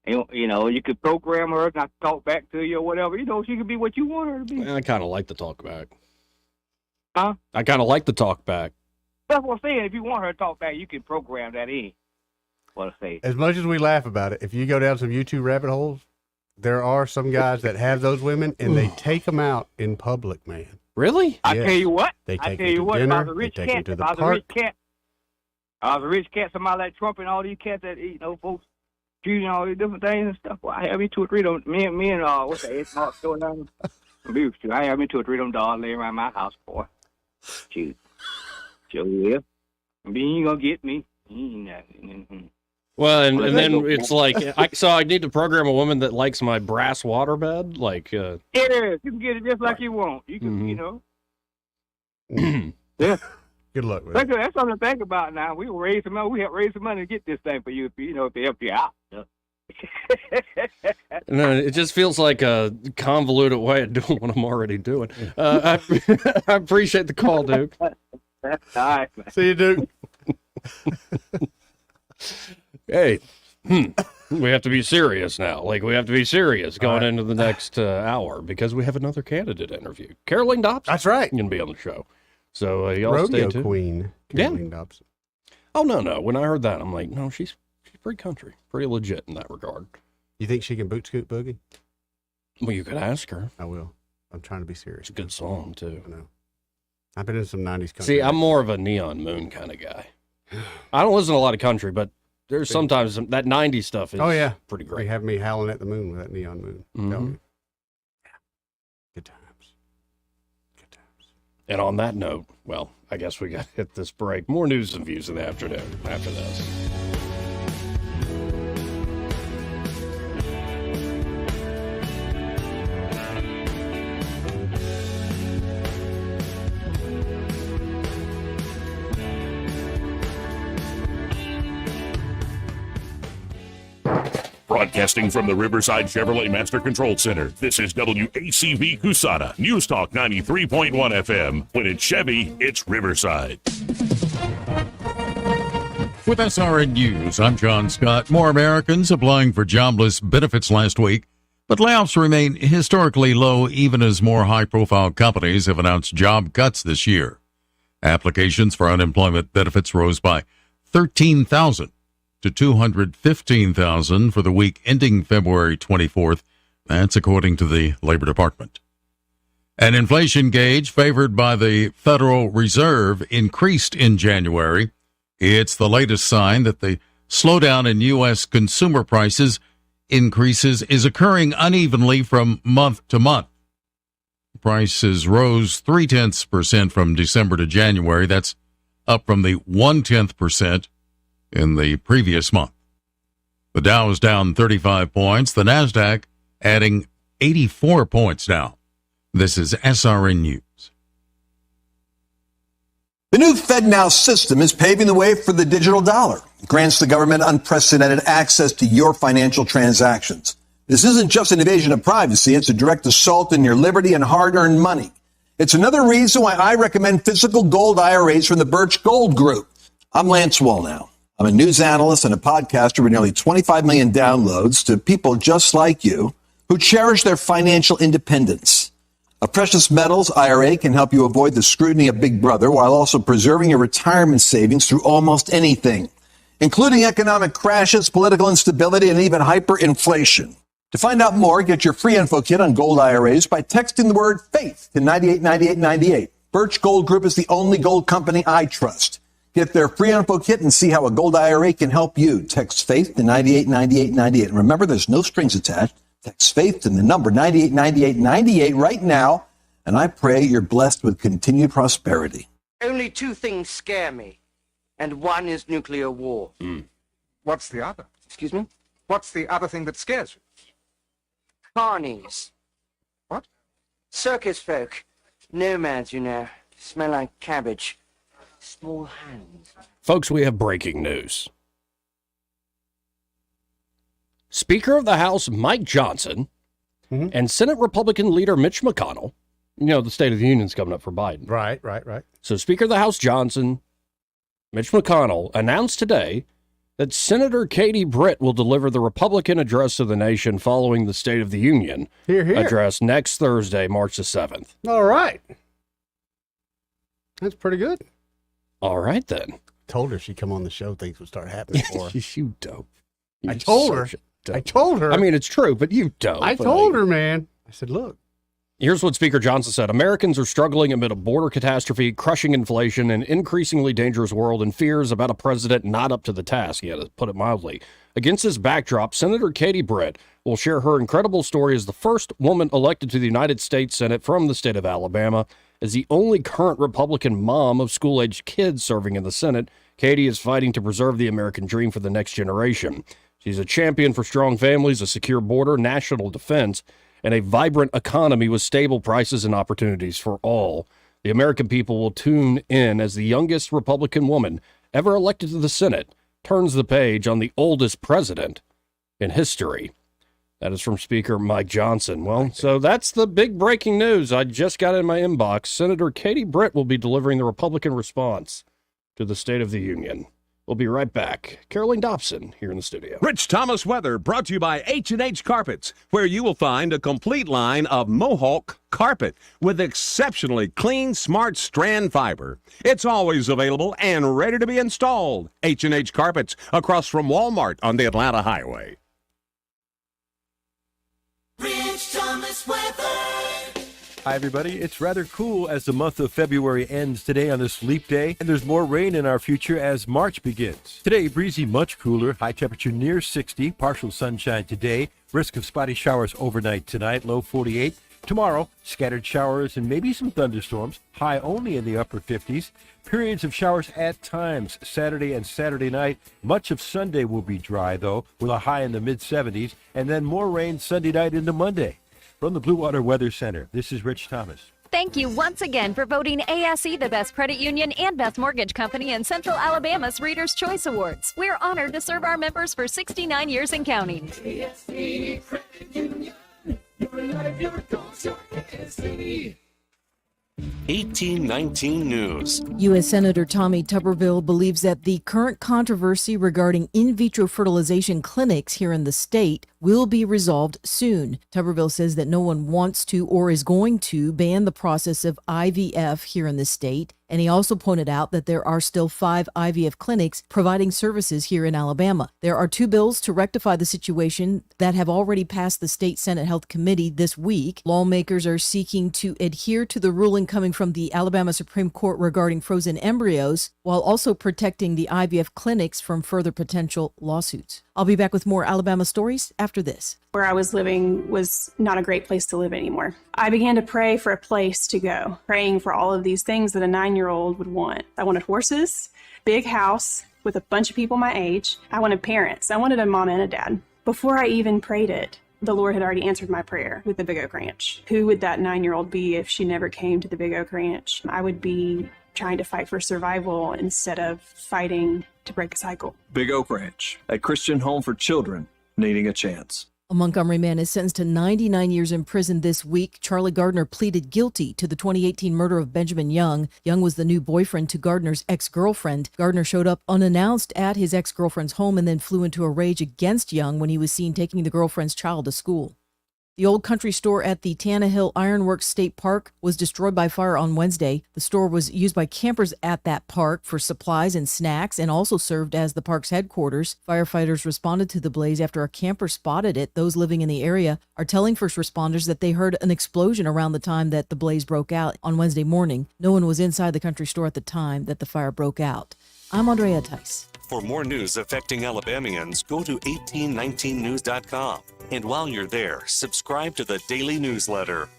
You know, you could program her not to talk back to you or whatever. You know, she could be what you want her to be. I kind of like the talk back. Huh? I kind of like the talk back. That's what I'm saying. If you want her to talk back, you can program that in. What I say. As much as we laugh about it, if you go down some YouTube rabbit holes, there are some guys that have those women, and they take them out in public, man. Really? Yes. I tell you what. They take I tell you what. dinner, If I was a rich they take cat, them to if the I was park. a rich cat, I was a rich cat, somebody like Trump and all these cats that, you know, folks choosing all these different things and stuff. Well, I have me 2 or 3 of them. Me and what's that, Ed Mark going down there? I have me 2 or 3 of them dogs laying around my house, boy. Shoot. Sure will. I mean, you gonna get me. Well, and then it's like, so I need to program a woman that likes my brass waterbed? Like, It is. You can get it just like you want. You can, you know. Yeah. Good luck with it. That's something to think about now. We raise some money. We have raised some money to get this thing for you, you know, to help you out. No, it just feels like a convoluted way of doing what I'm already doing. I appreciate the call, Duke. All right, man. See you, Duke. Hey, we have to be serious now. Like, we have to be serious going into the next hour because we have another candidate interview. Caroline Dobson. That's right. Going to be on the show. So y'all Rodeo stay tuned. Queen, Caroline Dobson. Oh, no. When I heard that, I'm like, no, she's pretty country. Pretty legit in that regard. You think she can boot scoot boogie? Well, you could ask her. I will. I'm trying to be serious. It's a good song, too. I know. I've been in some 90s country. See, I'm more of a Neon Moon kind of guy. I don't listen to a lot of country, but there's sometimes that 90s stuff is pretty great. They have me howling at the moon with that Neon Moon. Mm-hmm. And on that note, well, I guess we got to hit this break. More news and views in the afternoon after this. Broadcasting from the Riverside Chevrolet Master Control Center, this is WACV Cusana, News Talk 93.1 FM. When it's Chevy, it's Riverside. With SRN News, I'm John Scott. More Americans applying for jobless benefits last week, but layoffs remain historically low even as more high-profile companies have announced job cuts this year. Applications for unemployment benefits rose by 13,000 to 215,000 for the week ending February 24th. That's according to the Labor Department. An inflation gauge favored by the Federal Reserve increased in January. It's the latest sign that the slowdown in U.S. consumer prices increases is occurring unevenly from month to month. Prices rose 0.3% from December to January. That's up from the 0.1% in the previous month. The Dow is down 35 points. The NASDAQ adding 84 points now. This is SRN News. The new FedNow system is paving the way for the digital dollar. It grants the government unprecedented access to your financial transactions. This isn't just an invasion of privacy. It's a direct assault on your liberty and hard-earned money. It's another reason why I recommend physical gold IRAs from the Birch Gold Group. I'm Lance Wallnau. I'm a news analyst and a podcaster with nearly 25 million downloads to people just like you who cherish their financial independence. A precious metals IRA can help you avoid the scrutiny of Big Brother while also preserving your retirement savings through almost anything, including economic crashes, political instability, and even hyperinflation. To find out more, get your free info kit on gold IRAs by texting the word FAITH to 989898. Birch Gold Group is the only gold company I trust. Get their free info kit and see how a gold IRA can help you. Text FAITH to 989898. And remember, there's no strings attached. Text FAITH to the number 989898 right now. And I pray you're blessed with continued prosperity. Only two things scare me, and one is nuclear war. What's the other? Excuse me? What's the other thing that scares you? Carnies. What? Circus folk. Nomads, you know. Smell like cabbage. Small hands. Folks, we have breaking news. Speaker of the House Mike Johnson and Senate Republican leader Mitch McConnell, you know, the State of the Union's coming up for Biden. Right. So Speaker of the House Johnson, Mitch McConnell, announced today that Senator Katie Britt will deliver the Republican address to the nation following the State of the Union address next Thursday, March the 7th. All right. That's pretty good. All right, then. Told her she'd come on the show, things would start happening for her. You dope. I told her. I mean, it's true, but you don't. I told her, man. I said, look. Here's what Speaker Johnson said. Americans are struggling amid a border catastrophe, crushing inflation, an increasingly dangerous world, and fears about a president not up to the task, to put it mildly. Against this backdrop, Senator Katie Britt will share her incredible story as the first woman elected to the United States Senate from the state of Alabama. As the only current Republican mom of school-aged kids serving in the Senate, Katie is fighting to preserve the American dream for the next generation. She's a champion for strong families, a secure border, national defense, and a vibrant economy with stable prices and opportunities for all. The American people will tune in as the youngest Republican woman ever elected to the Senate turns the page on the oldest president in history. That is from Speaker Mike Johnson. Well, so that's the big breaking news. I just got in my inbox. Senator Katie Britt will be delivering the Republican response to the State of the Union. We'll be right back. Caroline Dobson here in the studio. Rich Thomas weather brought to you by H&H Carpets, where you will find a complete line of Mohawk carpet with exceptionally clean, smart strand fiber. It's always available and ready to be installed. H&H Carpets across from Walmart on the Atlanta Highway. Rich Thomas weather. Hi, everybody. It's rather cool as the month of February ends today on this leap day, and there's more rain in our future as March begins. Today, breezy, much cooler, high temperature near 60, partial sunshine today, risk of spotty showers overnight tonight, low 48. Tomorrow, scattered showers and maybe some thunderstorms, high only in the upper 50s. Periods of showers at times Saturday and Saturday night. Much of Sunday will be dry, though, with a high in the mid-70s, and then more rain Sunday night into Monday. From the Blue Water Weather Center, this is Rich Thomas. Thank you once again for voting ASE the best credit union and best mortgage company in Central Alabama's Reader's Choice Awards. We're honored to serve our members for 69 years and counting. ASE Credit Union. Your life, your goals, your ASE. 1819 News. U.S. Senator Tommy Tuberville believes that the current controversy regarding in vitro fertilization clinics here in the state will be resolved soon. Tuberville says that no one wants to or is going to ban the process of IVF here in the state. And he also pointed out that there are still 5 IVF clinics providing services here in Alabama. There are 2 bills to rectify the situation that have already passed the State Senate Health Committee this week. Lawmakers are seeking to adhere to the ruling coming from the Alabama Supreme Court regarding frozen embryos, while also protecting the IVF clinics from further potential lawsuits. I'll be back with more Alabama stories after this. Where I was living was not a great place to live anymore. I began to pray for a place to go, praying for all of these things that a 9-year-old would want. I wanted horses, big house with a bunch of people my age. I wanted parents. I wanted a mom and a dad. Before I even prayed it, the Lord had already answered my prayer with the Big Oak Ranch. Who would that 9-year-old be if she never came to the Big Oak Ranch? I would be trying to fight for survival instead of fighting to break a cycle. Big Oak Ranch, a Christian home for children needing a chance. A Montgomery man is sentenced to 99 years in prison this week. Charlie Gardner pleaded guilty to the 2018 murder of Benjamin Young. Young was the new boyfriend to Gardner's ex-girlfriend. Gardner showed up unannounced at his ex-girlfriend's home and then flew into a rage against Young when he was seen taking the girlfriend's child to school. The old country store at the Tannehill Ironworks State Park was destroyed by fire on Wednesday. The store was used by campers at that park for supplies and snacks and also served as the park's headquarters. Firefighters responded to the blaze after a camper spotted it. Those living in the area are telling first responders that they heard an explosion around the time that the blaze broke out on Wednesday morning. No one was inside the country store at the time that the fire broke out. I'm Andrea Tice. For more news affecting Alabamians, go to 1819news.com. And while you're there, subscribe to the daily newsletter.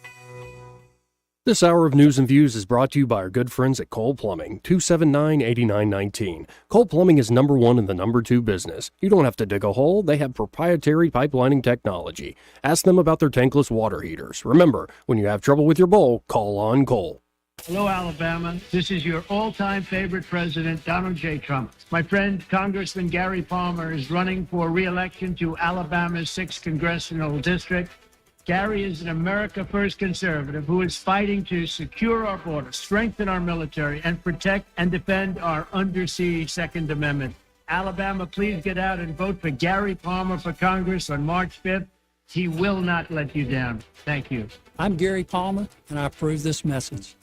This hour of News and Views is brought to you by our good friends at Cole Plumbing, 279-8919. Cole Plumbing is number 1 in the number 2 business. You don't have to dig a hole. They have proprietary pipelining technology. Ask them about their tankless water heaters. Remember, when you have trouble with your bowl, call on Cole. Hello, Alabama. This is your all-time favorite president, Donald J. Trump. My friend, Congressman Gary Palmer, is running for re-election to Alabama's 6th Congressional District. Gary is an America First conservative who is fighting to secure our border, strengthen our military, and protect and defend our undersea Second Amendment. Alabama, please get out and vote for Gary Palmer for Congress on March 5th. He will not let you down. Thank you. I'm Gary Palmer, and I approve this message.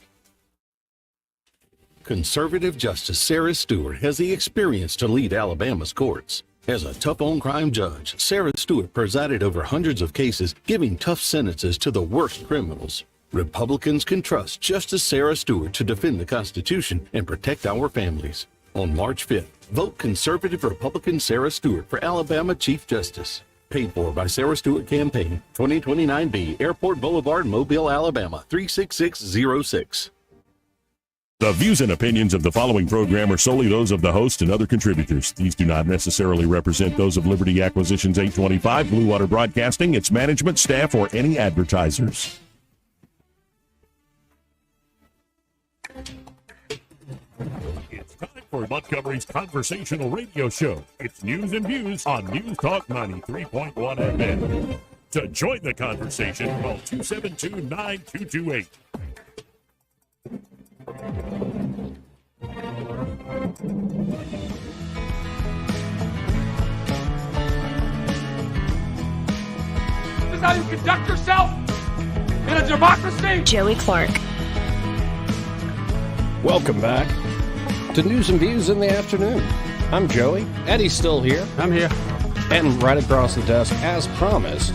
Conservative Justice Sarah Stewart has the experience to lead Alabama's courts. As a tough-on-crime judge, Sarah Stewart presided over hundreds of cases, giving tough sentences to the worst criminals. Republicans can trust Justice Sarah Stewart to defend the Constitution and protect our families. On March 5th, vote conservative Republican Sarah Stewart for Alabama Chief Justice. Paid for by Sarah Stewart Campaign, 2029B, Airport Boulevard, Mobile, Alabama, 36606. The views and opinions of the following program are solely those of the host and other contributors. These do not necessarily represent those of Liberty Acquisitions 825, Blue Water Broadcasting, its management, staff, or any advertisers. It's time for Montgomery's conversational radio show. It's News and Views on News Talk 93.1 FM. To join the conversation, call 272-9228. This is how you conduct yourself in a democracy? Joey Clark. Welcome back to News and Views in the afternoon. I'm Joey. Eddie's still here. I'm here. And right across the desk, as promised,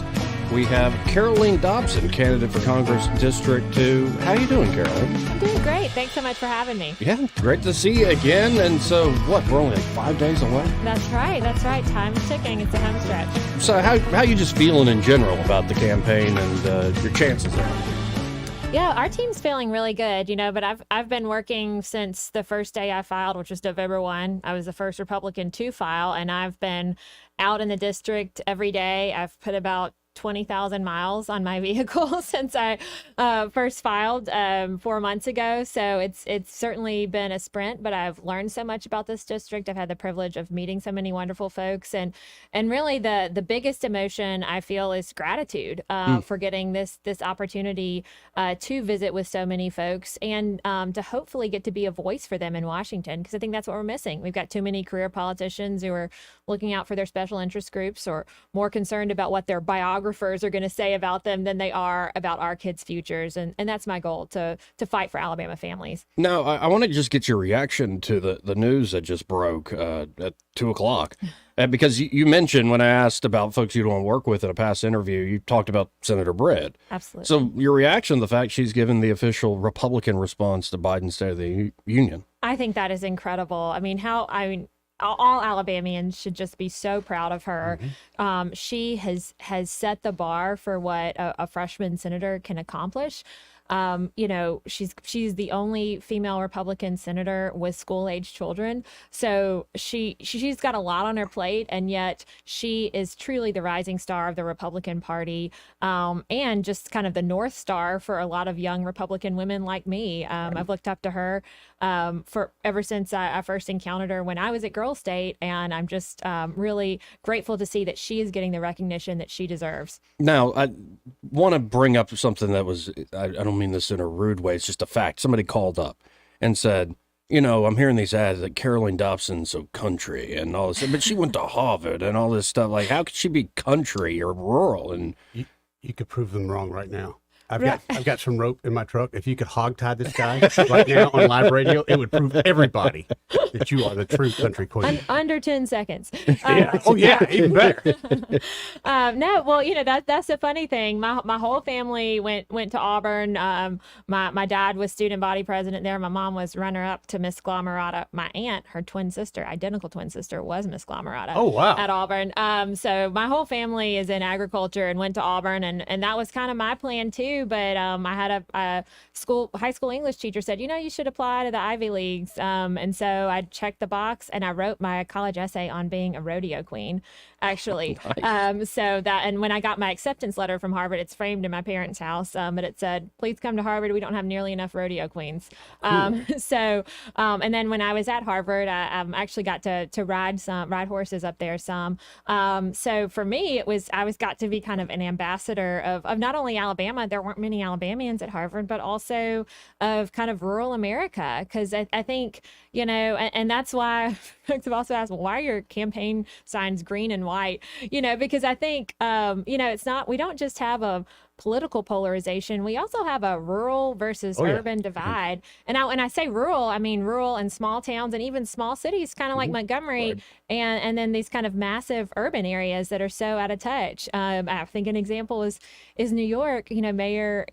we have Caroline Dobson, candidate for Congress District 2. How you doing, Caroline? I'm doing great. Thanks so much for having me. Yeah, great to see you again. And so, what, we're only 5 days away? That's right. Time is ticking. It's a home stretch. So how you just feeling in general about the campaign and your chances there? Yeah, our team's feeling really good, but I've been working since the first day I filed, which was November 1. I was the first Republican to file, and I've been out in the district every day. I've put about 20,000 miles on my vehicle since I first filed 4 months ago. So it's certainly been a sprint, but I've learned so much about this district. I've had the privilege of meeting so many wonderful folks, and really the biggest emotion I feel is gratitude for getting this opportunity to visit with so many folks, and to hopefully get to be a voice for them in Washington, because I think that's what we're missing. We've got too many career politicians who are looking out for their special interest groups, or more concerned about what their biographers are going to say about them than they are about our kids' futures. And that's my goal, to fight for Alabama families. Now, I want to just get your reaction to the news that just broke at 2:00. Because you mentioned, when I asked about folks you don't want to work with in a past interview, you talked about Senator Britt. Absolutely. So your reaction to the fact she's given the official Republican response to Biden's State of the Union? I think that is incredible. All Alabamians should just be so proud of her. Mm-hmm. She has set the bar for what a freshman senator can accomplish. She's the only female Republican senator with school-age children. So she's got a lot on her plate, and yet she is truly the rising star of the Republican Party, and just kind of the North Star for a lot of young Republican women like me. I've looked up to her for ever since I first encountered her when I was at Girls State, and I'm just really grateful to see that she is getting the recognition that she deserves. Now, I want to bring up something that was, I don't mean this in a rude way, it's just a fact. Somebody called up and said, I'm hearing these ads that Caroline Dobson's so country and all this, but she went to Harvard and all this stuff. Like, how could she be country or rural? And you could prove them wrong right now. I've got some rope in my truck. If you could hogtie this guy right now on live radio, it would prove everybody that you are the true country queen. Under 10 seconds. Even better. No, well, that's the funny thing. My whole family went to Auburn. My dad was student body president there. My mom was runner-up to Miss Glamarata. My aunt, her identical twin sister, was Miss Glamarata. Oh, wow. At Auburn. So my whole family is in agriculture and went to Auburn, and that was kind of my plan too. But I had a high school English teacher said, you should apply to the Ivy Leagues. And so I checked the box, and I wrote my college essay on being a rodeo queen, actually. Nice. And when I got my acceptance letter from Harvard, it's framed in my parents' house, but it said, please come to Harvard. We don't have nearly enough rodeo queens. And then when I was at Harvard, I actually got to ride horses up there some. So for me, I got to be kind of an ambassador of not only Alabama. There weren't many Alabamians at Harvard, but also of kind of rural America. Because I think, and that's why folks have also asked, well, why are your campaign signs green and white? Because I think, we don't just have a political polarization. We also have a rural versus urban divide. And when I say rural, I mean rural and small towns and even small cities, kind of like Montgomery, Right. and then these kind of massive urban areas that are so out of touch. I think an example is New York. Mayor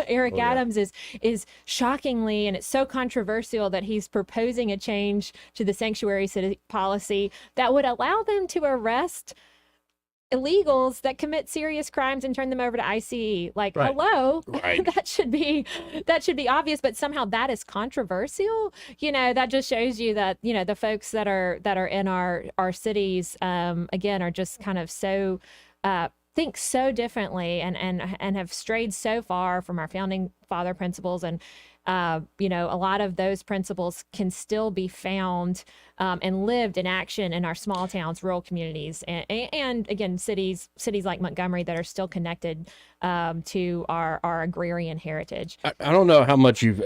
Eric Adams is shockingly, and it's so controversial that he's proposing a change to the sanctuary city policy that would allow them to arrest illegals that commit serious crimes and turn them over to ICE. Like, Right. hello, Right. that should be obvious, but somehow that is controversial. That just shows you that, the folks that are in our cities, again, are just kind of so, think so differently and have strayed so far from our founding father principles. And, a lot of those principles can still be found and lived in action in our small towns, rural communities, and again, cities like Montgomery that are still connected to our agrarian heritage. I don't know how much you've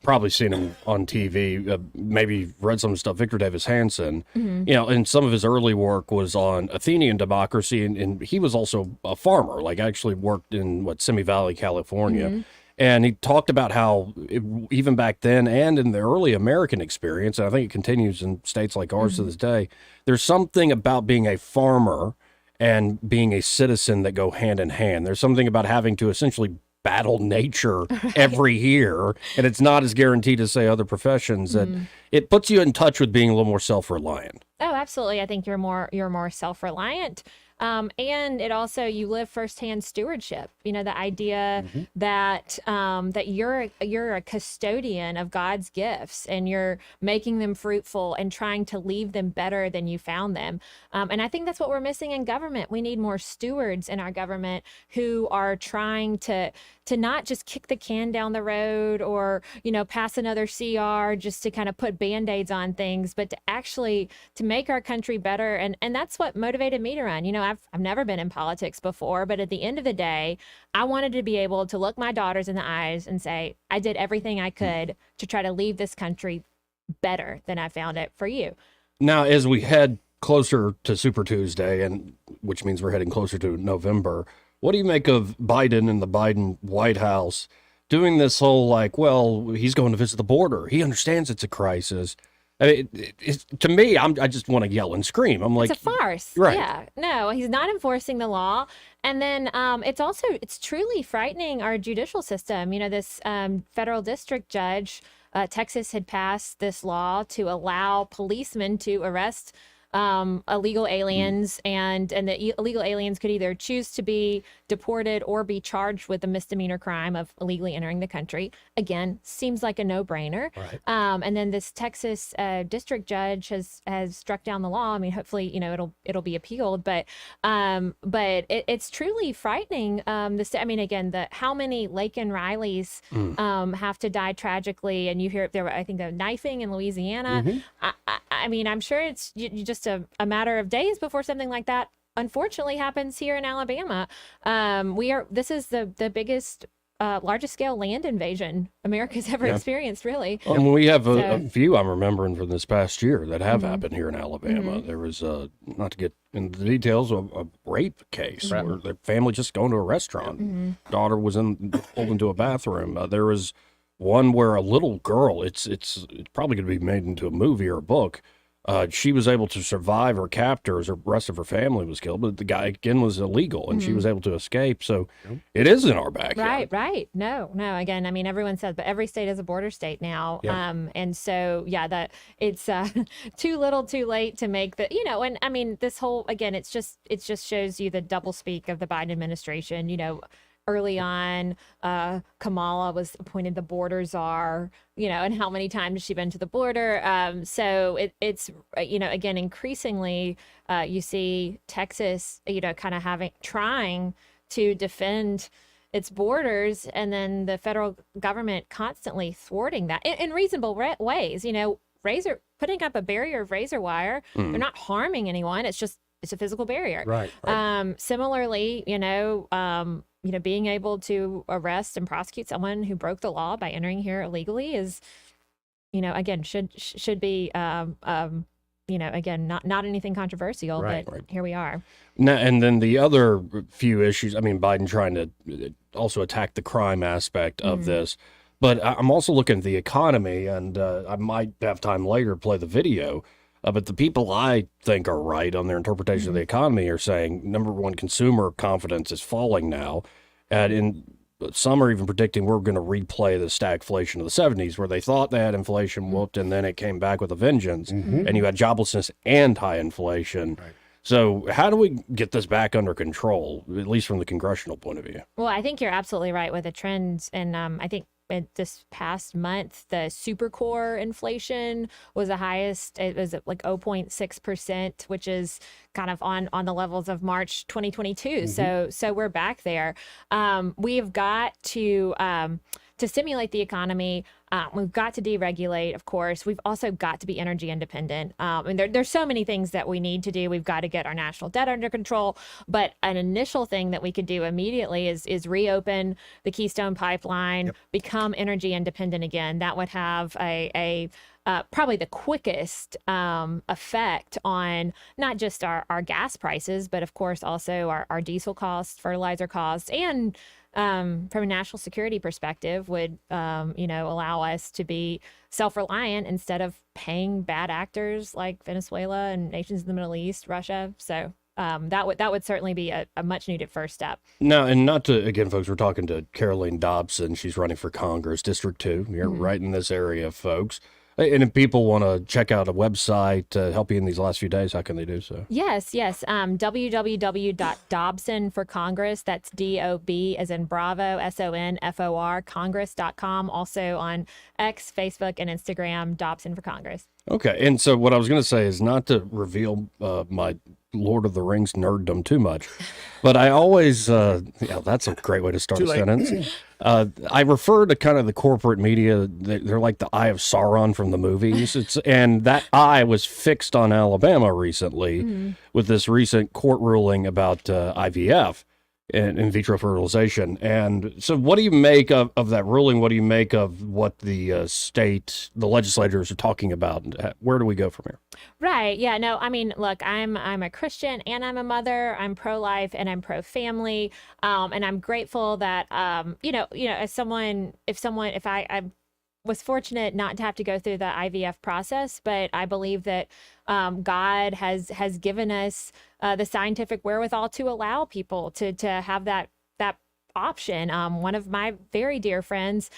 probably seen him on TV, maybe read some stuff. Victor Davis Hanson, and some of his early work was on Athenian democracy, and he was also a farmer, like actually worked in Simi Valley, California. Mm-hmm. And he talked about how even back then and in the early American experience, and I think it continues in states like ours to this day, there's something about being a farmer and being a citizen that go hand in hand. There's something about having to essentially battle nature every year, and it's not as guaranteed as, say, other professions, that it puts you in touch with being a little more self-reliant. Oh, absolutely. I think you're more self-reliant. And it also, you live firsthand stewardship, the idea that that you're a custodian of God's gifts, and you're making them fruitful and trying to leave them better than you found them. And I think that's what we're missing in government. We need more stewards in our government who are trying to not just kick the can down the road or, pass another CR just to kind of put Band-Aids on things, but to actually to make our country better. And that's what motivated me to run. I've never been in politics before, but at the end of the day, I wanted to be able to look my daughters in the eyes and say, I did everything I could to try to leave this country better than I found it for you. Now, as we head closer to Super Tuesday, and which means we're heading closer to November, what do you make of Biden and the Biden White House doing this whole he's going to visit the border. He understands it's a crisis. I mean, to me, I just want to yell and scream. I'm like, it's a farce. Right. Yeah. No, he's not enforcing the law. And then it's truly frightening our judicial system. This federal district judge, Texas had passed this law to allow policemen to arrest illegal aliens, and the illegal aliens could either choose to be deported or be charged with a misdemeanor crime of illegally entering the country. Again, seems like a no-brainer. Right. And then this Texas district judge has struck down the law. I mean, hopefully, it'll be appealed, but it's truly frightening. How many Laken Rileys have to die tragically, and you hear there were, I think, a knifing in Louisiana. I mean, I'm sure it's just a matter of days before something like that unfortunately happens here in Alabama. This is the biggest, largest scale land invasion America's ever experienced, really. And we have a few I'm remembering from this past year that have happened here in Alabama. There was, not to get into the details, a rape case where the family just going to a restaurant. Daughter was pulled into a bathroom. There was one where a little girl, it's probably going to be made into a movie or a book. She was able to survive her captors. The rest of her family was killed, but the guy, again, was illegal, and she was able to escape. So it is in our backyard. Right. No. Again, I mean, everyone says, but every state is a border state now. And so, that it's too little too late to make the, and I mean, this whole, again, it just shows you the doublespeak of the Biden administration. Early on, Kamala was appointed the border czar, and how many times has she been to the border? So it's, again, increasingly, you see Texas, kind of trying to defend its borders, and then the federal government constantly thwarting that in reasonable ways. Putting up a barrier of razor wire, they're not harming anyone. It's a physical barrier. Right. Similarly, being able to arrest and prosecute someone who broke the law by entering here illegally is, again, should be, again, not anything controversial, but here we are. Now, and then the other few issues, I mean, Biden trying to also attack the crime aspect of this, but I'm also looking at the economy, and I might have time later to play the video. But the people I think are right on their interpretation of the economy are saying, number one, consumer confidence is falling now. And some are even predicting we're going to replay the stagflation of the 70s, where they thought they had inflation whooped, and then it came back with a vengeance. And you had joblessness and high inflation. Right. So how do we get this back under control, at least from the congressional point of view? Well, I think you're absolutely right with the trends. And I think this past month, the super core inflation was the highest. It was at 0.6%, which is kind of on the levels of March 2022. So we're back there. We've got to stimulate the economy. We've got to deregulate, of course. We've also got to be energy independent. And there's so many things that we need to do. We've got to get our national debt under control. But an initial thing that we could do immediately is reopen the Keystone Pipeline, become energy independent again. That would have a probably the quickest effect on not just our gas prices, but of course also our diesel costs, fertilizer costs, and from a national security perspective would, allow us to be self-reliant instead of paying bad actors like Venezuela and nations in the Middle East, Russia. So that would certainly be a much needed first step. Now, and not to, again, folks, we're talking to Caroline Dobson. She's running for Congress, District 2. You're right in this area, folks. And if people want to check out a website to help you in these last few days, how can they do so? Yes. www.Dobson for Congress. That's DOB as in Bravo, SONFOR, Congress.com. Also on X, Facebook, and Instagram, Dobson for Congress. Okay. And so what I was going to say is not to reveal my Lord of the Rings nerddom too much, but I always, that's a great way to start a sentence. I refer to kind of the corporate media. They're like the eye of Sauron from the movies. And that eye was fixed on Alabama recently with this recent court ruling about IVF and in vitro fertilization. And so what do you make of that ruling? What do you make of what the the legislators are talking about? Where do we go from here? Right. Yeah. No, I mean, look, I'm a Christian and I'm a mother. I'm pro-life and I'm pro-family. And I'm grateful that, if I was fortunate not to have to go through the IVF process, but I believe that God has given us the scientific wherewithal to allow people to have that option. One of my very dear friends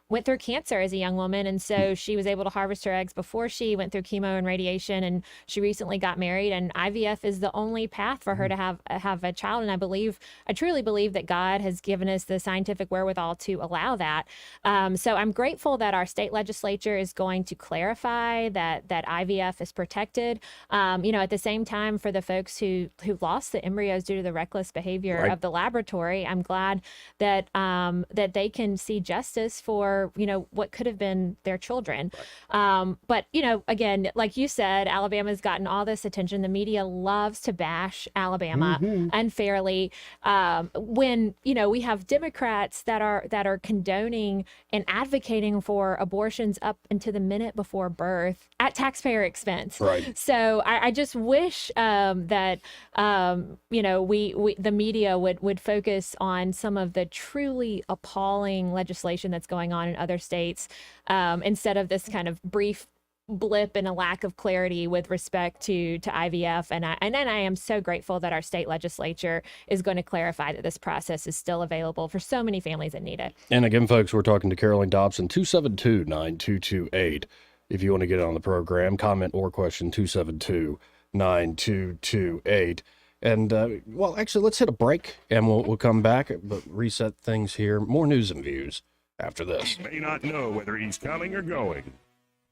went through cancer as a young woman, and so she was able to harvest her eggs before she went through chemo and radiation, and she recently got married, and IVF is the only path for her to have a child. And I truly believe that God has given us the scientific wherewithal to allow that. So I'm grateful that our state legislature is going to clarify that IVF is protected. At the same time, for the folks who lost the embryos due to the reckless behavior of the laboratory, I'm glad that that they can see justice for what could have been their children. But again, like you said, Alabama's gotten all this attention. The media loves to bash Alabama unfairly. When we have Democrats that are condoning and advocating for abortions up into the minute before birth at taxpayer expense. Right. So I just wish that the media would focus on some of the truly appalling legislation that's going on in other states, instead of this kind of brief blip and a lack of clarity with respect to IVF. And then I am so grateful that our state legislature is going to clarify that this process is still available for so many families that need it. And again, folks, we're talking to Caroline Dobson, 272-9228. If you want to get on the program, comment or question, 272-9228. And, actually, let's hit a break, and we'll come back, but reset things here. More news and views after this. You may not know whether he's coming or going,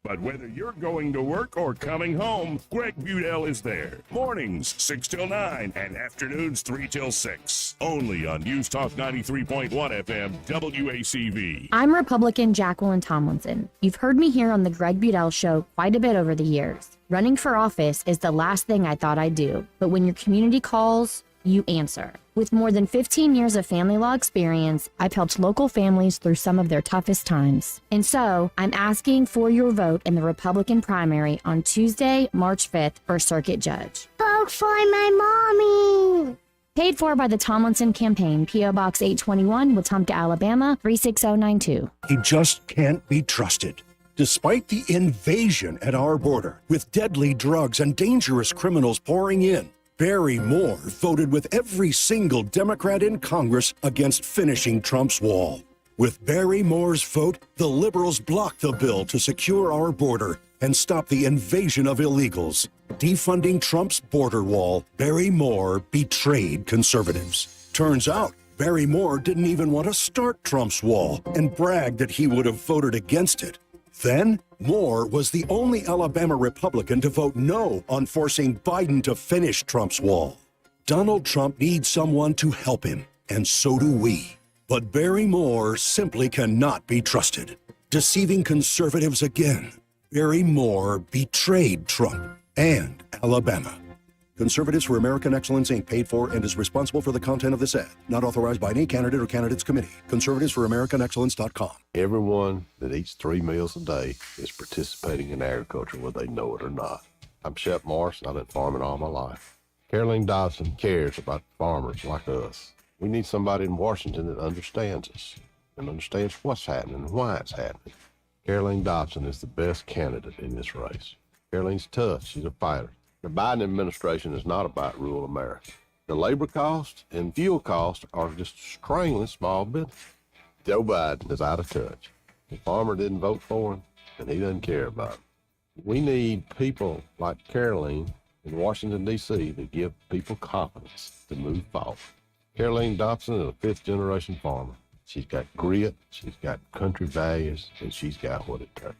but whether you're going to work or coming home, Greg Budell is there. Mornings, 6 till 9, and afternoons, 3 till 6. Only on News Talk 93.1 FM, WACV. I'm Republican Jacqueline Tomlinson. You've heard me here on the Greg Budell Show quite a bit over the years. Running for office is the last thing I thought I'd do, but when your community calls, you answer. With more than 15 years of family law experience, I've helped local families through some of their toughest times. And so, I'm asking for your vote in the Republican primary on Tuesday, March 5th for Circuit Judge. Vote for my mommy! Paid for by the Tomlinson Campaign, P.O. Box 821, Wetumpka, Alabama, 36092. He just can't be trusted. Despite the invasion at our border, with deadly drugs and dangerous criminals pouring in, Barry Moore voted with every single Democrat in Congress against finishing Trump's wall. With Barry Moore's vote, the liberals blocked the bill to secure our border and stop the invasion of illegals. Defunding Trump's border wall, Barry Moore betrayed conservatives. Turns out, Barry Moore didn't even want to start Trump's wall and bragged that he would have voted against it. Then, Moore was the only Alabama Republican to vote no on forcing Biden to finish Trump's wall. Donald Trump needs someone to help him, and so do we. But Barry Moore simply cannot be trusted. Deceiving conservatives again, Barry Moore betrayed Trump and Alabama. Conservatives for American Excellence, Inc. paid for and is responsible for the content of this ad. Not authorized by any candidate or candidates committee. ConservativeSforAmericanExcellence.com. Everyone that eats 3 meals a day is participating in agriculture, whether they know it or not. I'm Shep Morris. I've been farming all my life. Caroline Dobson cares about farmers like us. We need somebody in Washington that understands us and understands what's happening and why it's happening. Caroline Dobson is the best candidate in this race. Caroline's tough. She's a fighter. The Biden administration is not about rural America. The labor costs and fuel costs are just strangling small business. Joe Biden is out of touch. The farmer didn't vote for him. and he doesn't care about them. We need people like Caroline in Washington, D.C. to give people confidence to move forward. Caroline Dobson is a fifth-generation farmer. She's got grit, she's got country values, and she's got what it takes.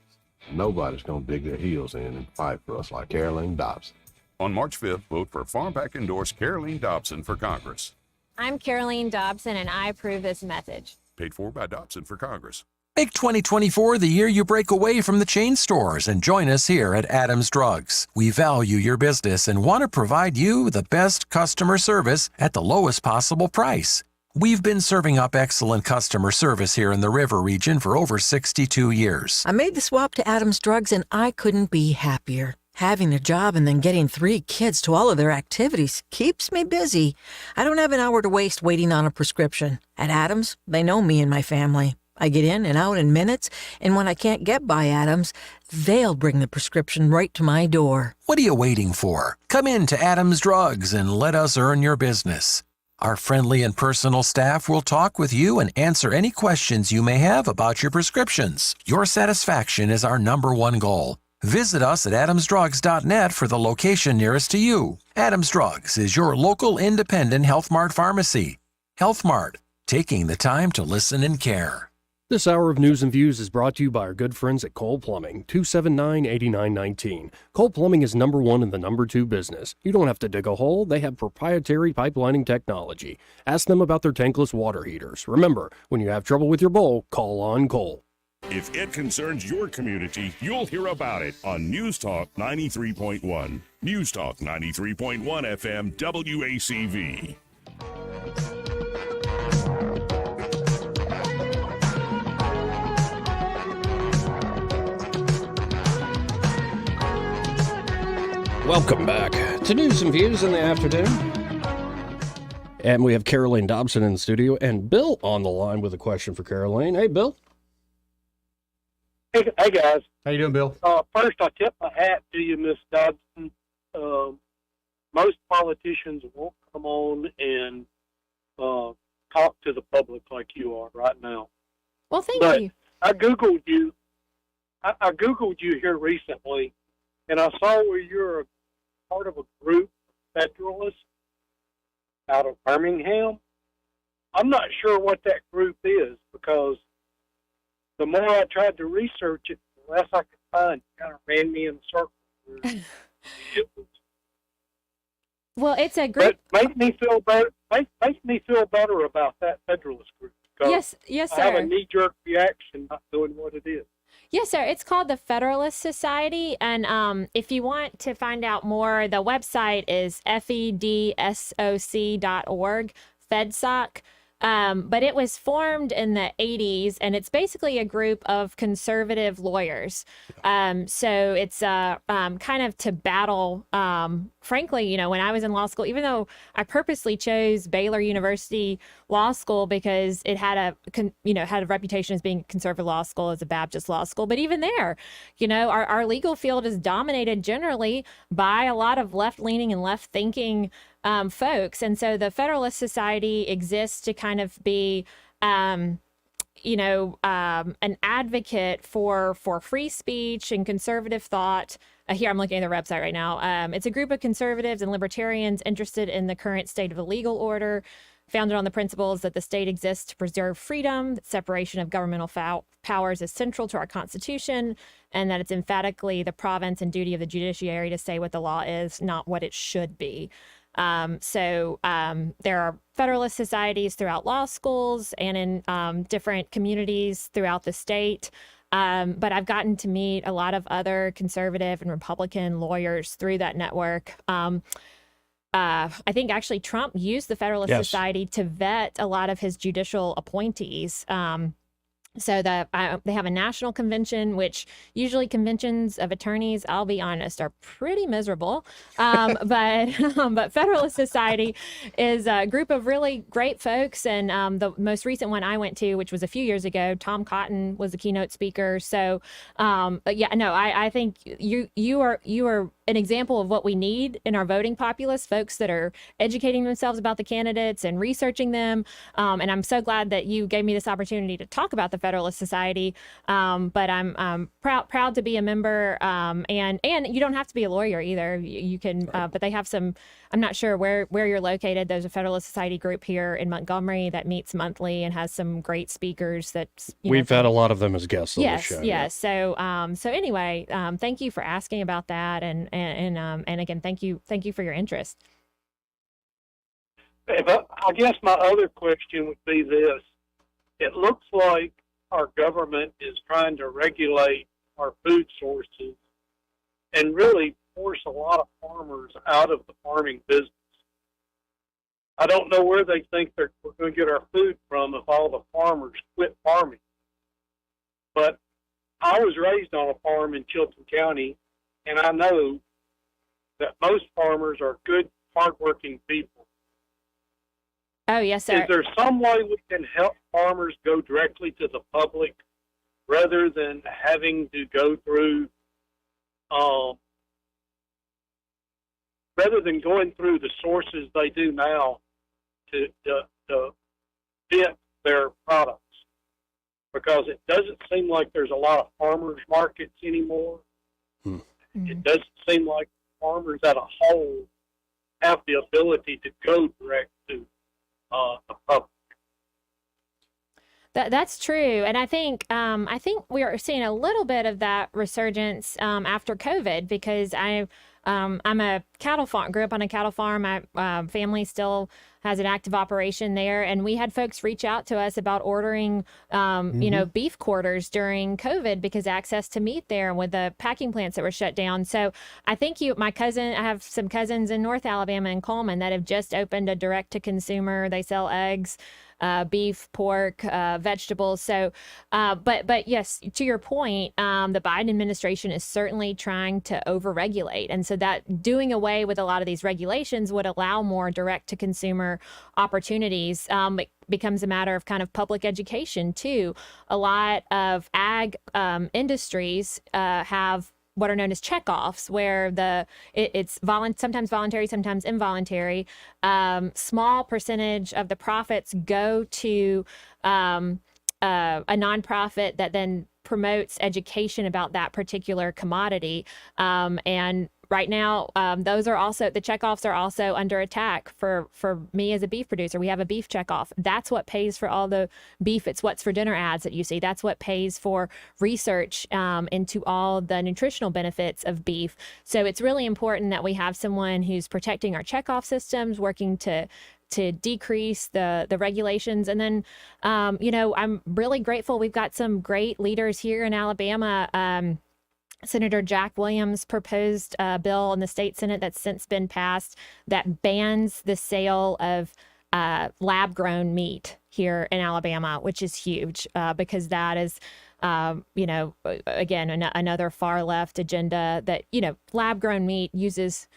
Nobody's going to dig their heels in and fight for us like Caroline Dobson. On March 5th, vote for Farm Pack endorsed Caroline Dobson for Congress. I'm Caroline Dobson, and I approve this message. Paid for by Dobson for Congress. Make 2024 the year you break away from the chain stores and join us here at Adams Drugs. We value your business and want to provide you the best customer service at the lowest possible price. We've been serving up excellent customer service here in the River region for over 62 years. I made the swap to Adams Drugs and I couldn't be happier. Having a job and then getting 3 kids to all of their activities keeps me busy. I don't have an hour to waste waiting on a prescription. At Adams, they know me and my family. I get in and out in minutes, and when I can't get by Adams, they'll bring the prescription right to my door. What are you waiting for? Come in to Adams Drugs and let us earn your business. Our friendly and personal staff will talk with you and answer any questions you may have about your prescriptions. Your satisfaction is our #1 goal. Visit us at adamsdrugs.net for the location nearest to you. Adams Drugs is your local independent Health Mart pharmacy. Health Mart, taking the time to listen and care. This hour of News and Views is brought to you by our good friends at Cole Plumbing, 279-8919. Cole Plumbing is #1 in the #2 business. You don't have to dig a hole. They have proprietary pipelining technology. Ask them about their tankless water heaters. Remember, when you have trouble with your bowl, call on Cole. If it concerns your community, you'll hear about it on News Talk 93.1. News Talk 93.1 FM WACV. Welcome back to News and Views in the afternoon. And we have Caroline Dobson in the studio and Bill on the line with a question for Caroline. Hey, Bill. Hey guys. How you doing, Bill? First, I tip my hat to you, Miss Dobson. Most politicians won't come on and talk to the public like you are right now. Well, thank you. I Googled you. I Googled you here recently, and I saw where you're a part of a group, Federalists, out of Birmingham. I'm not sure what that group is because the more I tried to research it, the less I could find. It kind of ran me in circles. Well, it's a group. But make me feel better. Make me feel better about that Federalist group. Yes, sir. I have a knee-jerk reaction not knowing what it is. Yes, sir. It's called the Federalist Society. And if you want to find out more, the website is fedsoc.org, FedSoc. But it was formed in the 80s, and it's basically a group of conservative lawyers. So it's kind of to battle, frankly, you know, when I was in law school, even though I purposely chose Baylor University Law School because it had a reputation as being a conservative law school, as a Baptist law school. But even there, you know, our legal field is dominated generally by a lot of left-leaning and left-thinking folks. And so the Federalist Society exists to kind of be, an advocate for free speech and conservative thought. Here, I'm looking at their website right now. It's a group of conservatives and libertarians interested in the current state of the legal order, founded on the principles that the state exists to preserve freedom, that separation of governmental powers is central to our Constitution, and that it's emphatically the province and duty of the judiciary to say what the law is, not what it should be. So there are Federalist societies throughout law schools and in different communities throughout the state. But I've gotten to meet a lot of other conservative and Republican lawyers through that network. I think actually Trump used the Federalist Society to vet a lot of his judicial appointees. So that they have a national convention, which usually conventions of attorneys, I'll be honest, are pretty miserable. But Federalist Society is a group of really great folks. And the most recent one I went to, which was a few years ago, Tom Cotton was the keynote speaker. So, I think you are an example of what we need in our voting populace, folks that are educating themselves about the candidates and researching them. And I'm so glad that you gave me this opportunity to talk about the Federalist Society. But I'm proud to be a member. And you don't have to be a lawyer either. You can, but they have some. I'm not sure where you're located. There's a Federalist Society group here in Montgomery that meets monthly and has some great speakers. We've had a lot of them as guests on the show. Yes. So anyway, thank you for asking about that, and again, thank you for your interest. But I guess my other question would be this. It looks like our government is trying to regulate our food sources and really force a lot of farmers out of the farming business. I don't know where they think we're going to get our food from if all the farmers quit farming. But I was raised on a farm in Chilton County, and I know that most farmers are good, hardworking people. Oh, yes, sir. Is there some way we can help farmers go directly to the public rather than having to go through, rather than going through the sources they do now to fit their products? Because it doesn't seem like there's a lot of farmers markets anymore. It doesn't seem like farmers as a whole have the ability to go direct to the public. That's true, and I think we are seeing a little bit of that resurgence after COVID, because I'm a cattle farm, grew up on a cattle farm. My family still has an active operation there, and we had folks reach out to us about ordering, beef quarters during COVID because access to meat there with the packing plants that were shut down. So I think I have some cousins in North Alabama and Coleman that have just opened a direct to consumer. They sell eggs, beef, pork, vegetables. So, but yes, to your point, the Biden administration is certainly trying to overregulate. And so that doing away with a lot of these regulations would allow more direct to consumer opportunities. It becomes a matter of kind of public education too. A lot of ag industries have what are known as checkoffs, where it's sometimes voluntary, sometimes involuntary. Small percentage of the profits go to a nonprofit that then promotes education about that particular commodity. And right now, the checkoffs are also under attack for me as a beef producer. We have a beef checkoff. That's what pays for all the beef. It's what's for dinner ads that you see. That's what pays for research into all the nutritional benefits of beef. So it's really important that we have someone who's protecting our checkoff systems, working to decrease the regulations. And then, I'm really grateful. We've got some great leaders here in Alabama. Senator Jack Williams proposed a bill in the state Senate that's since been passed that bans the sale of lab-grown meat here in Alabama, which is huge because that is, again, another far-left agenda that, lab-grown meat uses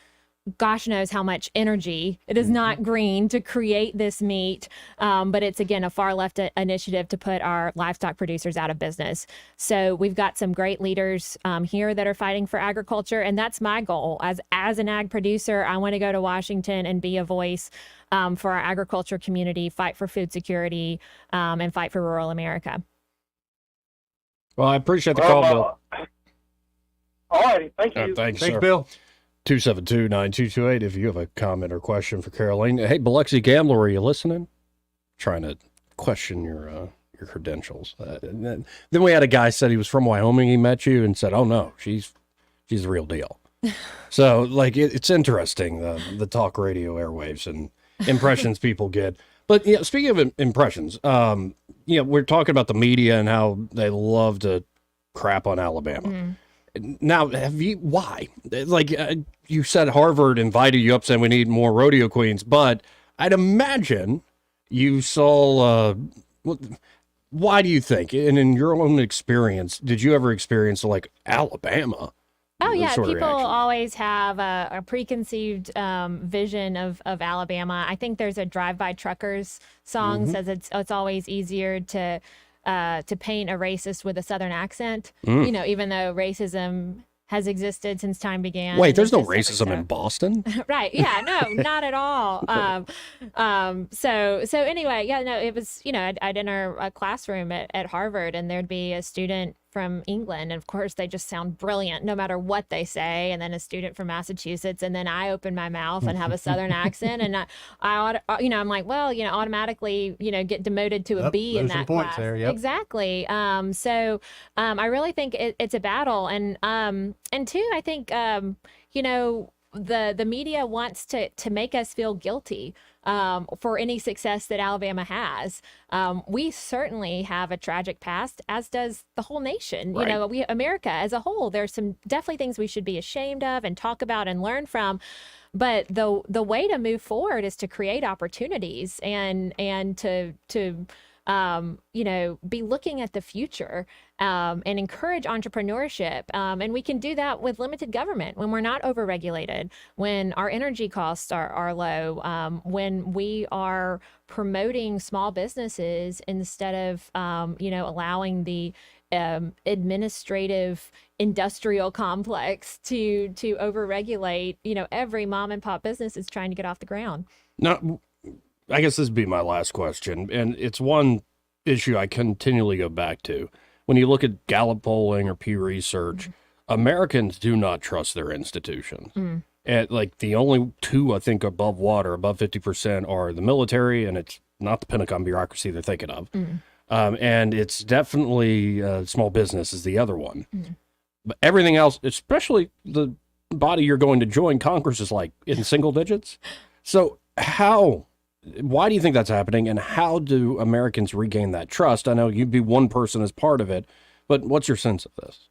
gosh knows how much energy. It is not green to create this meat, but it's, again, a far left initiative to put our livestock producers out of business. So we've got some great leaders here that are fighting for agriculture, and that's my goal. As an ag producer, I want to go to Washington and be a voice for our agriculture community, fight for food security, and fight for rural America. Well, I appreciate the call, Bill. All right, thank you. Thanks, Thanks, sir. Bill. 272-9228 if you have a comment or question for Caroline. Hey, Biloxi Gambler, are you listening? Trying to question your credentials. Then we had a guy said he was from Wyoming. He met you and said, "Oh no, she's the real deal." So it's interesting the talk radio airwaves and impressions people get. But speaking of impressions, we're talking about the media and how they love to crap on Alabama. Mm-hmm. Now, why? You said Harvard invited you up saying we need more rodeo queens, but I'd imagine you saw, why do you think, and in your own experience, did you ever experience Alabama? Oh, yeah. People always have a preconceived vision of Alabama. I think there's a Drive By Truckers song says it's always easier to paint a racist with a Southern accent, even though racism has existed since time began. Wait, and there's no it's just racism in Boston? Right. Yeah. No, not at all. So anyway, yeah, no, it was, I'd enter a classroom at Harvard and there'd be a student from England. And of course, they just sound brilliant no matter what they say. And then a student from Massachusetts. And then I open my mouth and have a Southern accent. And I'm like, well, automatically, get demoted to a B in that class. There, yep. Exactly. So I really think it's a battle. And two, I think, the media wants to make us feel guilty for any success that Alabama has. We certainly have a tragic past, as does the whole nation. Right. America as a whole, there's some definitely things we should be ashamed of and talk about and learn from. But the way to move forward is to create opportunities and to be looking at the future and encourage entrepreneurship. And we can do that with limited government when we're not overregulated, when our energy costs are low, when we are promoting small businesses instead of, allowing the administrative industrial complex to overregulate. Every mom and pop business is trying to get off the ground. Now, I guess this would be my last question, and it's one issue I continually go back to. When you look at Gallup polling or Pew Research, Americans do not trust their institutions. And like the only two I think above water, above 50%, are the military, and it's not the Pentagon bureaucracy they're thinking of. And it's definitely small business is the other one. But everything else, especially the body you're going to join, Congress, is like in single digits. So why do you think that's happening, and how do Americans regain that trust? I know you'd be one person as part of it, but what's your sense of this?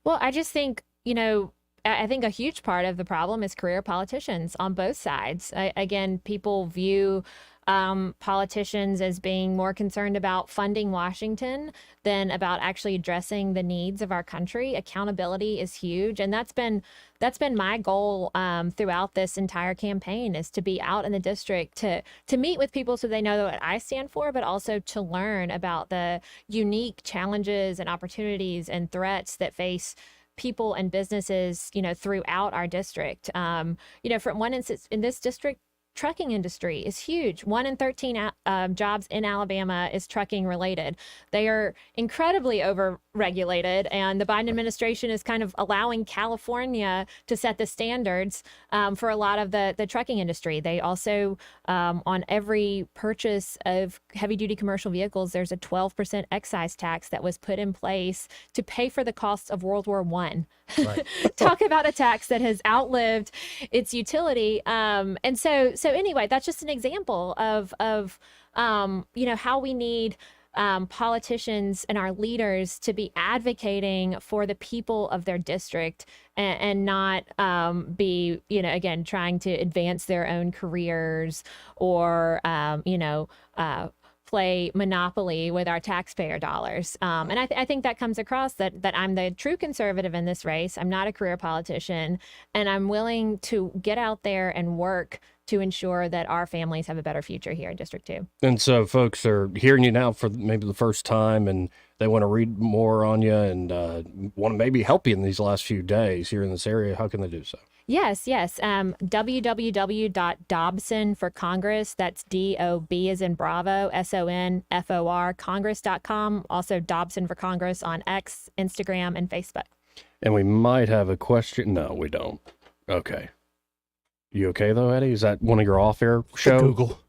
Well, I just think, I think a huge part of the problem is career politicians on both sides. Again, people view politicians as being more concerned about funding Washington than about actually addressing the needs of our country. Accountability is huge, and that's been my goal throughout this entire campaign, is to be out in the district to meet with people so they know what I stand for, but also to learn about the unique challenges and opportunities and threats that face people and businesses, throughout our district. For one instance, in this district, trucking industry is huge. 1 in 13 jobs in Alabama is trucking related. They are incredibly over-regulated, and the Biden administration is kind of allowing California to set the standards for a lot of the trucking industry. They also, on every purchase of heavy-duty commercial vehicles, there's a 12% excise tax that was put in place to pay for the costs of World War I. Right. Talk about a tax that has outlived its utility. And so anyway, that's just an example of how we need politicians and our leaders to be advocating for the people of their district and not be, again, trying to advance their own careers or, play Monopoly with our taxpayer dollars. And I think that comes across that I'm the true conservative in this race. I'm not a career politician, and I'm willing to get out there and work to ensure that our families have a better future here in District 2. And so folks are hearing you now for maybe the first time, and they want to read more on you and want to maybe help you in these last few days here in this area. How can they do so? Yes. www.Dobson for Congress. That's DOB as in Bravo, SONFOR, Congress.com. Also Dobson for Congress on X, Instagram, and Facebook. And we might have a question. No, we don't. Okay. You okay though, Eddie? Is that one of your off-air shows? Google.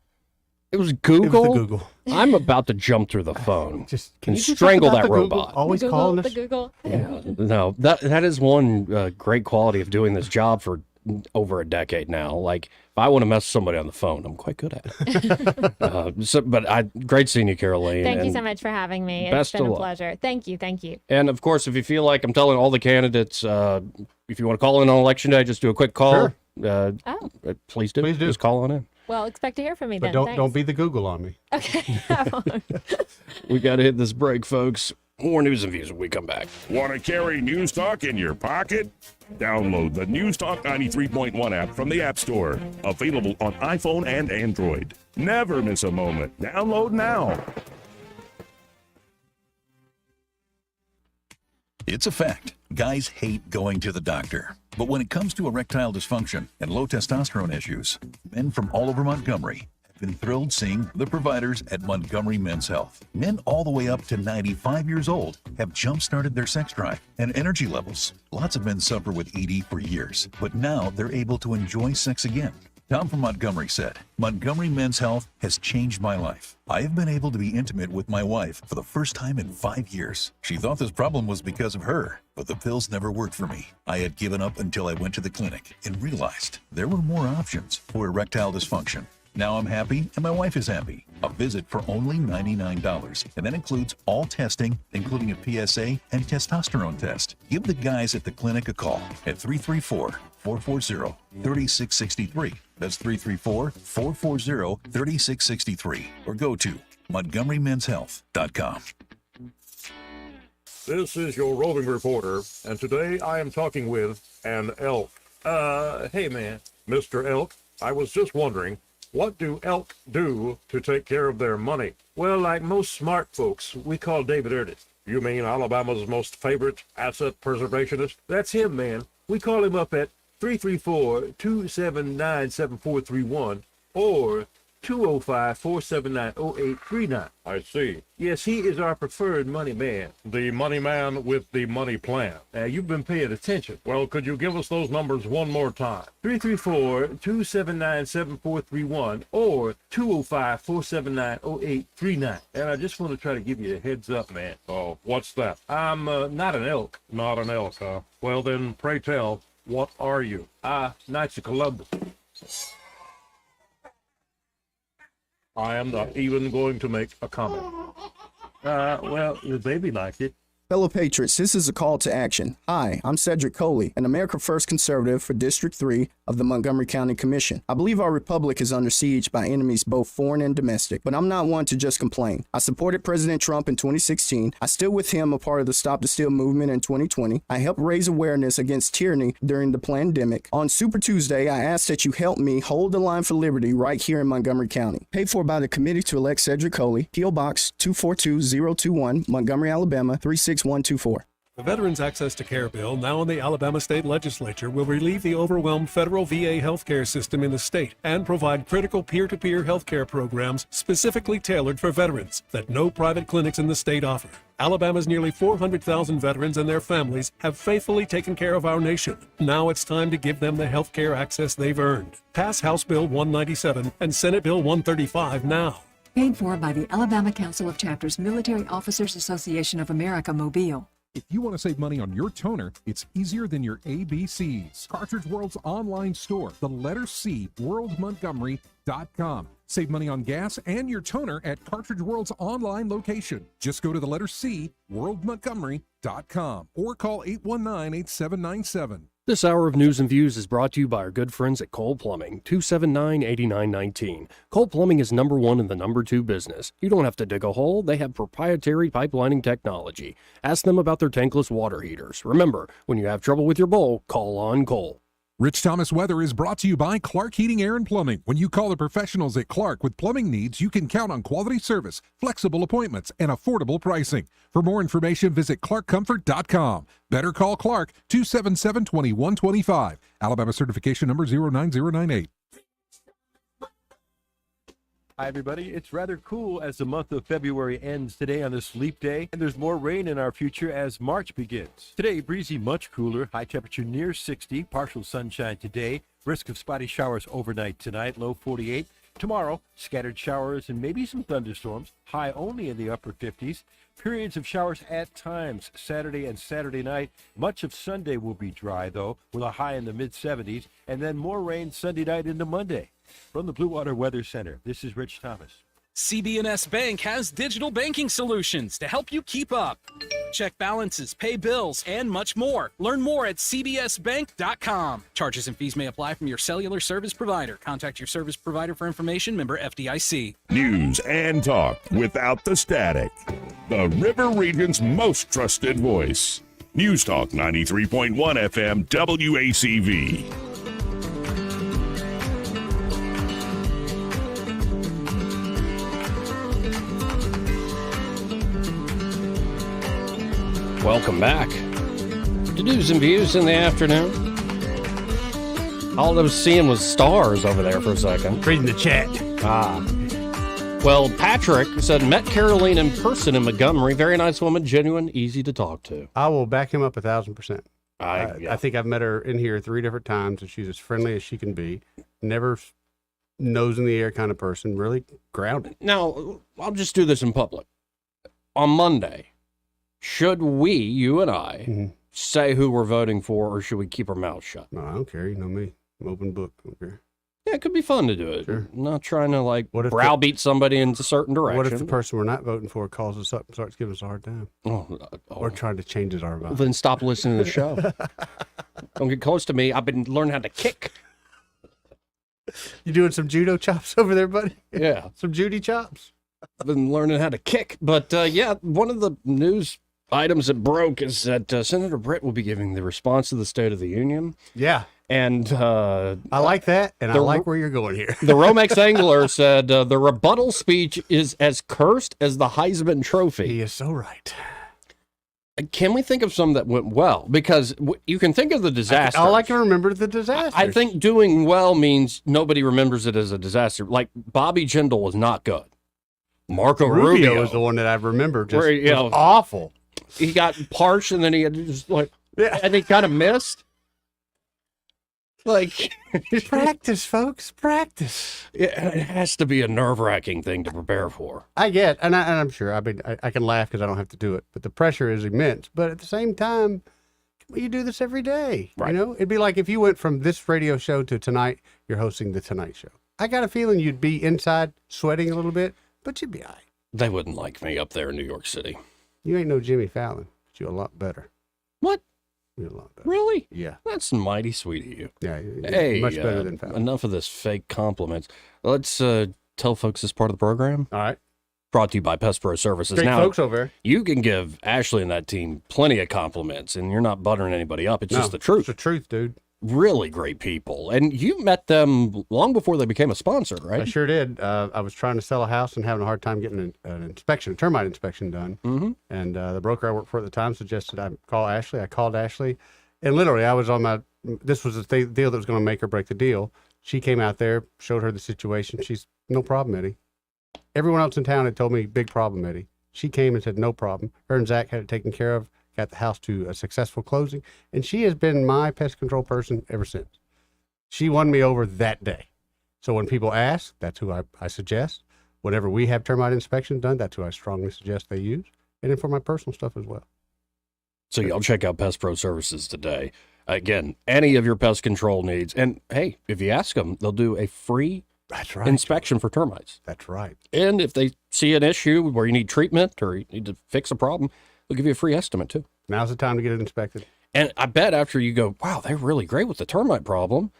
It was Google? It was the Google. I'm about to jump through the phone Can and you strangle talk that about the Google? robot. Always Google, calling us. the Google. Yeah, no, that is one great quality of doing this job for over a decade now. Like, if I want to mess with somebody on the phone, I'm quite good at it. Great seeing you, Caroline. Thank you so much for having me. It's been a pleasure. Thank you. And of course, if you feel like I'm telling all the candidates, if you want to call in on election day, just do a quick call. Sure. Please do. Please do. Just call on in. Well, expect to hear from me But then. don't be the Google on me. Okay. We got to hit this break, folks. More news and views when we come back. Want to carry News Talk in your pocket? Download the News Talk 93.1 app from the App Store. Available on iPhone and Android. Never miss a moment. Download now. It's a fact. Guys hate going to the doctor. But when it comes to erectile dysfunction and low testosterone issues, men from all over Montgomery have been thrilled seeing the providers at Montgomery Men's Health. Men all the way up to 95 years old have jump-started their sex drive and energy levels. Lots of men suffer with ED for years, but now they're able to enjoy sex again. Tom from Montgomery said, Montgomery Men's Health has changed my life. I have been able to be intimate with my wife for the first time in 5 years. She thought this problem was because of her, but the pills never worked for me. I had given up until I went to the clinic and realized there were more options for erectile dysfunction. Now I'm happy and my wife is happy. A visit for only $99, and that includes all testing, including a PSA and testosterone test. Give the guys at the clinic a call at 334-440-3663. That's 334-440-3663. Or go to MontgomeryMen'sHealth.com. This is your roving reporter, and today I am talking with an elk. Hey man, Mr. Elk, I was just wondering, what do elk do to take care of their money? Well, like most smart folks, we call David Ernest. You mean Alabama's most favorite asset preservationist? That's him, man. We call him up at 334-279-7431 or 205-479-0839. I see. Yes, he is our preferred money man. The money man with the money plan. You've been paying attention. Well, could you give us those numbers one more time? 334-279-7431 or 205-479-0839. And I just want to try to give you a heads up, man. Oh, what's that? I'm not an elk. Not an elk, huh? Well, then, pray tell, what are you? Knights of Columbus. I am not even going to make a comment. Well, the baby liked it. Fellow patriots, this is a call to action. Hi, I'm Cedric Coley, an America First conservative for District 3 of the Montgomery County Commission. I believe our republic is under siege by enemies both foreign and domestic, but I'm not one to just complain. I supported President Trump in 2016. I stood with him, a part of the Stop the Steal movement in 2020. I helped raise awareness against tyranny during the pandemic. On Super Tuesday, I asked that you help me hold the line for liberty right here in Montgomery County. Paid for by the Committee to Elect Cedric Coley, P.O. Box 242021, Montgomery, Alabama 36124. The Veterans Access to Care bill, now in the Alabama State Legislature, will relieve the overwhelmed federal VA healthcare system in the state and provide critical peer-to-peer healthcare programs specifically tailored for veterans that no private clinics in the state offer. Alabama's nearly 400,000 veterans and their families have faithfully taken care of our nation. Now it's time to give them the healthcare access they've earned. Pass House Bill 197 and Senate Bill 135 now. Paid for by the Alabama Council of Chapters Military Officers Association of America, Mobile. If you want to save money on your toner, it's easier than your ABCs. Cartridge World's online store, the letter C, worldmontgomery.com. Save money on gas and your toner at Cartridge World's online location. Just go to the letter C, worldmontgomery.com, or call 819-8797. This hour of News and Views is brought to you by our good friends at Cole Plumbing, 279-8919. Cole Plumbing is number one in the number two business. You don't have to dig a hole. They have proprietary pipelining technology. Ask them about their tankless water heaters. Remember, when you have trouble with your bowl, call on Cole. Rich Thomas Weather is brought to you by Clark Heating, Air, and Plumbing. When you call the professionals at Clark with plumbing needs, you can count on quality service, flexible appointments, and affordable pricing. For more information, visit clarkcomfort.com. Better call Clark, 277-2125. Alabama certification number 09098. Hi, everybody. It's rather cool as the month of February ends today on this leap day, and there's more rain in our future as March begins. Today, breezy, much cooler, high temperature near 60, partial sunshine today, risk of spotty showers overnight tonight, low 48. Tomorrow, scattered showers and maybe some thunderstorms, high only in the upper 50s. Periods of showers at times, Saturday and Saturday night. Much of Sunday will be dry, though, with a high in the mid-70s, and then more rain Sunday night into Monday. From the Blue Water Weather Center, this is Rich Thomas. CB&S Bank has digital banking solutions to help you keep up. Check balances, pay bills, and much more. Learn more at cbsbank.com. Charges and fees may apply from your cellular service provider. Contact your service provider for information. Member FDIC. News and talk without the static. The River Region's most trusted voice. News Talk 93.1 FM WACV. Welcome back. to News and Views in the afternoon. All I was seeing was stars over there for a second. Reading the chat. Well, Patrick said, met Caroline in person in Montgomery. Very nice woman, genuine, easy to talk to. I will back him up 1,000%. Yeah. I think I've met her in here 3 different times, and she's as friendly as she can be. Never nose in the air kind of person. Really grounded. Now, I'll just do this in public. On Monday, should we, you and I, say who we're voting for, or should we keep our mouths shut? No, I don't care. You know me. I'm open book. I don't care. Yeah, it could be fun to do it. Sure. I'm not trying to, like, What if browbeat somebody in a certain direction. What if the person we're not voting for calls us up and starts giving us a hard time? Or trying to change our mind? Then stop listening to the show. Don't get close to me. I've been learning how to kick. You doing some judo chops over there, buddy? Yeah. Some Judy chops. I've been learning how to kick. But, yeah, one of the news items that broke is that Senator Britt will be giving the response to the State of the Union. Yeah. And I like that, and I like where you're going here. The Romex Angler said the rebuttal speech is as cursed as the Heisman Trophy. He is so right. Can we think of some that went well? Because you can think of the disaster. All I can remember is the disaster. I think doing well means nobody remembers it as a disaster. Like Bobby Jindal was not good. Marco Rubio is the one that I remember. Just where, you was awful. He got parched, and then he had just and he kind of missed. Like practice, folks, practice. It has to be a nerve-wracking thing to prepare for. I get, and I'm sure. I mean, I can laugh because I don't have to do it, but the pressure is immense. But at the same time, you do this every day. Right. You know, it'd be like if you went from this radio show to tonight, you're hosting the Tonight Show. I got a feeling you'd be inside sweating a little bit, but you'd be all right. They wouldn't like me up there in New York City. You ain't no Jimmy Fallon, but you're a lot better. What? You're a lot better. Really? Yeah. That's mighty sweet of you. Yeah. Hey, much better than Fallon. Enough of this fake compliments. Let's tell folks this part of the program. All right. Brought to you by Pest Pro Services. Great now, folks over there. You can give Ashley and that team plenty of compliments, and you're not buttering anybody up. It's just the truth. It's the truth, dude. Really great people. And you met them long before they became a sponsor, right? I sure did. I was trying to sell a house and having a hard time getting an inspection, a termite inspection done. Mm-hmm. And the broker I worked for at the time suggested I call Ashley. I called Ashley. And literally, I was on this was the deal that was going to make or break the deal. She came out there, showed her the situation. She's, no problem, Eddie. Everyone else in town had told me, big problem, Eddie. She came and said, no problem. Her and Zach had it taken care of, got the house to a successful closing. And she has been my pest control person ever since. She won me over that day. So when people ask, that's who I suggest. Whenever we have termite inspections done, that's who I strongly suggest they use. And then for my personal stuff as well. So y'all check out Pest Pro Services today. Again, any of your pest control needs. And hey, if you ask them, they'll do a free inspection for termites. That's right. And if they see an issue where you need treatment or you need to fix a problem, they'll give you a free estimate too. Now's the time to get it inspected. And I bet after you go, wow, they're really great with the termite problem.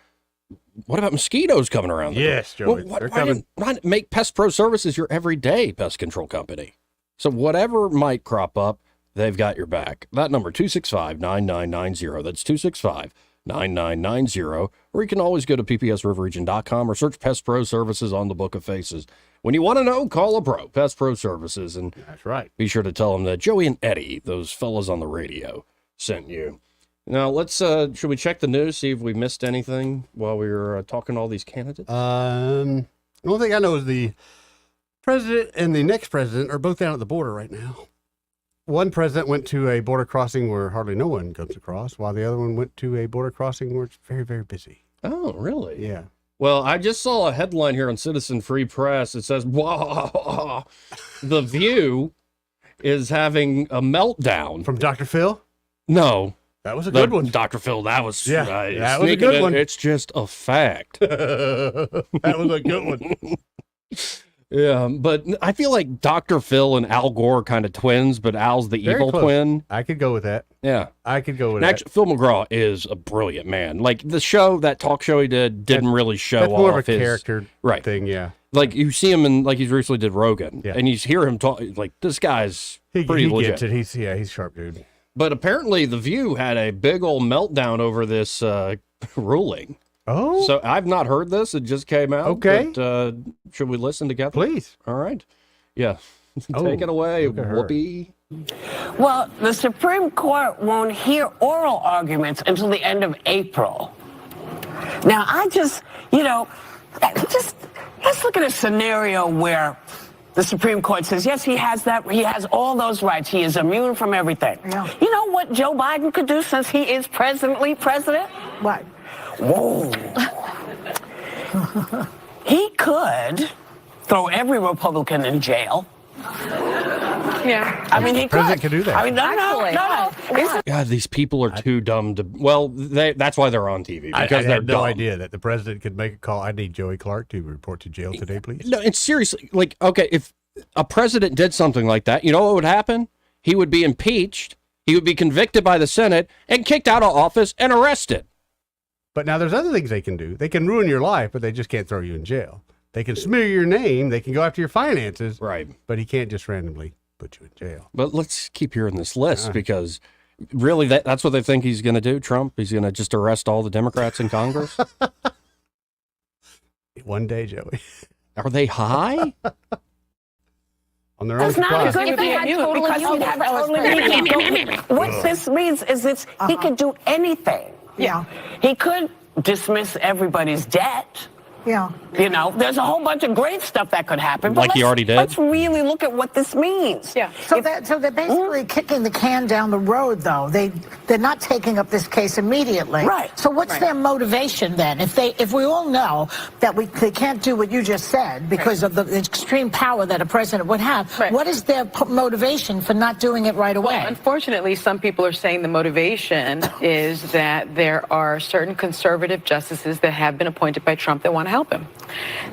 What about mosquitoes coming around? Yes, Joey. Why not make Pest Pro Services your everyday pest control company? So whatever might crop up, they've got your back. That number, 265-9990. That's 265-9990. Or you can always go to ppsriverregion.com or search Pest Pro Services on the Book of Faces. When you want to know, call a pro, Pest Pro Services. And that's right. Be sure to tell them that Joey and Eddie, those fellas on the radio, sent you. Now, let's, should we check the news, see if we missed anything while we were talking to all these candidates? The only thing I know is the president and the next president are both down at the border right now. One president went to a border crossing where hardly no one comes across, while the other one went to a border crossing where it's very, very busy. Oh, really? Yeah. Well, I just saw a headline here on Citizen Free Press. It says, "Wow, The View is having a meltdown." From Dr. Phil? No. That was a good one. Dr. Phil, that was, that was a good one. It's just a fact. That was a good one. Yeah, but I feel like Dr. Phil and Al Gore are kind of twins, but Al's the Very evil close. twin. I could go with that. Yeah. I could go with And that. actually, Phil McGraw is a brilliant man. Like, the show, that talk show he didn't really show That's off more of a his character thing, yeah. Like, you see him in, like, he's recently did Rogan, Yeah. and you hear him talk, like, this guy's He pretty legit. gets it. He's a sharp dude. But apparently, The View had a big old meltdown over this ruling. Oh. So I've not heard this. It just came out. Okay. But, should we listen together? Please. All right. Yeah. Take it away, look at her. Whoopi. Well, the Supreme Court won't hear oral arguments until the end of April. Now, let's look at a scenario where the Supreme Court says, yes, he has all those rights. He is immune from everything. Yeah. You know what Joe Biden could do since he is presently president? What? Whoa. He could throw every Republican in jail. Yeah. I mean, he The president could do that. I mean, no. It's- God, these people are too dumb to. Well, that's why they're on TV I because they're had no dumb. idea that the president could make a call. I need Joey Clark to report to jail today, please. No, it's seriously like okay, if a president did something like that, you know what would happen? He would be impeached. He would be convicted by the Senate and kicked out of office and arrested. But now there's other things they can do. They can ruin your life, but they just can't throw you in jail. They can smear your name. They can go after your finances. Right. But he can't just randomly put you in jail. But let's keep hearing this list because really that's what they think he's going to do, Trump? He's going to just arrest all the Democrats in Congress? One day, Joey. Are they high? On their own That's not a supply. good thing because he'd have totally what this means is he could do anything. Yeah. He could dismiss everybody's debt. Yeah. You know, there's a whole bunch of great stuff that could happen. Like he already did? Let's really look at what this means. Yeah. So they're basically kicking the can down the road, though. They're not taking up this case immediately. Right. So what's Right. their motivation then? If we all know that they can't do what you just said because of the extreme power that a president would have, what is their motivation for not doing it right away? Well, unfortunately, some people are saying the motivation is that there are certain conservative justices that have been appointed by Trump that want to help him.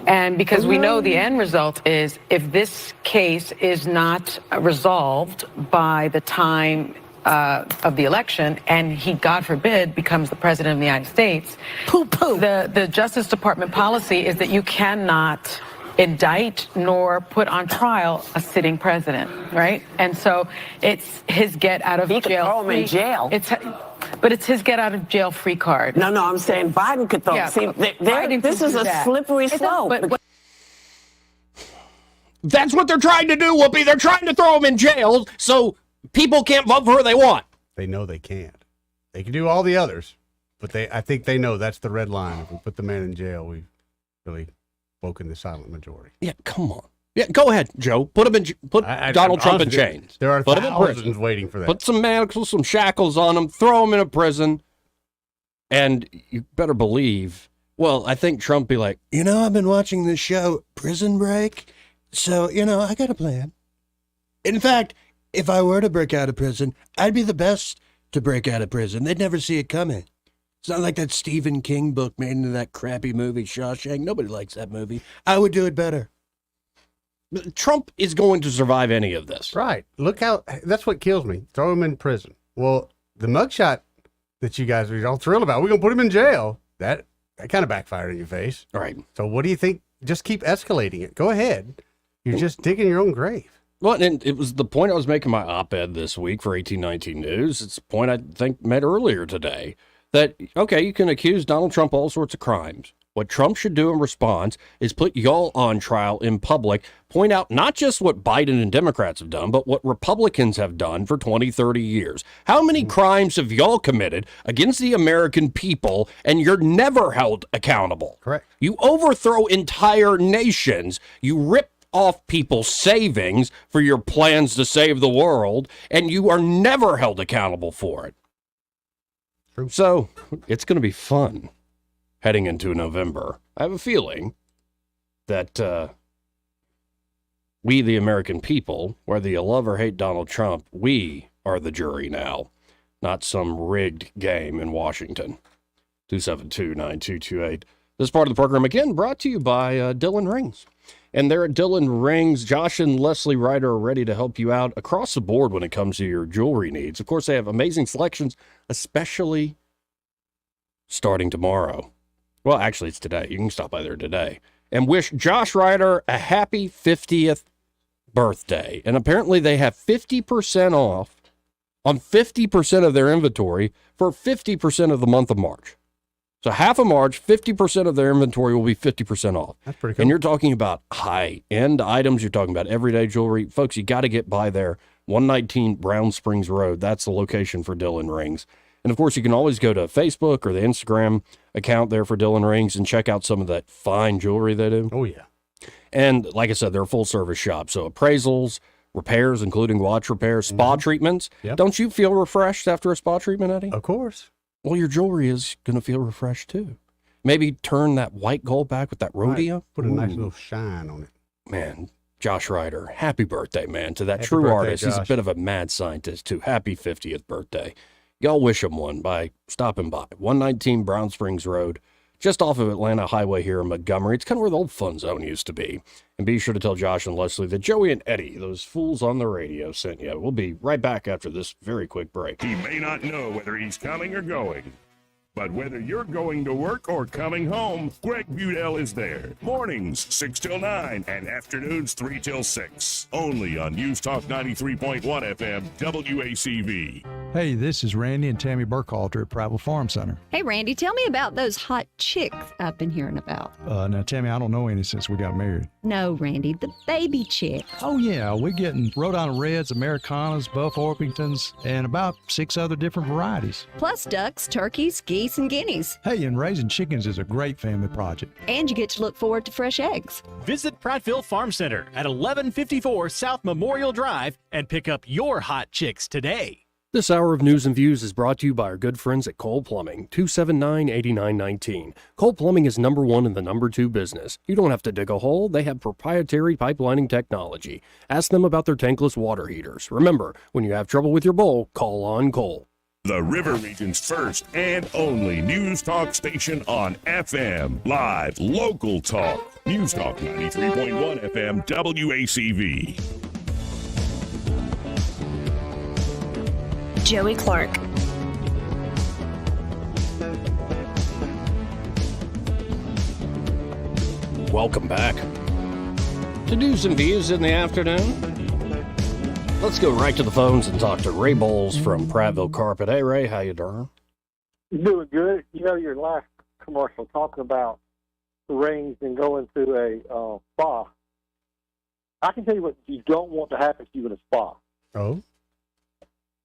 And because we know the end result is if this case is not resolved by the time of the election and he, God forbid, becomes the president of the United States, the Justice Department policy is that you cannot indict nor put on trial a sitting president, right? And so it's his get out of He could jail throw him in free- jail. But it's his get out of jail free card. No, I'm saying Biden could throw. Yeah, See, Biden this could is do a that. slippery It does, slope. but That's what they're trying to do, Whoopi. They're trying to throw him in jail so people can't vote for who they want. They know they can't. They can do all the others, but I think they know that's the red line. If we put the man in jail, we've really woken the silent majority. Yeah, come on. Yeah, go ahead, Joe. Put him in. Donald Trump in honestly, chains. There are Put him in thousands prison. waiting for that. Put some manacles, some shackles on him. Throw him in a prison. And you better believe. Well, I think Trump be like, I've been watching this show, Prison Break. So, I got a plan. In fact, if I were to break out of prison, I'd be the best to break out of prison. They'd never see it coming. It's not like that Stephen King book made into that crappy movie, Shawshank. Nobody likes that movie. I would do it better. Trump is going to survive any of this. Right. Look that's what kills me. Throw him in prison. Well, the mugshot that you guys are all thrilled about, we're going to put him in jail. That kind of backfired in your face. Right. So what do you think? Just keep escalating it. Go ahead. You're just digging your own grave. Well, and it was the point I was making my op-ed this week for 1819 News. It's a point I think made earlier today that, okay, you can accuse Donald Trump of all sorts of crimes. What Trump should do in response is put y'all on trial in public, point out not just what Biden and Democrats have done, but what Republicans have done for 20, 30 years. How many crimes have y'all committed against the American people, and you're never held accountable? Correct. You overthrow entire nations. You rip off people's savings for your plans to save the world, and you are never held accountable for it. True. So it's going to be fun heading into November. I have a feeling that we, the American people, whether you love or hate Donald Trump, we are the jury now, not some rigged game in Washington. 272-9228. This part of the program, again, brought to you by Dylan Rings. And there at Dylan Rings, Josh and Leslie Ryder are ready to help you out across the board when it comes to your jewelry needs. Of course, they have amazing selections, especially starting tomorrow. Well, actually, it's today. You can stop by there today. And wish Josh Ryder a happy 50th birthday. And apparently they have 50% off on 50% of their inventory for 50% of the month of March. So half of March, 50% of their inventory will be 50% off. That's pretty cool. And you're talking about high-end items. You're talking about everyday jewelry. Folks, you got to get by there. 119 Brown Springs Road. That's the location for Dillon Rings. And, of course, you can always go to Facebook or the Instagram account there for Dillon Rings and check out some of that fine jewelry they do. Oh, yeah. And, like I said, they're a full-service shop. So appraisals, repairs, including watch repairs, spa treatments. Yep. Don't you feel refreshed after a spa treatment, Eddie? Of course. Well, your jewelry is going to feel refreshed, too. Maybe turn that white gold back with that rhodium. Right. Put a nice little shine on it. Man, Josh Ryder, happy birthday, man, to that Happy true birthday, artist. He's a Josh. bit of a mad scientist, too. Happy 50th birthday. Y'all wish him one by stopping by. 119 Brown Springs Road, just off of Atlanta Highway here in Montgomery. It's kind of where the old fun zone used to be. And be sure to tell Josh and Leslie that Joey and Eddie, those fools on the radio, sent you. We'll be right back after this very quick break. He may not know whether he's coming or going, but whether you're going to work or coming home, Greg Budell is there. Mornings 6 till 9 and afternoons 3 till 6. Only on News Talk 93.1 FM WACV. Hey, this is Randy and Tammy Burkhalter at Prattville Farm Center. Hey, Randy, tell me about those hot chicks I've been hearing about. Now, Tammy, I don't know any since we got married. No, Randy, the baby chick. Oh, yeah, we're getting Rhode Island Reds, Americanas, Buff Orpingtons, and about 6 other different varieties. Plus ducks, turkeys, geese, and guineas. Hey, and raising chickens is a great family project. And you get to look forward to fresh eggs. Visit Prattville Farm Center at 1154 South Memorial Drive and pick up your hot chicks today. This hour of News and Views is brought to you by our good friends at Cole Plumbing, 279-8919. Cole Plumbing is #1 in the #2 business. You don't have to dig a hole. They have proprietary pipelining technology. Ask them about their tankless water heaters. Remember, when you have trouble with your bowl, call on Cole. The River Region's first and only news talk station on FM. Live, local talk. News Talk 93.1 FM WACV. Joey Clark. Welcome back to News and Views in the afternoon. Let's go right to the phones and talk to Ray Bowles from Prattville Carpet. Hey, Ray, how you doing? Doing good. You know, your last commercial talking about rings and going to a spa. I can tell you what you don't want to happen to you in a spa. Oh?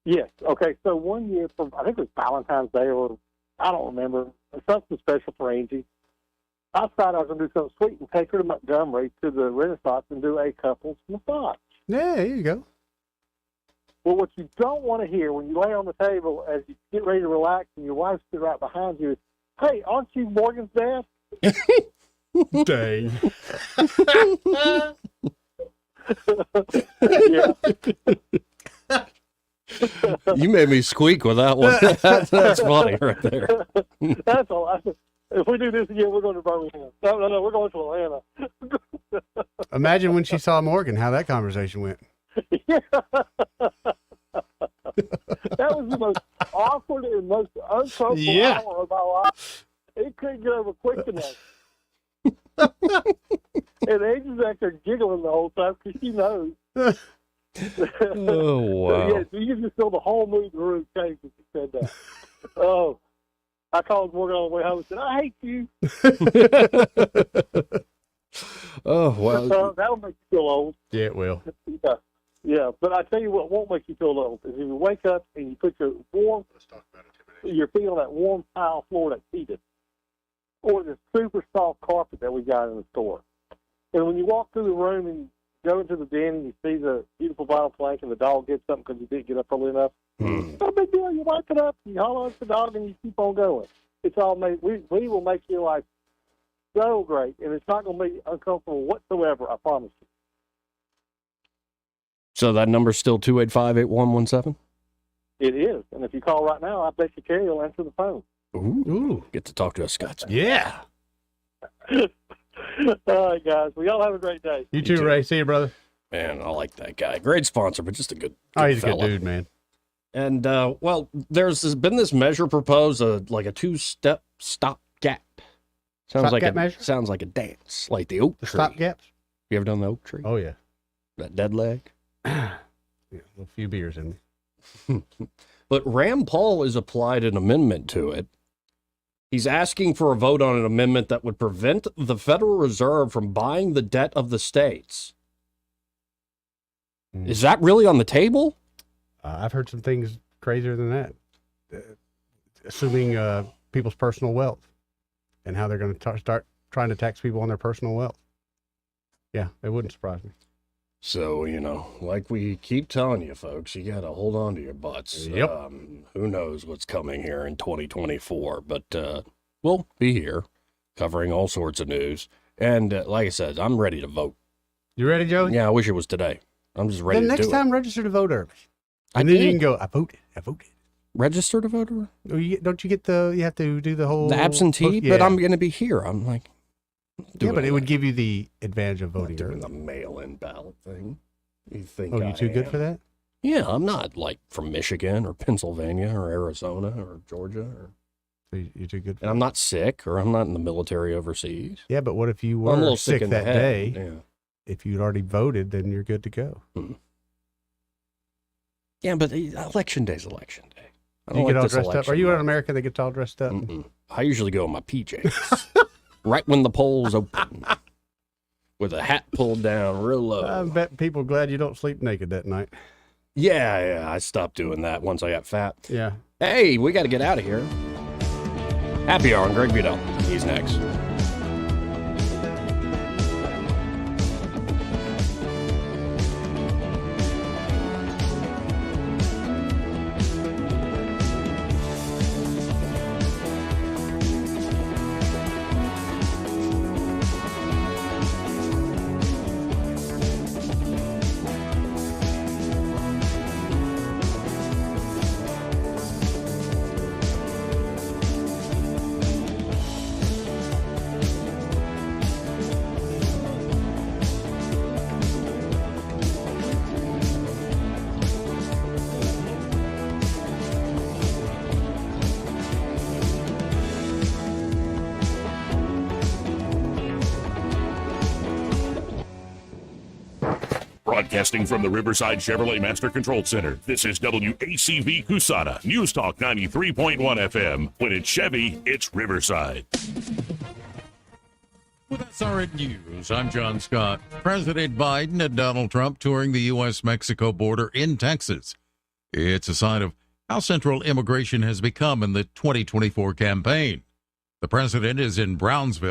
Yes. Okay. So one year, I think it was Valentine's Day, or I don't remember, something special for Angie. I decided I was going to do something sweet and take her to Montgomery to the Renaissance and do a couple's massage. Yeah, there you go. Well, what you don't want to hear when you lay on the table as you get ready to relax and your wife's sitting right behind you is, "Hey, aren't you Morgan's dad?" Dang. Yeah. You made me squeak with that one. That's funny right there. That's all. If we do this again, we're going to Birmingham. No, we're going to Atlanta. Imagine when she saw Morgan, how that conversation went. Yeah. That was the most awkward and most uncomfortable hour of my life. It couldn't get over quick enough. And Angel's back there giggling the whole time because she knows. Oh, wow. Yeah, so you can just feel the whole mood of the room change when she said that. Oh, I called Morgan on the way home and said, "I hate you." Oh, wow. That'll make you feel old. Yeah, it will. Yeah, but I tell you what won't make you feel old is if you wake up and you put your feet on that warm tile floor that's heated, or this super soft carpet that we got in the store. And when you walk through the room and go into the den and you see the beautiful vinyl plank and the dog gets something because you didn't get up early enough, no big deal. You wipe it up, you holler at the dog, and you keep on going. It's all made. We will make your life so great, and it's not going to be uncomfortable whatsoever. I promise you. So that number's still 285-8117? It is, and if you call right now, I bet you Carrie will answer the phone. Ooh. Get to talk to us, Scott. Yeah. All right, guys. Well, y'all have a great day. You too, Ray. See you, brother. Man, I like that guy. Great sponsor, but just a good he's a fella. good dude, man. And, well, there's been this measure proposed, like a two-step stop gap. Sounds like a dance, like the oak tree. Stop gaps? You ever done the oak tree? Oh, yeah. That dead leg? Yeah, a few beers in me. But Rand Paul has applied an amendment to it He's asking for a vote on an amendment that would prevent the Federal Reserve from buying the debt of the states. Is that really on the table? I've heard some things crazier than that. Assuming people's personal wealth and how they're going to start trying to tax people on their personal wealth. Yeah, it wouldn't surprise me. So, like we keep telling you, folks, you got to hold on to your butts. Yep. Who knows what's coming here in 2024, but we'll be here covering all sorts of news. And like I said, I'm ready to vote. You ready, Joey? Yeah, I wish it was today. I'm just ready Then to do next time, it. register to vote early. I And then you did. can go, I voted. Register to vote? Oh, don't you get you have to do the whole... The absentee? Yeah. But I'm going to be here. I'm like... Yeah, but it would give you the advantage of voting doing early. the mail-in ballot thing. You think Oh, I you too good am. for that? Yeah, I'm not like from Michigan or Pennsylvania or Arizona or Georgia. You're too good for And I'm not sick or I'm not in the military overseas. Yeah, but what if you Well, I'm a were little sick sick in the that head, day? yeah. If you'd already voted, then you're good to go. Yeah, but election day's election day. I You don't get like all this dressed up. election Are you an month. American that gets all dressed up? I usually go in my PJs. Right when the polls open. With a hat pulled down real low. I bet people glad you don't sleep naked that night. Yeah, I stopped doing that once I got fat. Yeah. Hey, we got to get out of here. Happy Hour on Greg Budell. He's next. Broadcasting from the Riverside Chevrolet Master Control Center, this is WACV Cusana, News Talk 93.1 FM. When it's Chevy, it's Riverside. With SRN News, I'm John Scott. President Biden and Donald Trump touring the U.S.-Mexico border in Texas. It's a sign of how central immigration has become in the 2024 campaign. The president is in Brownsville